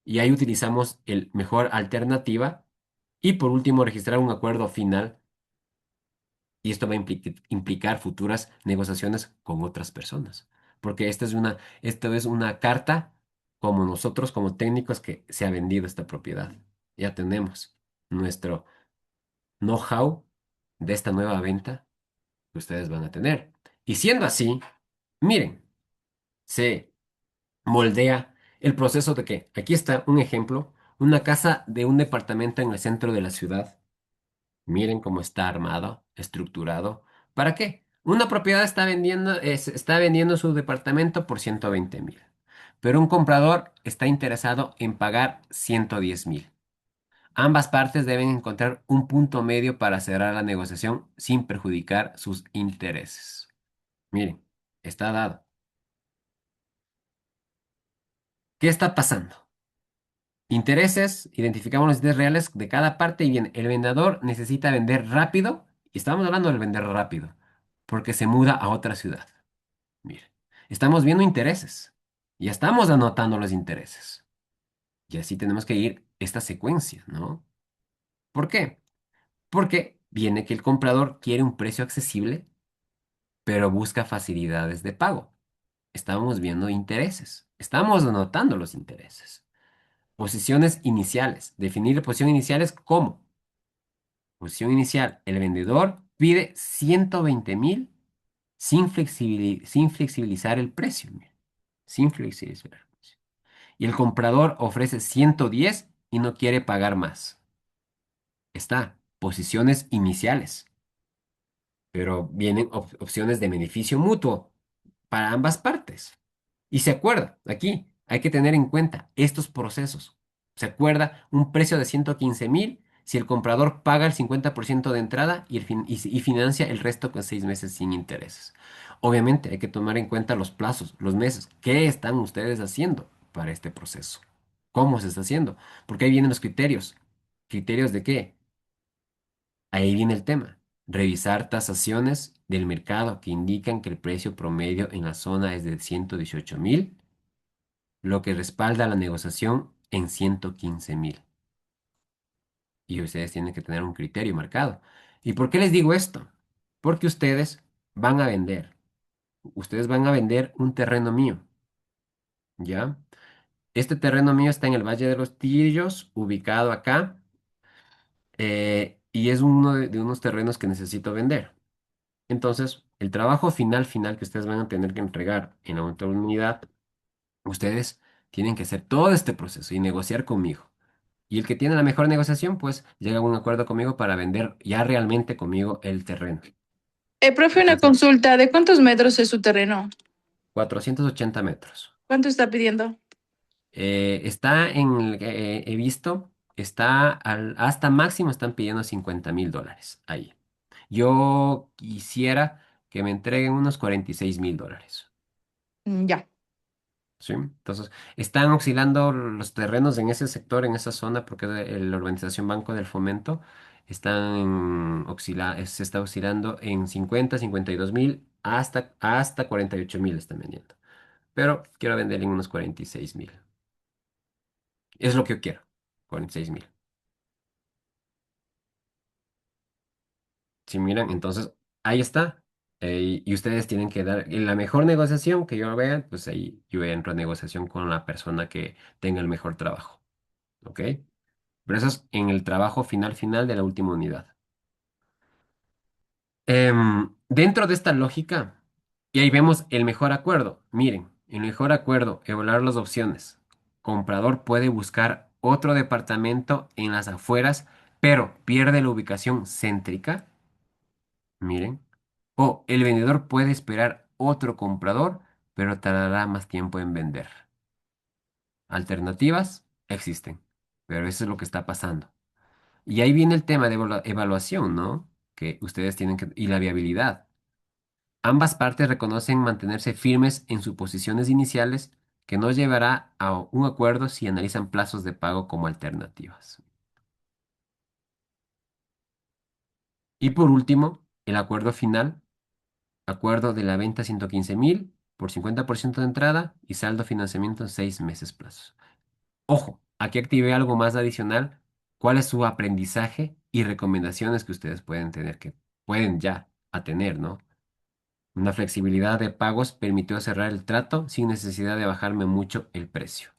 Y ahí utilizamos el mejor alternativa. Y por último, registrar un acuerdo final. Y esto va a implicar futuras negociaciones con otras personas. Porque esto es una carta como nosotros, como técnicos, que se ha vendido esta propiedad. Ya tenemos nuestro know-how de esta nueva venta que ustedes van a tener. Y siendo así, miren, se moldea el proceso de que, aquí está un ejemplo, una casa de un departamento en el centro de la ciudad. Miren cómo está armado, estructurado. ¿Para qué? Una propiedad está vendiendo su departamento por 120.000, pero un comprador está interesado en pagar 110.000. Ambas partes deben encontrar un punto medio para cerrar la negociación sin perjudicar sus intereses. Miren, está dado. ¿Qué está pasando? Intereses, identificamos los intereses reales de cada parte y bien, el vendedor necesita vender rápido, y estamos hablando del vender rápido, porque se muda a otra ciudad. Mire, estamos viendo intereses, ya estamos anotando los intereses, y así tenemos que ir esta secuencia, ¿no? ¿Por qué? Porque viene que el comprador quiere un precio accesible, pero busca facilidades de pago. Estamos viendo intereses, estamos anotando los intereses. Posiciones iniciales. Definir posiciones iniciales como posición inicial. El vendedor pide 120.000 sin flexibilizar el precio. Mira, sin flexibilizar el precio. Y el comprador ofrece 110 y no quiere pagar más. Está. Posiciones iniciales. Pero vienen opciones de beneficio mutuo para ambas partes. Y se acuerda, aquí hay que tener en cuenta estos procesos. Se acuerda un precio de 115.000 si el comprador paga el 50% de entrada y financia el resto con 6 meses sin intereses. Obviamente hay que tomar en cuenta los plazos, los meses. ¿Qué están ustedes haciendo para este proceso? ¿Cómo se está haciendo? Porque ahí vienen los criterios. ¿Criterios de qué? Ahí viene el tema. Revisar tasaciones del mercado que indican que el precio promedio en la zona es de 118.000, lo que respalda la negociación en 115.000. Y ustedes tienen que tener un criterio marcado. ¿Y por qué les digo esto? Porque van a vender. Ustedes van a vender un terreno mío, ¿ya? Este terreno mío está en el Valle de los Tirillos, ubicado acá, y es uno de unos terrenos que necesito vender. Entonces, el trabajo final que ustedes van a tener que entregar en la oportunidad, ustedes tienen que hacer todo este proceso y negociar conmigo. Y el que tiene la mejor negociación, pues llega a un acuerdo conmigo para vender ya realmente conmigo el terreno. Profe, una Entonces, consulta. ¿De cuántos metros es su terreno? 480 metros. ¿Cuánto está pidiendo? He visto, hasta máximo están pidiendo 50.000 dólares ahí. Yo quisiera que me entreguen unos 46.000 dólares. Ya. ¿Sí? Entonces, están oscilando los terrenos en ese sector, en esa zona, porque es de la urbanización Banco del Fomento. se está oscilando en 52.000 hasta 48.000 están vendiendo. Pero quiero vender en unos 46.000. Es lo que yo quiero, 46.000. Si miran, entonces ahí está. Y ustedes tienen que dar en la mejor negociación que yo vea, pues ahí yo entro en negociación con la persona que tenga el mejor trabajo. ¿Ok? Pero eso es en el trabajo final de la última unidad. Dentro de esta lógica, y ahí vemos el mejor acuerdo. Miren, el mejor acuerdo, evaluar las opciones. Comprador puede buscar otro departamento en las afueras, pero pierde la ubicación céntrica. Miren. O el vendedor puede esperar otro comprador, pero tardará más tiempo en vender. Alternativas existen, pero eso es lo que está pasando. Y ahí viene el tema de evaluación, ¿no? Que ustedes tienen que... Y la viabilidad. Ambas partes reconocen mantenerse firmes en sus posiciones iniciales, que no llevará a un acuerdo si analizan plazos de pago como alternativas. Y por último, el acuerdo final. Acuerdo de la venta 115.000 por 50% de entrada y saldo financiamiento en 6 meses plazos. Ojo, aquí activé algo más adicional. ¿Cuál es su aprendizaje y recomendaciones que ustedes pueden tener, que pueden ya a tener, ¿no? Una flexibilidad de pagos permitió cerrar el trato sin necesidad de bajarme mucho el precio.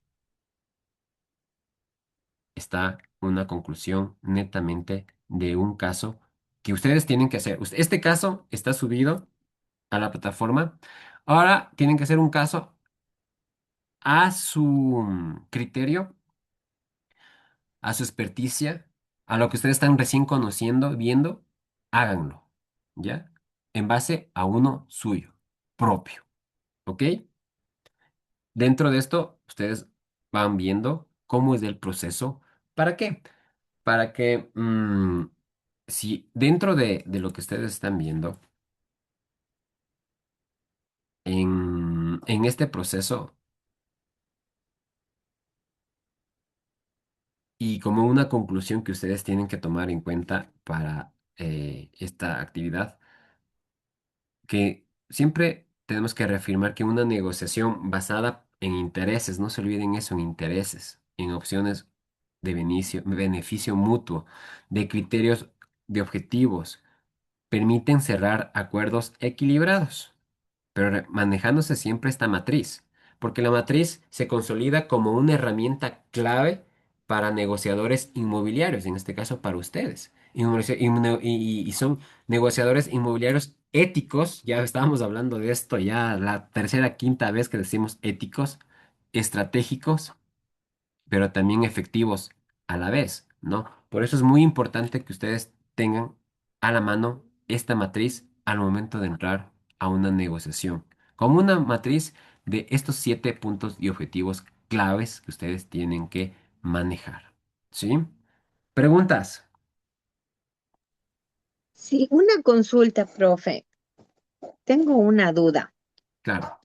Está una conclusión netamente de un caso que ustedes tienen que hacer. Este caso está subido a la plataforma. Ahora tienen que hacer un caso a su criterio, a su experticia, a lo que ustedes están recién conociendo, viendo, háganlo, ¿ya? En base a uno suyo, propio, ¿ok? Dentro de esto, ustedes van viendo cómo es el proceso. ¿Para qué? Para que, si dentro de lo que ustedes están viendo, en este proceso, y como una conclusión que ustedes tienen que tomar en cuenta para esta actividad, que siempre tenemos que reafirmar que una negociación basada en intereses, no se olviden eso, en intereses, en opciones de beneficio mutuo, de criterios, de objetivos, permiten cerrar acuerdos equilibrados, pero manejándose siempre esta matriz, porque la matriz se consolida como una herramienta clave para negociadores inmobiliarios, en este caso para ustedes. Y son negociadores inmobiliarios éticos, ya estábamos hablando de esto ya la tercera, quinta vez que decimos éticos, estratégicos, pero también efectivos a la vez, ¿no? Por eso es muy importante que ustedes tengan a la mano esta matriz al momento de entrar a una negociación, como una matriz de estos 7 puntos y objetivos claves que ustedes tienen que manejar, ¿sí? Preguntas, Sí, una consulta, profe. Tengo una duda. claro.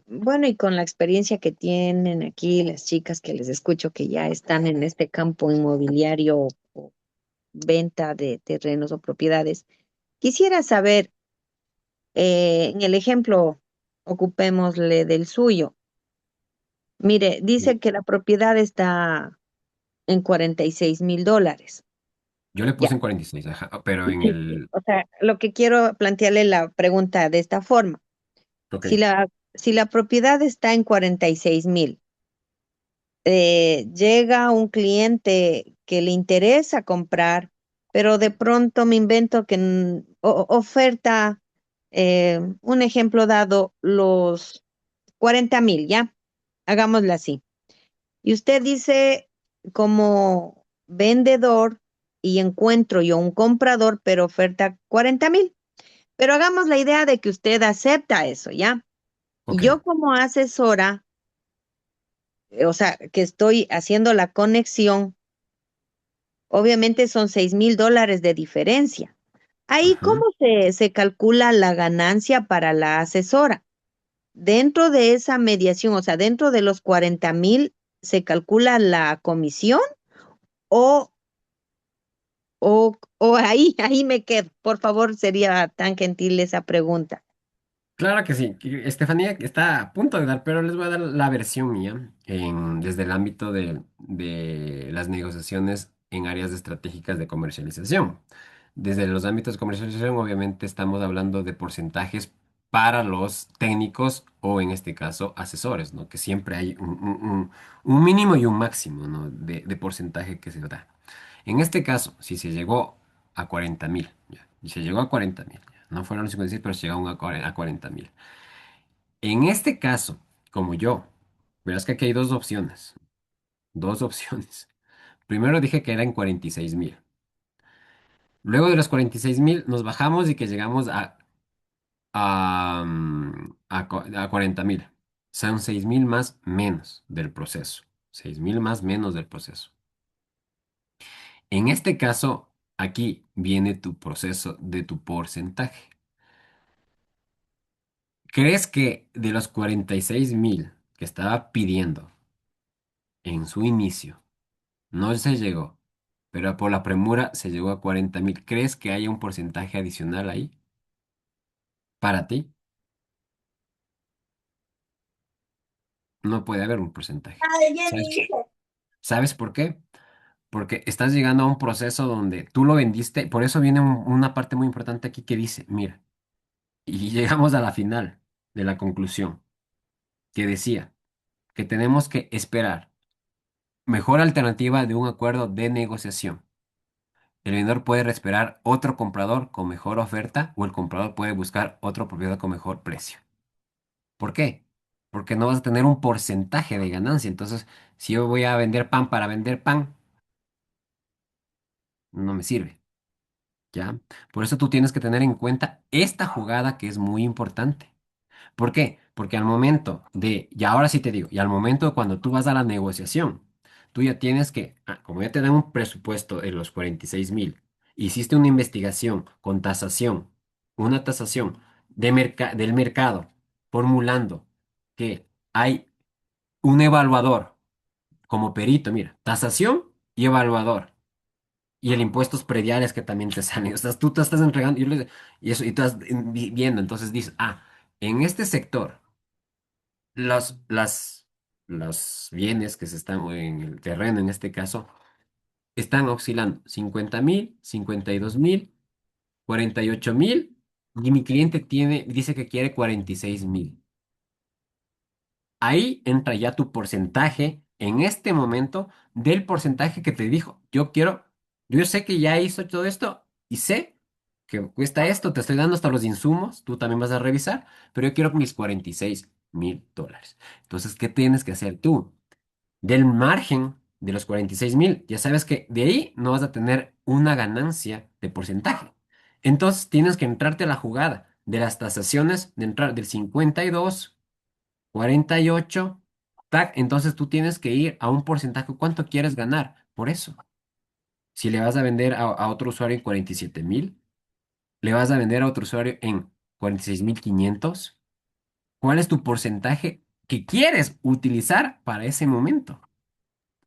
Bueno, y con la experiencia que tienen aquí las chicas que les escucho que ya están en este campo inmobiliario o venta de terrenos o propiedades, quisiera saber, en el ejemplo, ocupémosle del suyo. Mire, Sí. dice que la propiedad está en $46,000. Yo le Ya, puse en 46, ajá, pero en el... o sea, lo que quiero plantearle la pregunta de esta forma. Ok, Si la propiedad está en 46,000, llega un cliente que le interesa comprar, pero de pronto me invento que oferta, un ejemplo dado, los 40,000, ¿ya? Hagámoslo así. Y usted dice, como vendedor, y encuentro yo un comprador, pero oferta 40,000. Pero hagamos la idea de que usted acepta eso, ¿ya? Y ok, yo como asesora, o sea, que estoy haciendo la conexión, obviamente son $6,000 de diferencia. Ahí, ujú, ¿cómo se calcula la ganancia para la asesora? Dentro de esa mediación, o sea, dentro de los 40,000, ¿se calcula la comisión o o ahí me quedo. Por favor, sería tan gentil esa pregunta. Claro que sí. Estefanía está a punto de dar, pero les voy a dar la versión mía desde el ámbito de las negociaciones en áreas estratégicas de comercialización. Desde los ámbitos de comercialización, obviamente estamos hablando de porcentajes para los técnicos o en este caso asesores, ¿no? Que siempre hay un mínimo y un máximo, ¿no? De porcentaje que se da. En este caso, si se llegó a 40.000, ya, y se llegó a 40.000, ya, no fueron los 56, pero se llegó a 40.000. En este caso, como yo, verás que aquí hay dos opciones. Dos opciones. Primero dije que eran 46.000. Luego de los 46.000 nos bajamos y que llegamos a 40.000. Son 6.000 más menos del proceso. 6.000 más menos del proceso. En este caso, aquí viene tu proceso de tu porcentaje. ¿Crees que de los 46.000 que estaba pidiendo en su inicio, no se llegó, pero por la premura se llegó a 40.000? ¿Crees que haya un porcentaje adicional ahí para ti? No puede haber un porcentaje. ¿Sabes? ¿Sabes por qué? Porque estás llegando a un proceso donde tú lo vendiste, por eso viene una parte muy importante aquí que dice, mira, y llegamos a la final de la conclusión, que decía que tenemos que esperar mejor alternativa de un acuerdo de negociación. El vendedor puede esperar otro comprador con mejor oferta o el comprador puede buscar otro propiedad con mejor precio. ¿Por qué? Porque no vas a tener un porcentaje de ganancia. Entonces, si yo voy a vender pan para vender pan, no me sirve. ¿Ya? Por eso tú tienes que tener en cuenta esta jugada que es muy importante. ¿Por qué? Porque al momento y ahora sí te digo, y al momento de cuando tú vas a la negociación, tú ya tienes que, como ya te dan un presupuesto en los 46.000, hiciste una investigación con tasación, una tasación del mercado, formulando que hay un evaluador como perito, mira, tasación y evaluador. Y el impuestos prediales que también te salen. O sea, tú te estás entregando y eso, y tú estás viendo. Entonces dices, en este sector, los, las, los bienes que se están en el terreno, en este caso, están oscilando 50.000, 52.000, 48.000, y mi cliente dice que quiere 46.000. Ahí entra ya tu porcentaje en este momento del porcentaje que te dijo. Yo sé que ya hizo todo esto y sé que cuesta esto, te estoy dando hasta los insumos, tú también vas a revisar, pero yo quiero mis 46.000 dólares. Entonces, ¿qué tienes que hacer tú? Del margen de los 46.000, ya sabes que de ahí no vas a tener una ganancia de porcentaje. Entonces, tienes que entrarte a la jugada de las tasaciones, de entrar del 52, 48, tac, entonces tú tienes que ir a un porcentaje. ¿Cuánto quieres ganar? Por eso, si le vas a vender a otro usuario en 47.000, le vas a vender a otro usuario en 46.500, ¿cuál es tu porcentaje que quieres utilizar para ese momento?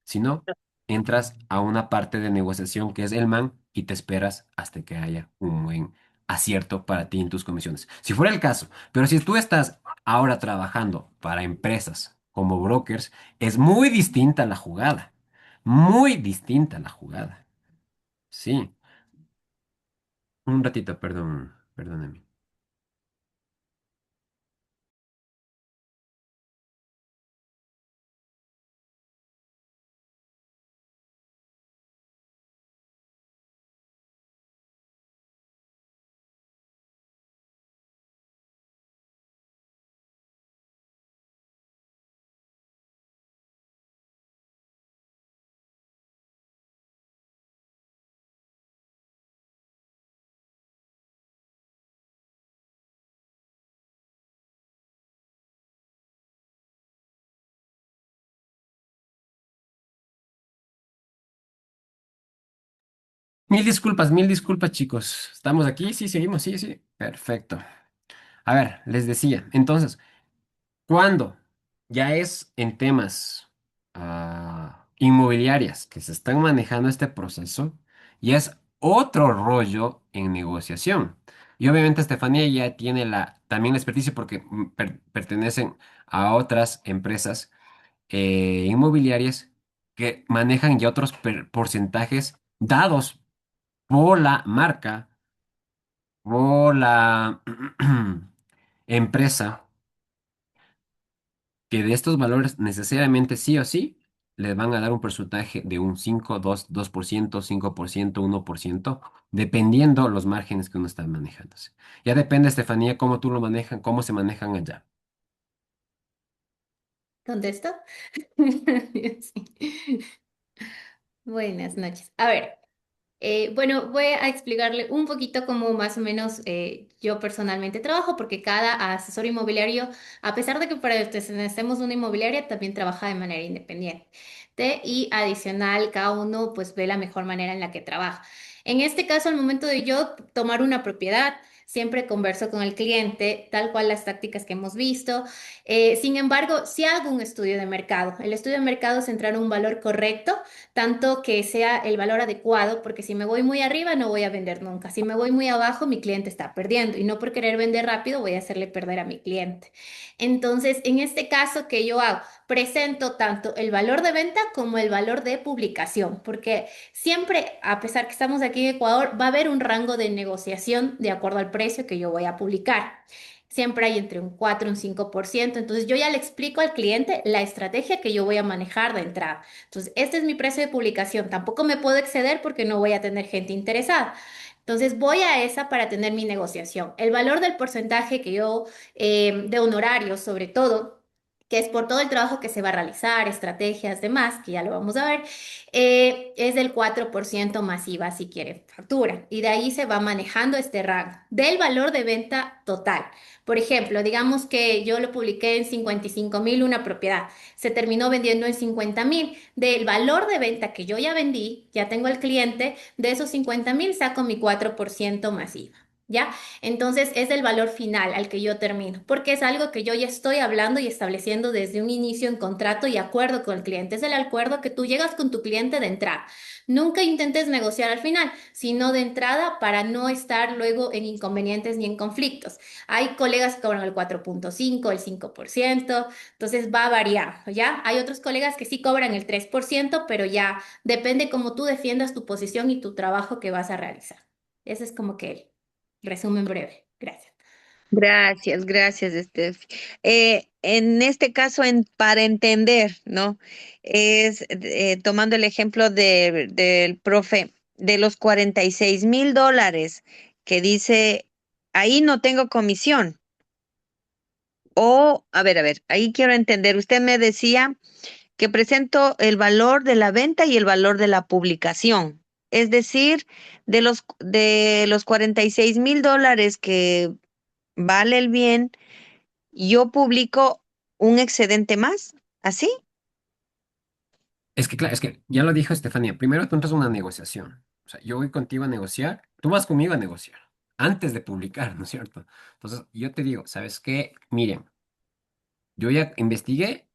Si no, entras a una parte de negociación que es el man y te esperas hasta que haya un buen acierto para ti en tus comisiones. Si fuera el caso, pero si tú estás ahora trabajando para empresas como brokers, es muy distinta la jugada. Muy distinta la jugada. Sí, un ratito, perdón, perdóname. Mil disculpas, chicos. ¿Estamos aquí? Sí, seguimos, sí, sí. Perfecto. A ver, les decía, entonces, cuando ya es en temas inmobiliarias que se están manejando este proceso, ya es otro rollo en negociación. Y obviamente Estefanía ya tiene también la experticia porque pertenecen a otras empresas inmobiliarias que manejan ya otros porcentajes dados por la marca, por la empresa, que de estos valores necesariamente sí o sí les van a dar un porcentaje de un 5, 2%, 5%, 1%, dependiendo los márgenes que uno está manejándose. Ya depende, Estefanía, cómo tú lo manejan, cómo se manejan allá. ¿Contesto? Sí. Buenas noches. A ver. Bueno, voy a explicarle un poquito cómo más o menos yo personalmente trabajo, porque cada asesor inmobiliario, a pesar de que pertenecemos a una inmobiliaria, también trabaja de manera independiente. Y adicional, cada uno pues ve la mejor manera en la que trabaja. En este caso, al momento de yo tomar una propiedad, siempre converso con el cliente, tal cual las tácticas que hemos visto. Sin embargo, si hago un estudio de mercado, el estudio de mercado es entrar a un valor correcto tanto que sea el valor adecuado, porque si me voy muy arriba no voy a vender nunca. Si me voy muy abajo, mi cliente está perdiendo y no por querer vender rápido voy a hacerle perder a mi cliente. Entonces, en este caso, ¿qué yo hago? Presento tanto el valor de venta como el valor de publicación, porque siempre, a pesar que estamos aquí en Ecuador, va a haber un rango de negociación de acuerdo al precio que yo voy a publicar. Siempre hay entre un 4 y un 5%. Entonces yo ya le explico al cliente la estrategia que yo voy a manejar de entrada. Entonces, este es mi precio de publicación. Tampoco me puedo exceder porque no voy a tener gente interesada. Entonces, voy a esa para tener mi negociación. El valor del porcentaje que yo, de honorarios sobre todo, que es por todo el trabajo que se va a realizar, estrategias, demás, que ya lo vamos a ver, es del 4% masiva si quiere factura. Y de ahí se va manejando este rango del valor de venta total. Por ejemplo, digamos que yo lo publiqué en 55.000 una propiedad, se terminó vendiendo en 50.000. Del valor de venta que yo ya vendí, ya tengo al cliente, de esos 50.000 saco mi 4% masiva. ¿Ya? Entonces es el valor final al que yo termino, porque es algo que yo ya estoy hablando y estableciendo desde un inicio en contrato y acuerdo con el cliente. Es el acuerdo que tú llegas con tu cliente de entrada. Nunca intentes negociar al final, sino de entrada para no estar luego en inconvenientes ni en conflictos. Hay colegas que cobran el 4.5, el 5%, entonces va a variar, ¿ya? Hay otros colegas que sí cobran el 3%, pero ya depende cómo tú defiendas tu posición y tu trabajo que vas a realizar. Ese es como que el resumen breve. Gracias. Gracias, gracias, Steph. En este caso, para entender, ¿no? Es tomando el ejemplo del profe, de los $46,000 que dice, ahí no tengo comisión. O, a ver, ahí quiero entender. Usted me decía que presento el valor de la venta y el valor de la publicación. Es decir, de los $46,000 que vale el bien, yo publico un excedente más, ¿así? Es que, claro, es que ya lo dijo Estefanía. Primero tú entras a una negociación. O sea, yo voy contigo a negociar, tú vas conmigo a negociar antes de publicar, ¿no es cierto? Entonces, yo te digo, ¿sabes qué? Miren, yo ya investigué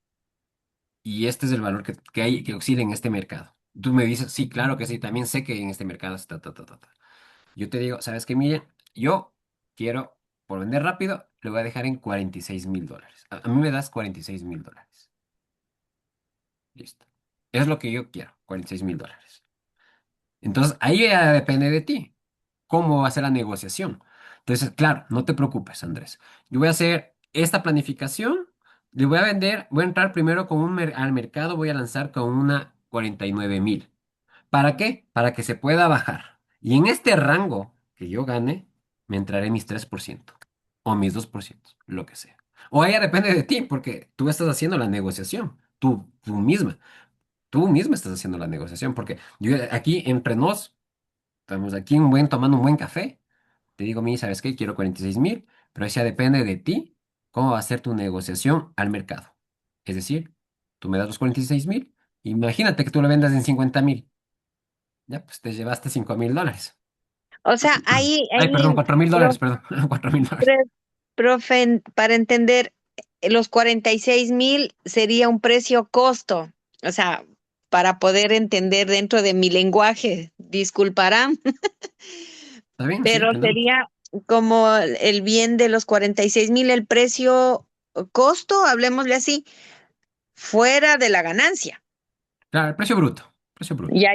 y este es el valor que hay, que oscila en este mercado. Tú me dices, sí, claro que sí, también sé que en este mercado está, ta, ta, ta, ta. Yo te digo, ¿sabes qué? Miren, yo quiero, por vender rápido, le voy a dejar en $46,000. A mí me das $46,000. Listo. Es lo que yo quiero, $46,000. Entonces, ahí ya depende de ti. ¿Cómo va a ser la negociación? Entonces, claro, no te preocupes, Andrés. Yo voy a hacer esta planificación, le voy a vender, voy a entrar primero con al mercado, voy a lanzar con una 49,000. ¿Para qué? Para que se pueda bajar. Y en este rango que yo gane, me entraré mis 3% o mis 2%, lo que sea. O ella depende de ti, porque tú estás haciendo la negociación, tú misma estás haciendo la negociación, porque yo aquí entre nos, estamos aquí tomando un buen café, te digo, mi, ¿sabes qué? Quiero 46,000, pero eso ya depende de ti, cómo va a ser tu negociación al mercado. Es decir, tú me das los 46,000, imagínate que tú lo vendas en 50,000, ya, pues te llevaste $5,000. O sea, ahí, Ay, ahí, perdón, $4,000, pro- perdón, $4,000. pre- profe, para entender, los 46,000 sería un precio costo. O sea, para poder entender dentro de mi lenguaje, disculparán, ¿Está bien? Sí, pero tenemos. sería como el bien de los 46,000, el precio costo, hablemosle así, fuera de la ganancia. Claro, el precio bruto. Precio bruto. Ya,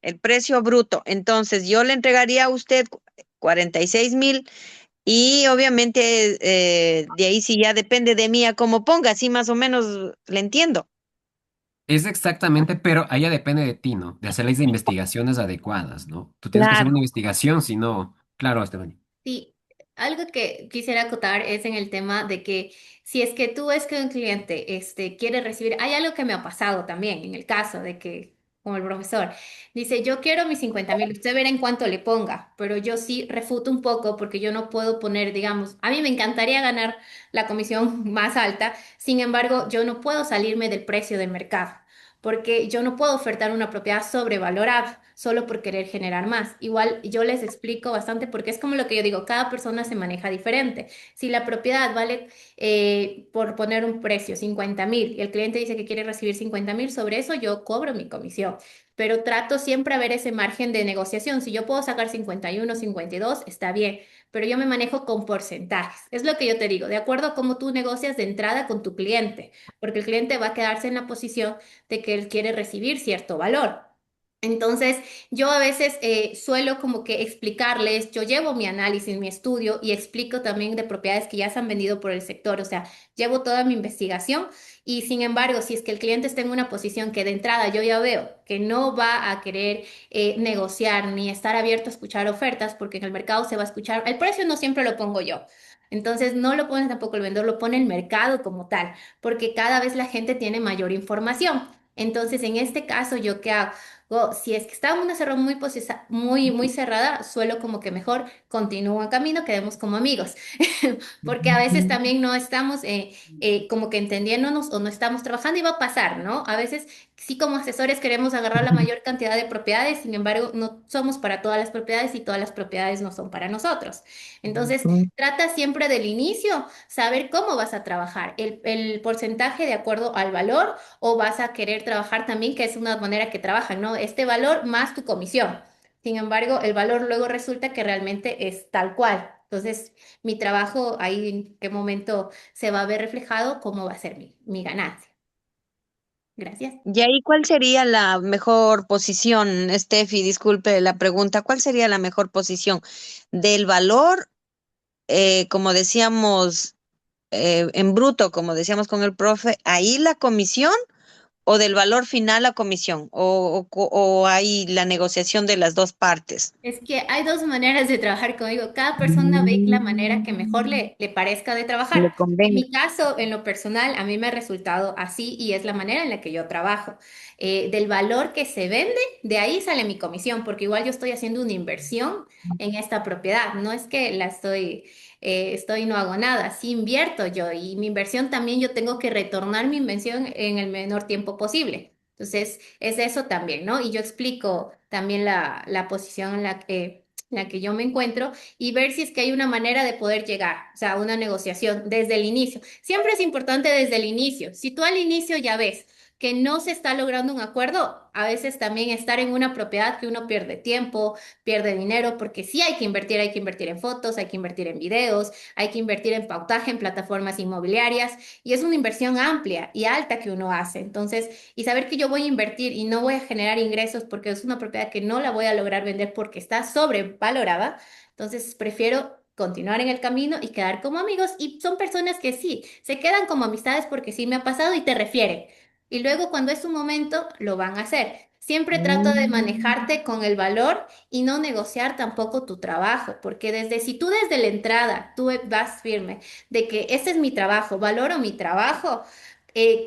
el precio bruto. Entonces, yo le entregaría a usted 46,000 y obviamente de ahí sí ya depende de mí a cómo ponga, así más o menos le entiendo. Es exactamente, pero ahí ya depende de ti, ¿no? De hacer las investigaciones adecuadas, ¿no? Tú tienes que hacer Claro. una investigación, si no. Claro, Esteban. Sí, algo que quisiera acotar es en el tema de que si es que tú ves que un cliente quiere recibir, hay algo que me ha pasado también en el caso de que, como el profesor, dice, yo quiero mis 50.000, usted verá en cuánto le ponga, pero yo sí refuto un poco porque yo no puedo poner, digamos, a mí me encantaría ganar la comisión más alta, sin embargo, yo no puedo salirme del precio del mercado. Porque yo no puedo ofertar una propiedad sobrevalorada solo por querer generar más. Igual yo les explico bastante porque es como lo que yo digo, cada persona se maneja diferente. Si la propiedad vale, por poner un precio, 50.000, y el cliente dice que quiere recibir 50.000, sobre eso yo cobro mi comisión. Pero trato siempre a ver ese margen de negociación. Si yo puedo sacar 51, 52, está bien, pero yo me manejo con porcentajes. Es lo que yo te digo, de acuerdo a cómo tú negocias de entrada con tu cliente, porque el cliente va a quedarse en la posición de que él quiere recibir cierto valor. Entonces, yo a veces suelo como que explicarles, yo llevo mi análisis, mi estudio y explico también de propiedades que ya se han vendido por el sector, o sea, llevo toda mi investigación y sin embargo, si es que el cliente está en una posición que de entrada yo ya veo que no va a querer negociar ni estar abierto a escuchar ofertas, porque en el mercado se va a escuchar, el precio no siempre lo pongo yo. Entonces, no lo pone tampoco el vendedor, lo pone el mercado como tal, porque cada vez la gente tiene mayor información. Entonces, en este caso, ¿yo qué hago? Si es que está en una cerrada muy cerrada, suelo como que mejor continúo en camino, quedemos como amigos, porque a veces también no estamos como que entendiéndonos o no estamos trabajando y va a pasar, ¿no? A veces sí como asesores queremos agarrar la mayor cantidad de propiedades, sin embargo, no somos para todas las propiedades y todas las propiedades no son para nosotros. Entonces, trata siempre del inicio, saber cómo vas a trabajar, el porcentaje de acuerdo al valor o vas a querer trabajar también, que es una manera que trabajan, ¿no? Este valor más tu comisión. Sin embargo, el valor luego resulta que realmente es tal cual. Entonces, mi trabajo ahí en qué momento se va a ver reflejado, cómo va a ser mi ganancia. Gracias. Y ahí, ¿cuál sería la mejor posición, Steffi? Disculpe la pregunta, ¿cuál sería la mejor posición del valor, como decíamos, en bruto, como decíamos con el profe, ahí la comisión o del valor final la comisión o hay la negociación de las dos partes? Es que hay dos maneras de trabajar conmigo. Cada persona ve la manera que mejor le parezca de trabajar. Le En convenga. mi caso, en lo personal, a mí me ha resultado así y es la manera en la que yo trabajo. Del valor que se vende, de ahí sale mi comisión, porque igual yo estoy haciendo una inversión en esta propiedad. No es que estoy y no hago nada, sí invierto yo y mi inversión también yo tengo que retornar mi inversión en el menor tiempo posible. Entonces, es eso también, ¿no? Y yo explico también la posición en la que yo me encuentro y ver si es que hay una manera de poder llegar, o sea, una negociación desde el inicio. Siempre es importante desde el inicio. Si tú al inicio ya ves que no se está logrando un acuerdo, a veces también estar en una propiedad que uno pierde tiempo, pierde dinero, porque sí hay que invertir en fotos, hay que invertir en videos, hay que invertir en pautaje en plataformas inmobiliarias y es una inversión amplia y alta que uno hace. Entonces, y saber que yo voy a invertir y no voy a generar ingresos porque es una propiedad que no la voy a lograr vender porque está sobrevalorada, entonces prefiero continuar en el camino y quedar como amigos y son personas que sí, se quedan como amistades porque sí me ha pasado y te refieren. Y luego cuando es su momento, lo van a hacer. Siempre trato de manejarte con el valor y no negociar tampoco tu trabajo, porque si tú desde la entrada tú vas firme de que este es mi trabajo, valoro mi trabajo,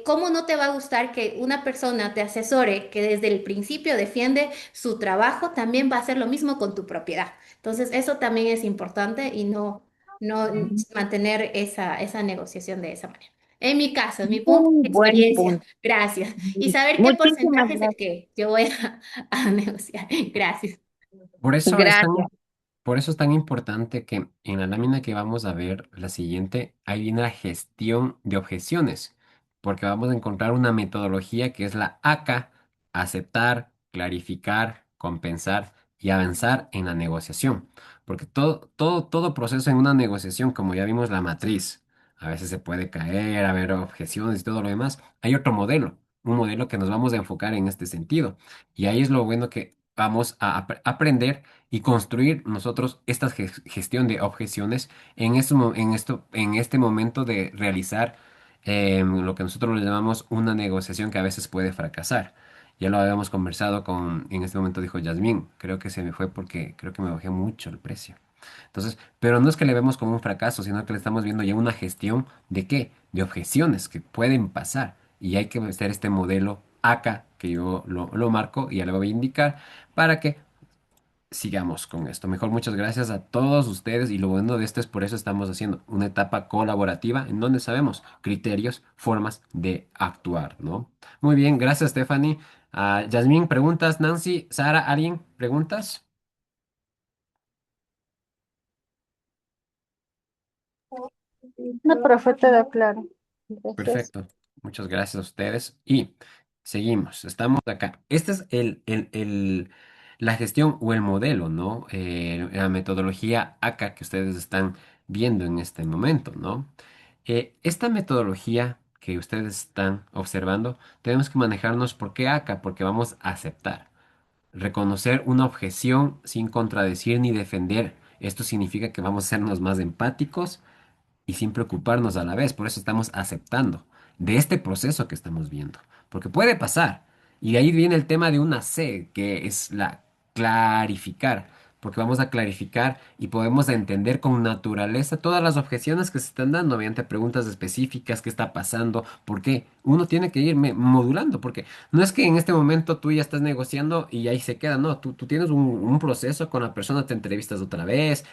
¿cómo no te va a gustar que una persona te asesore que desde el principio defiende su trabajo, también va a hacer lo mismo con tu propiedad? Entonces, eso también es importante y no mantener esa negociación de esa manera. En mi caso, en mi punto Muy de buen experiencia, punto. gracias. Y saber qué Muchísimas porcentaje es el gracias. que yo voy a negociar. Gracias. Por eso es tan, Gracias. por eso es tan importante que en la lámina que vamos a ver, la siguiente, ahí viene la gestión de objeciones, porque vamos a encontrar una metodología que es la ACA, aceptar, clarificar, compensar y avanzar en la negociación. Porque todo proceso en una negociación, como ya vimos la matriz, a veces se puede caer, haber objeciones y todo lo demás. Hay otro modelo, un modelo que nos vamos a enfocar en este sentido. Y ahí es lo bueno que vamos a aprender y construir nosotros esta gestión de objeciones en este momento de realizar lo que nosotros le llamamos una negociación que a veces puede fracasar. Ya lo habíamos conversado en este momento dijo Yasmín, creo que se me fue porque creo que me bajé mucho el precio. Entonces, pero no es que le vemos como un fracaso, sino que le estamos viendo ya una gestión de qué, de objeciones que pueden pasar. Y hay que hacer este modelo acá, que yo lo marco y ya le voy a indicar, para que sigamos con esto. Mejor muchas gracias a todos ustedes y lo bueno de esto es por eso estamos haciendo una etapa colaborativa en donde sabemos criterios, formas de actuar, ¿no? Muy bien, gracias Stephanie. Yasmín, preguntas, Nancy, Sara, ¿alguien? ¿Preguntas? No, profe, todo claro. Gracias. Perfecto. Muchas gracias a ustedes. Y seguimos. Estamos acá. Esta es la gestión o el modelo, ¿no? La metodología ACA que ustedes están viendo en este momento, ¿no? Esta metodología que ustedes están observando, tenemos que manejarnos. ¿Por qué ACA? Porque vamos a aceptar. Reconocer una objeción sin contradecir ni defender. Esto significa que vamos a sernos más empáticos y sin preocuparnos a la vez. Por eso estamos aceptando de este proceso que estamos viendo. Porque puede pasar. Y de ahí viene el tema de una C, que es la clarificar. Porque vamos a clarificar y podemos entender con naturaleza todas las objeciones que se están dando mediante preguntas específicas, qué está pasando, por qué. Uno tiene que ir modulando, porque no es que en este momento tú ya estás negociando y ahí se queda, no, tú tienes un proceso con la persona, te entrevistas otra vez,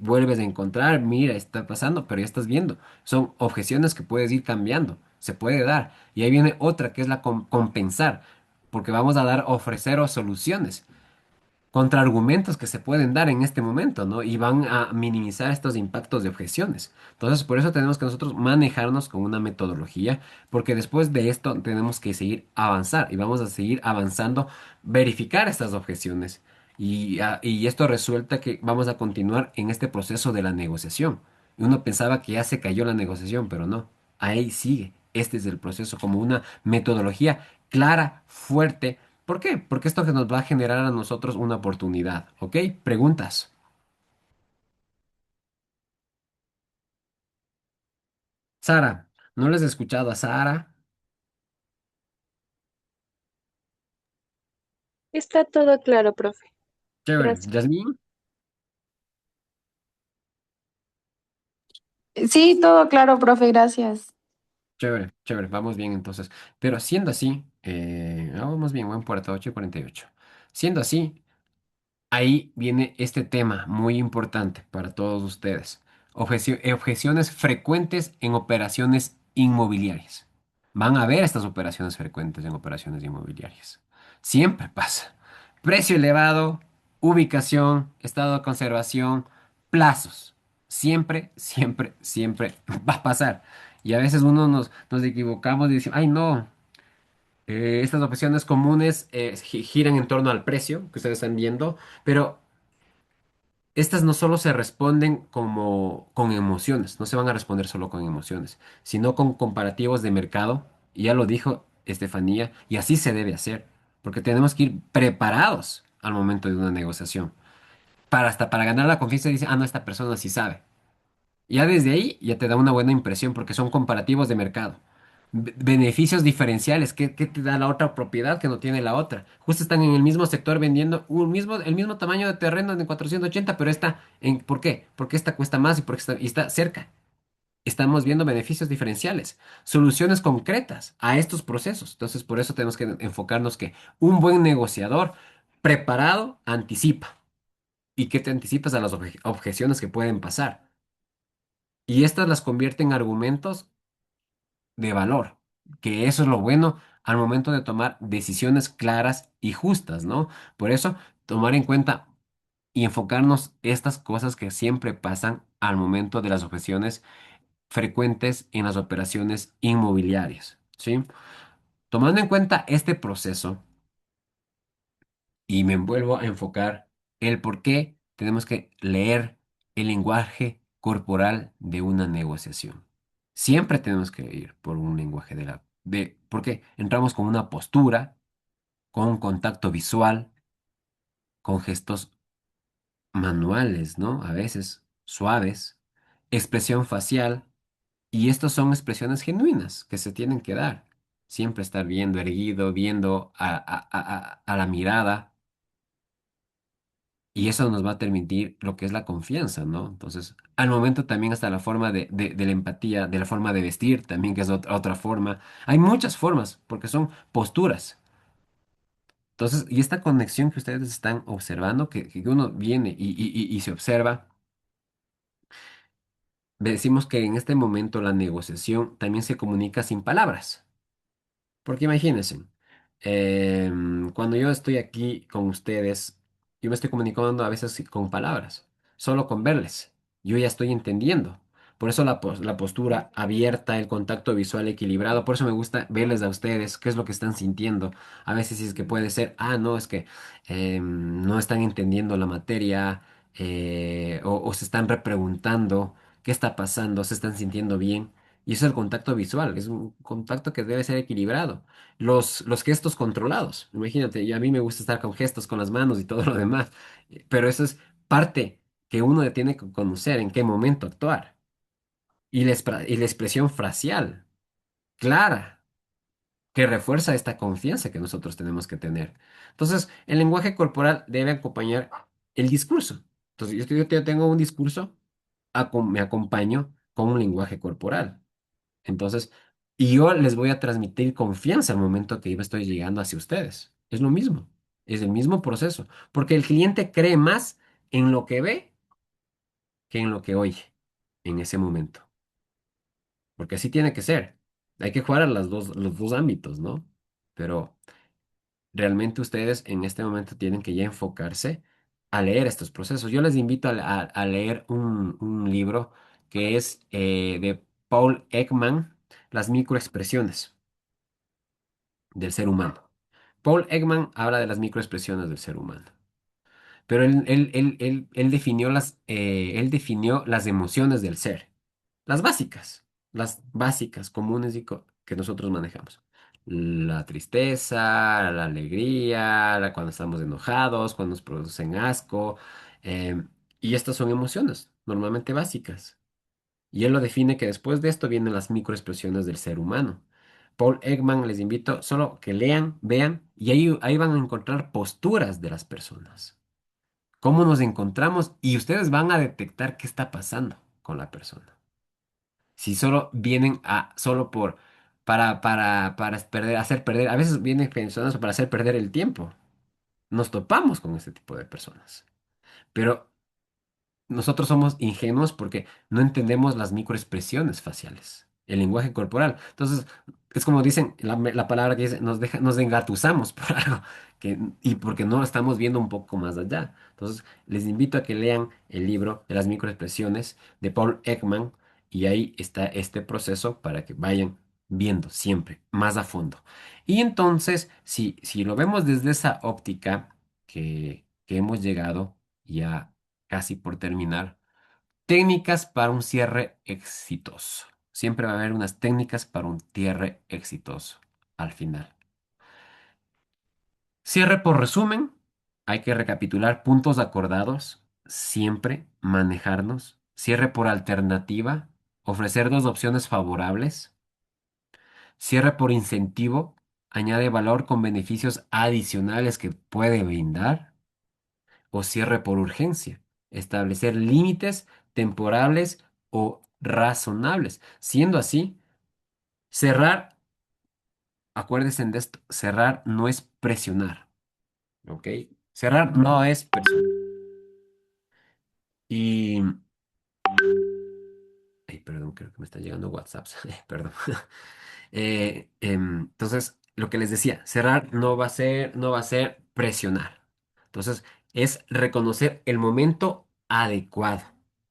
vuelves a encontrar, mira, está pasando, pero ya estás viendo. Son objeciones que puedes ir cambiando, se puede dar. Y ahí viene otra que es la compensar, porque vamos a dar, ofrecer o soluciones contraargumentos que se pueden dar en este momento, ¿no? Y van a minimizar estos impactos de objeciones. Entonces, por eso tenemos que nosotros manejarnos con una metodología, porque después de esto tenemos que seguir avanzar y vamos a seguir avanzando, verificar estas objeciones. Y esto resulta que vamos a continuar en este proceso de la negociación. Y uno pensaba que ya se cayó la negociación, pero no, ahí sigue. Este es el proceso como una metodología clara, fuerte. ¿Por qué? Porque esto que nos va a generar a nosotros una oportunidad, ¿ok? Preguntas. Sara, ¿no les he escuchado a Sara? Está todo claro, profe. Chévere. Gracias. Yasmín, Sí, todo claro, profe, gracias. chévere, chévere. Vamos bien entonces. Pero siendo así, vamos bien, buen puerto, 8:48. Siendo así, ahí viene este tema muy importante para todos ustedes. Objeciones frecuentes en operaciones inmobiliarias. Van a ver estas operaciones frecuentes en operaciones inmobiliarias. Siempre pasa. Precio elevado, ubicación, estado de conservación, plazos. Siempre, siempre, siempre va a pasar. Y a veces nos equivocamos y decimos, ay no, estas operaciones comunes giran en torno al precio que ustedes están viendo, pero estas no solo se responden como con emociones, no se van a responder solo con emociones, sino con comparativos de mercado. Y ya lo dijo Estefanía, y así se debe hacer, porque tenemos que ir preparados al momento de una negociación. Hasta para ganar la confianza dice, no, esta persona sí sabe. Ya desde ahí ya te da una buena impresión porque son comparativos de mercado. Beneficios diferenciales, ¿qué te da la otra propiedad que no tiene la otra? Justo están en el mismo sector vendiendo el mismo tamaño de terreno de 480, pero ¿por qué? Porque esta cuesta más y está cerca. Estamos viendo beneficios diferenciales, soluciones concretas a estos procesos. Entonces, por eso tenemos que enfocarnos que un buen negociador preparado anticipa. ¿Y que te anticipas a las objeciones que pueden pasar? Y estas las convierte en argumentos de valor, que eso es lo bueno al momento de tomar decisiones claras y justas, ¿no? Por eso, tomar en cuenta y enfocarnos estas cosas que siempre pasan al momento de las objeciones frecuentes en las operaciones inmobiliarias, ¿sí? Tomando en cuenta este proceso, y me vuelvo a enfocar el por qué tenemos que leer el lenguaje corporal de una negociación. Siempre tenemos que ir por un lenguaje porque entramos con una postura, con un contacto visual, con gestos manuales, ¿no? A veces suaves, expresión facial, y estos son expresiones genuinas que se tienen que dar. Siempre estar viendo erguido, viendo a la mirada. Y eso nos va a permitir lo que es la confianza, ¿no? Entonces, al momento también hasta la forma de la empatía, de la forma de vestir, también que es otra forma. Hay muchas formas, porque son posturas. Entonces, y esta conexión que ustedes están observando, que uno viene y se observa, decimos que en este momento la negociación también se comunica sin palabras. Porque imagínense, cuando yo estoy aquí con ustedes, yo me estoy comunicando a veces con palabras, solo con verles. Yo ya estoy entendiendo. Por eso la postura abierta, el contacto visual equilibrado, por eso me gusta verles a ustedes, qué es lo que están sintiendo. A veces es que puede ser, no, es que no están entendiendo la materia, o se están repreguntando qué está pasando, se están sintiendo bien. Y eso es el contacto visual, es un contacto que debe ser equilibrado. Los gestos controlados, imagínate, y a mí me gusta estar con gestos con las manos y todo lo demás, pero eso es parte que uno tiene que conocer en qué momento actuar. Y la expresión facial, clara, que refuerza esta confianza que nosotros tenemos que tener. Entonces, el lenguaje corporal debe acompañar el discurso. Entonces, yo tengo un discurso, me acompaño con un lenguaje corporal. Entonces, y yo les voy a transmitir confianza al momento que yo estoy llegando hacia ustedes. Es lo mismo, es el mismo proceso, porque el cliente cree más en lo que ve que en lo que oye en ese momento, porque así tiene que ser. Hay que jugar a los dos ámbitos, ¿no? Pero realmente ustedes en este momento tienen que ya enfocarse a leer estos procesos. Yo les invito a leer un libro que es de Paul Ekman, Las microexpresiones del ser humano. Paul Ekman habla de las microexpresiones del ser humano, pero él definió las emociones del ser, las básicas, comunes que nosotros manejamos. La tristeza, la alegría, cuando estamos enojados, cuando nos producen asco, y estas son emociones normalmente básicas. Y él lo define que después de esto vienen las microexpresiones del ser humano. Paul Ekman les invito solo que lean, vean, y ahí van a encontrar posturas de las personas. Cómo nos encontramos y ustedes van a detectar qué está pasando con la persona. Si solo vienen solo para hacer perder, a veces vienen personas para hacer perder el tiempo. Nos topamos con este tipo de personas. Pero nosotros somos ingenuos porque no entendemos las microexpresiones faciales, el lenguaje corporal. Entonces, es como dicen, la palabra que dice, nos engatusamos por algo, y porque no estamos viendo un poco más allá. Entonces, les invito a que lean el libro de las microexpresiones de Paul Ekman, y ahí está este proceso para que vayan viendo siempre más a fondo. Y entonces, si lo vemos desde esa óptica que hemos llegado ya casi por terminar. Técnicas para un cierre exitoso. Siempre va a haber unas técnicas para un cierre exitoso al final. Cierre por resumen. Hay que recapitular puntos acordados. Siempre manejarnos. Cierre por alternativa. Ofrecer dos opciones favorables. Cierre por incentivo. Añade valor con beneficios adicionales que puede brindar. O cierre por urgencia. Establecer límites temporales o razonables. Siendo así, cerrar, acuérdense de esto, cerrar no es presionar, ¿ok? Cerrar no es presionar. Y, ay, perdón, creo que me está llegando WhatsApp, perdón. Entonces, lo que les decía, cerrar no va a ser presionar. Entonces, es reconocer el momento adecuado.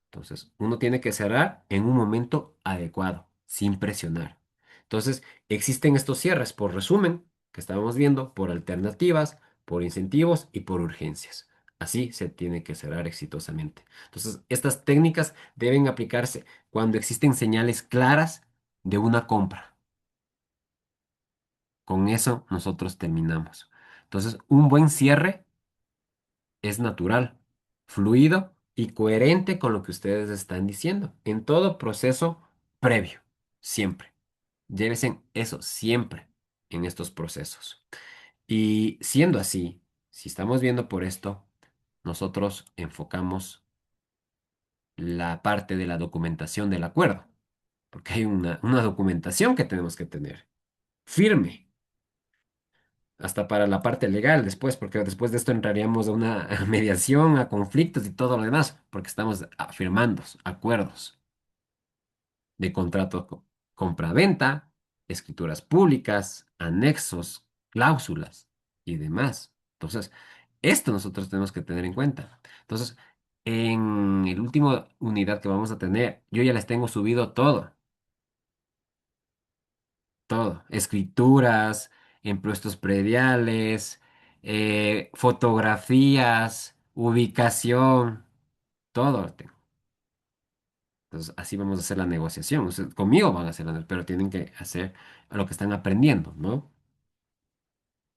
Entonces, uno tiene que cerrar en un momento adecuado, sin presionar. Entonces, existen estos cierres por resumen, que estábamos viendo, por alternativas, por incentivos y por urgencias. Así se tiene que cerrar exitosamente. Entonces, estas técnicas deben aplicarse cuando existen señales claras de una compra. Con eso nosotros terminamos. Entonces, un buen cierre es natural, fluido y coherente con lo que ustedes están diciendo en todo proceso previo, siempre. Llévese eso siempre en estos procesos. Y siendo así, si estamos viendo por esto, nosotros enfocamos la parte de la documentación del acuerdo, porque hay una documentación que tenemos que tener firme, hasta para la parte legal después, porque después de esto entraríamos a una mediación, a conflictos y todo lo demás, porque estamos firmando acuerdos de contrato compra-venta, escrituras públicas, anexos, cláusulas y demás. Entonces, esto nosotros tenemos que tener en cuenta. Entonces, en el último unidad que vamos a tener, yo ya les tengo subido todo, todo. Escrituras, impuestos prediales, fotografías, ubicación, todo lo tengo. Entonces, así vamos a hacer la negociación. Conmigo van a hacer pero tienen que hacer lo que están aprendiendo, ¿no?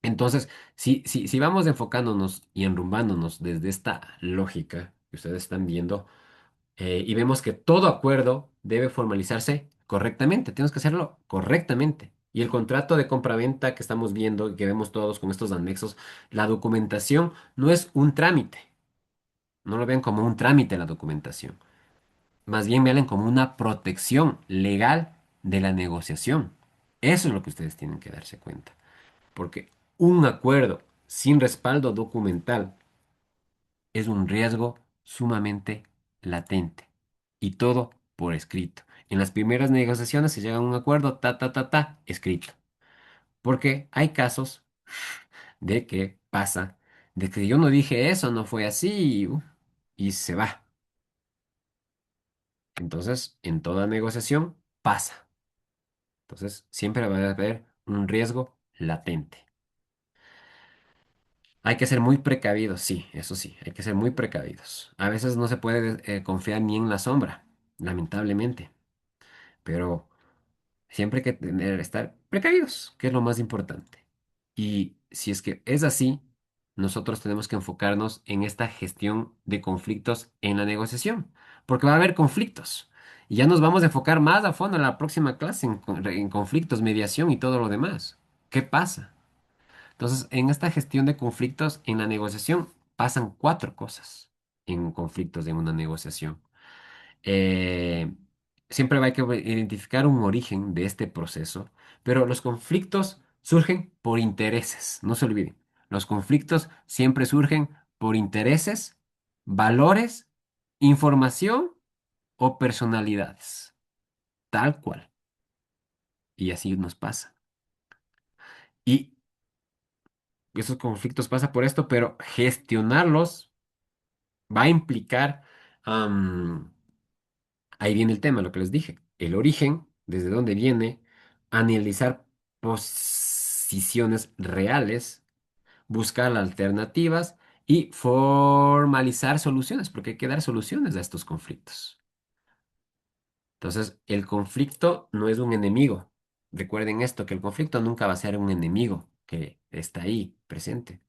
Entonces, si vamos enfocándonos y enrumbándonos desde esta lógica que ustedes están viendo, y vemos que todo acuerdo debe formalizarse correctamente, tenemos que hacerlo correctamente. Y el contrato de compraventa que estamos viendo y que vemos todos con estos anexos, la documentación no es un trámite, no lo vean como un trámite la documentación. Más bien vean como una protección legal de la negociación. Eso es lo que ustedes tienen que darse cuenta. Porque un acuerdo sin respaldo documental es un riesgo sumamente latente. Y todo por escrito. En las primeras negociaciones se llega a un acuerdo, escrito. Porque hay casos de que pasa, de que yo no dije eso, no fue así, y se va. Entonces, en toda negociación pasa. Entonces, siempre va a haber un riesgo latente. Hay que ser muy precavidos, sí, eso sí, hay que ser muy precavidos. A veces no se puede confiar ni en la sombra, lamentablemente, pero siempre hay que estar precavidos, que es lo más importante. Y si es que es así, nosotros tenemos que enfocarnos en esta gestión de conflictos en la negociación, porque va a haber conflictos. Y ya nos vamos a enfocar más a fondo en la próxima clase en conflictos, mediación y todo lo demás. ¿Qué pasa? Entonces, en esta gestión de conflictos, en la negociación, pasan cuatro cosas en conflictos en una negociación. Eh, Siempre hay que identificar un origen de este proceso, pero los conflictos surgen por intereses, no se olviden. Los conflictos siempre surgen por intereses, valores, información o personalidades, tal cual. Y así nos pasa. Y esos conflictos pasan por esto, pero gestionarlos va a implicar, am, ahí viene el tema, lo que les dije, el origen, desde dónde viene, analizar posiciones reales, buscar alternativas y formalizar soluciones, porque hay que dar soluciones a estos conflictos. Entonces, el conflicto no es un enemigo. Recuerden esto, que el conflicto nunca va a ser un enemigo que está ahí presente.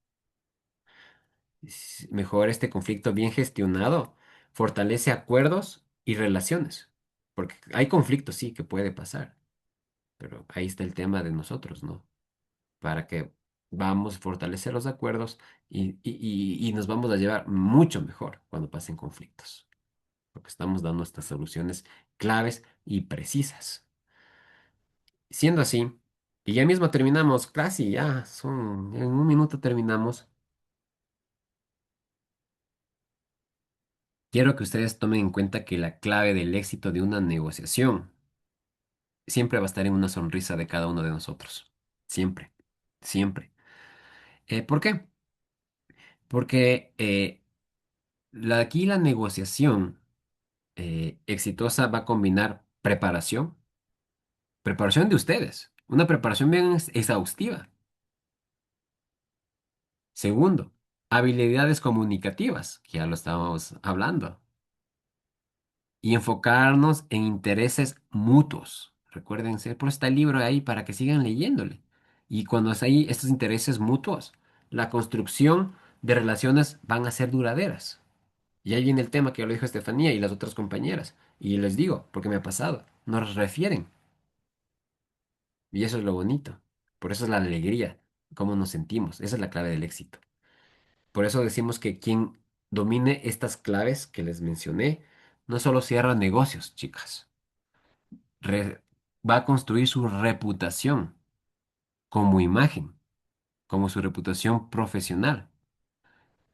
Mejor este conflicto bien gestionado fortalece acuerdos y relaciones. Porque hay conflictos, sí, que puede pasar, pero ahí está el tema de nosotros, ¿no? Para que vamos a fortalecer los acuerdos y nos vamos a llevar mucho mejor cuando pasen conflictos, porque estamos dando estas soluciones claves y precisas. Siendo así, y ya mismo terminamos, casi ya son, en un minuto terminamos. Quiero que ustedes tomen en cuenta que la clave del éxito de una negociación siempre va a estar en una sonrisa de cada uno de nosotros. Siempre, siempre. ¿Por qué? Porque aquí la negociación exitosa va a combinar preparación de ustedes, una preparación bien exhaustiva, Segundo, habilidades comunicativas, que ya lo estábamos hablando, y enfocarnos en intereses mutuos. Recuérdense, por eso está el libro ahí para que sigan leyéndole. Y cuando hay estos intereses mutuos, la construcción de relaciones van a ser duraderas. Y ahí viene el tema que ya lo dijo Estefanía y las otras compañeras. Y les digo, porque me ha pasado, nos refieren. Y eso es lo bonito. Por eso es la alegría, cómo nos sentimos. Esa es la clave del éxito. Por eso decimos que quien domine estas claves que les mencioné, no solo cierra negocios, chicas, re- va a construir su reputación como imagen, como su reputación profesional.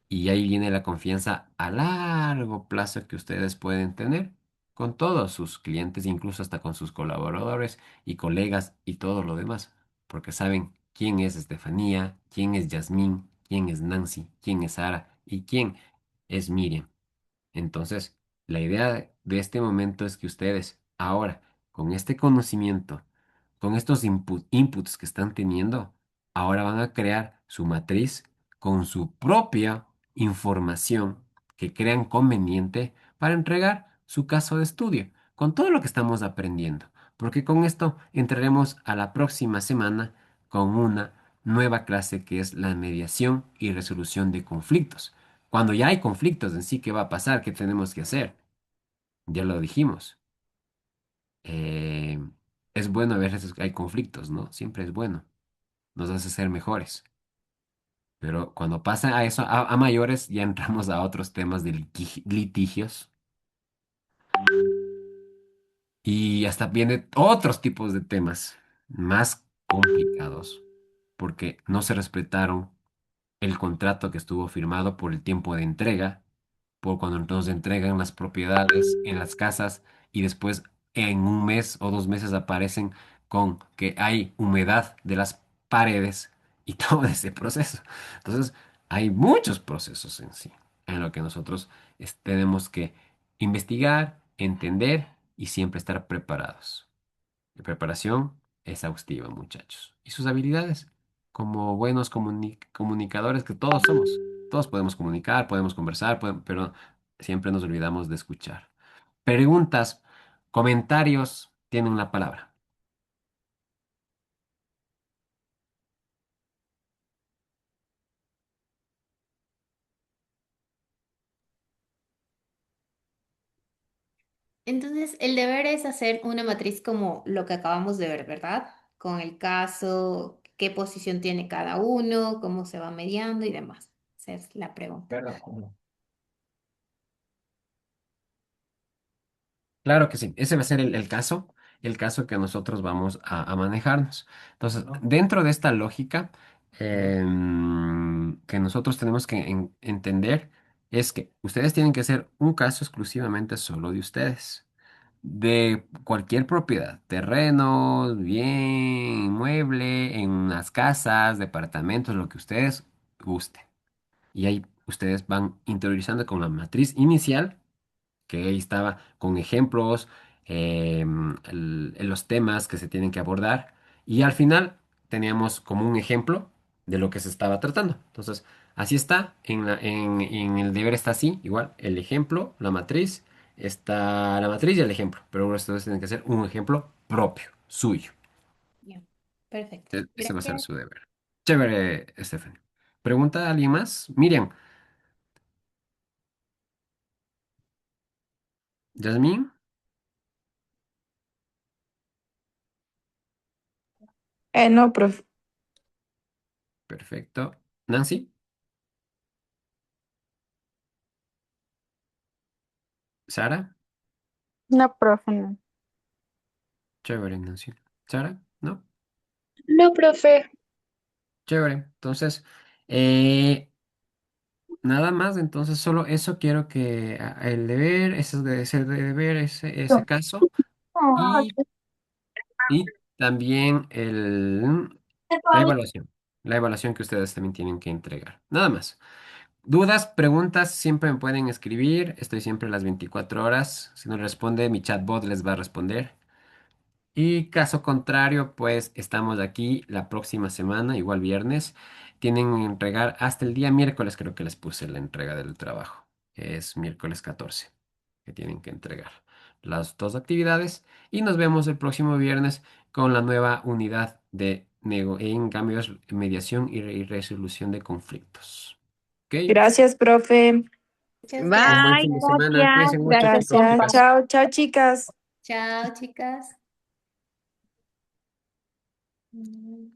Y ahí viene la confianza a largo plazo que ustedes pueden tener con todos sus clientes, incluso hasta con sus colaboradores y colegas y todo lo demás, porque saben quién es Estefanía, quién es Yasmín, quién es Nancy, quién es Sara y quién es Miriam. Entonces, la idea de este momento es que ustedes ahora, con este conocimiento, con estos inputs que están teniendo, ahora van a crear su matriz con su propia información que crean conveniente para entregar su caso de estudio, con todo lo que estamos aprendiendo. Porque con esto entraremos a la próxima semana con una nueva clase que es la mediación y resolución de conflictos. Cuando ya hay conflictos en sí, ¿qué va a pasar? ¿Qué tenemos que hacer? Ya lo dijimos. Eh, es bueno a veces que hay conflictos, ¿no? Siempre es bueno. Nos hace ser mejores. Pero cuando pasa a eso, a mayores, ya entramos a otros temas de litigios y hasta vienen otros tipos de temas más complicados porque no se respetaron el contrato que estuvo firmado por el tiempo de entrega, por cuando nos entregan las propiedades en las casas y después en un mes o 2 meses aparecen con que hay humedad de las paredes y todo ese proceso. Entonces, hay muchos procesos en sí, en lo que nosotros tenemos que investigar, entender y siempre estar preparados. La preparación exhaustiva, muchachos. Y sus habilidades como buenos comunicadores que todos somos. Todos podemos comunicar, podemos conversar, pero siempre nos olvidamos de escuchar. Preguntas, comentarios, tienen la palabra. Entonces, el deber es hacer una matriz como lo que acabamos de ver, ¿verdad? Con el caso, qué posición tiene cada uno, cómo se va mediando y demás. Esa es la pregunta. Claro. Claro que sí, ese va a ser el caso que nosotros vamos a manejarnos. Entonces, dentro de esta lógica que nosotros tenemos que entender es que ustedes tienen que hacer un caso exclusivamente solo de ustedes, de cualquier propiedad, terreno, bien, inmueble, en unas casas, departamentos, lo que ustedes gusten. Y ahí ustedes van interiorizando con la matriz inicial que ahí estaba con ejemplos, los temas que se tienen que abordar y al final teníamos como un ejemplo de lo que se estaba tratando. Entonces, así está, en el deber está así, igual, el ejemplo, la matriz, está la matriz y el ejemplo, pero ustedes tienen que hacer un ejemplo propio, suyo. Bien, perfecto. Ese va a ser Gracias. su deber. Chévere, Stephanie. ¿Pregunta a alguien más? Miriam, Yasmín, No, profe. perfecto. Nancy, Sara. No, profe, no. Chévere, Nancy. ¿Sara? ¿No? No, profe. Chévere. Entonces, eh, nada más. Entonces, solo eso quiero que el deber, ese deber, ese caso. Y, y también la evaluación. La evaluación que ustedes también tienen que entregar. Nada más. Dudas, preguntas, siempre me pueden escribir. Estoy siempre a las 24 horas. Si no responde, mi chatbot les va a responder. Y caso contrario, pues estamos aquí la próxima semana, igual viernes. Tienen que entregar hasta el día miércoles, creo que les puse la entrega del trabajo. Es miércoles 14 que tienen que entregar las dos actividades. Y nos vemos el próximo viernes con la nueva unidad en cambios, mediación y resolución de conflictos. ¿Ok? Gracias, profe. Muchas Un buen Bye, fin de gracias. semana. gracias, Cuídense mucho, gracias, chicos, Gracias. chicas. compa. Chao, chao, chicas. Chao, chicas. Mm.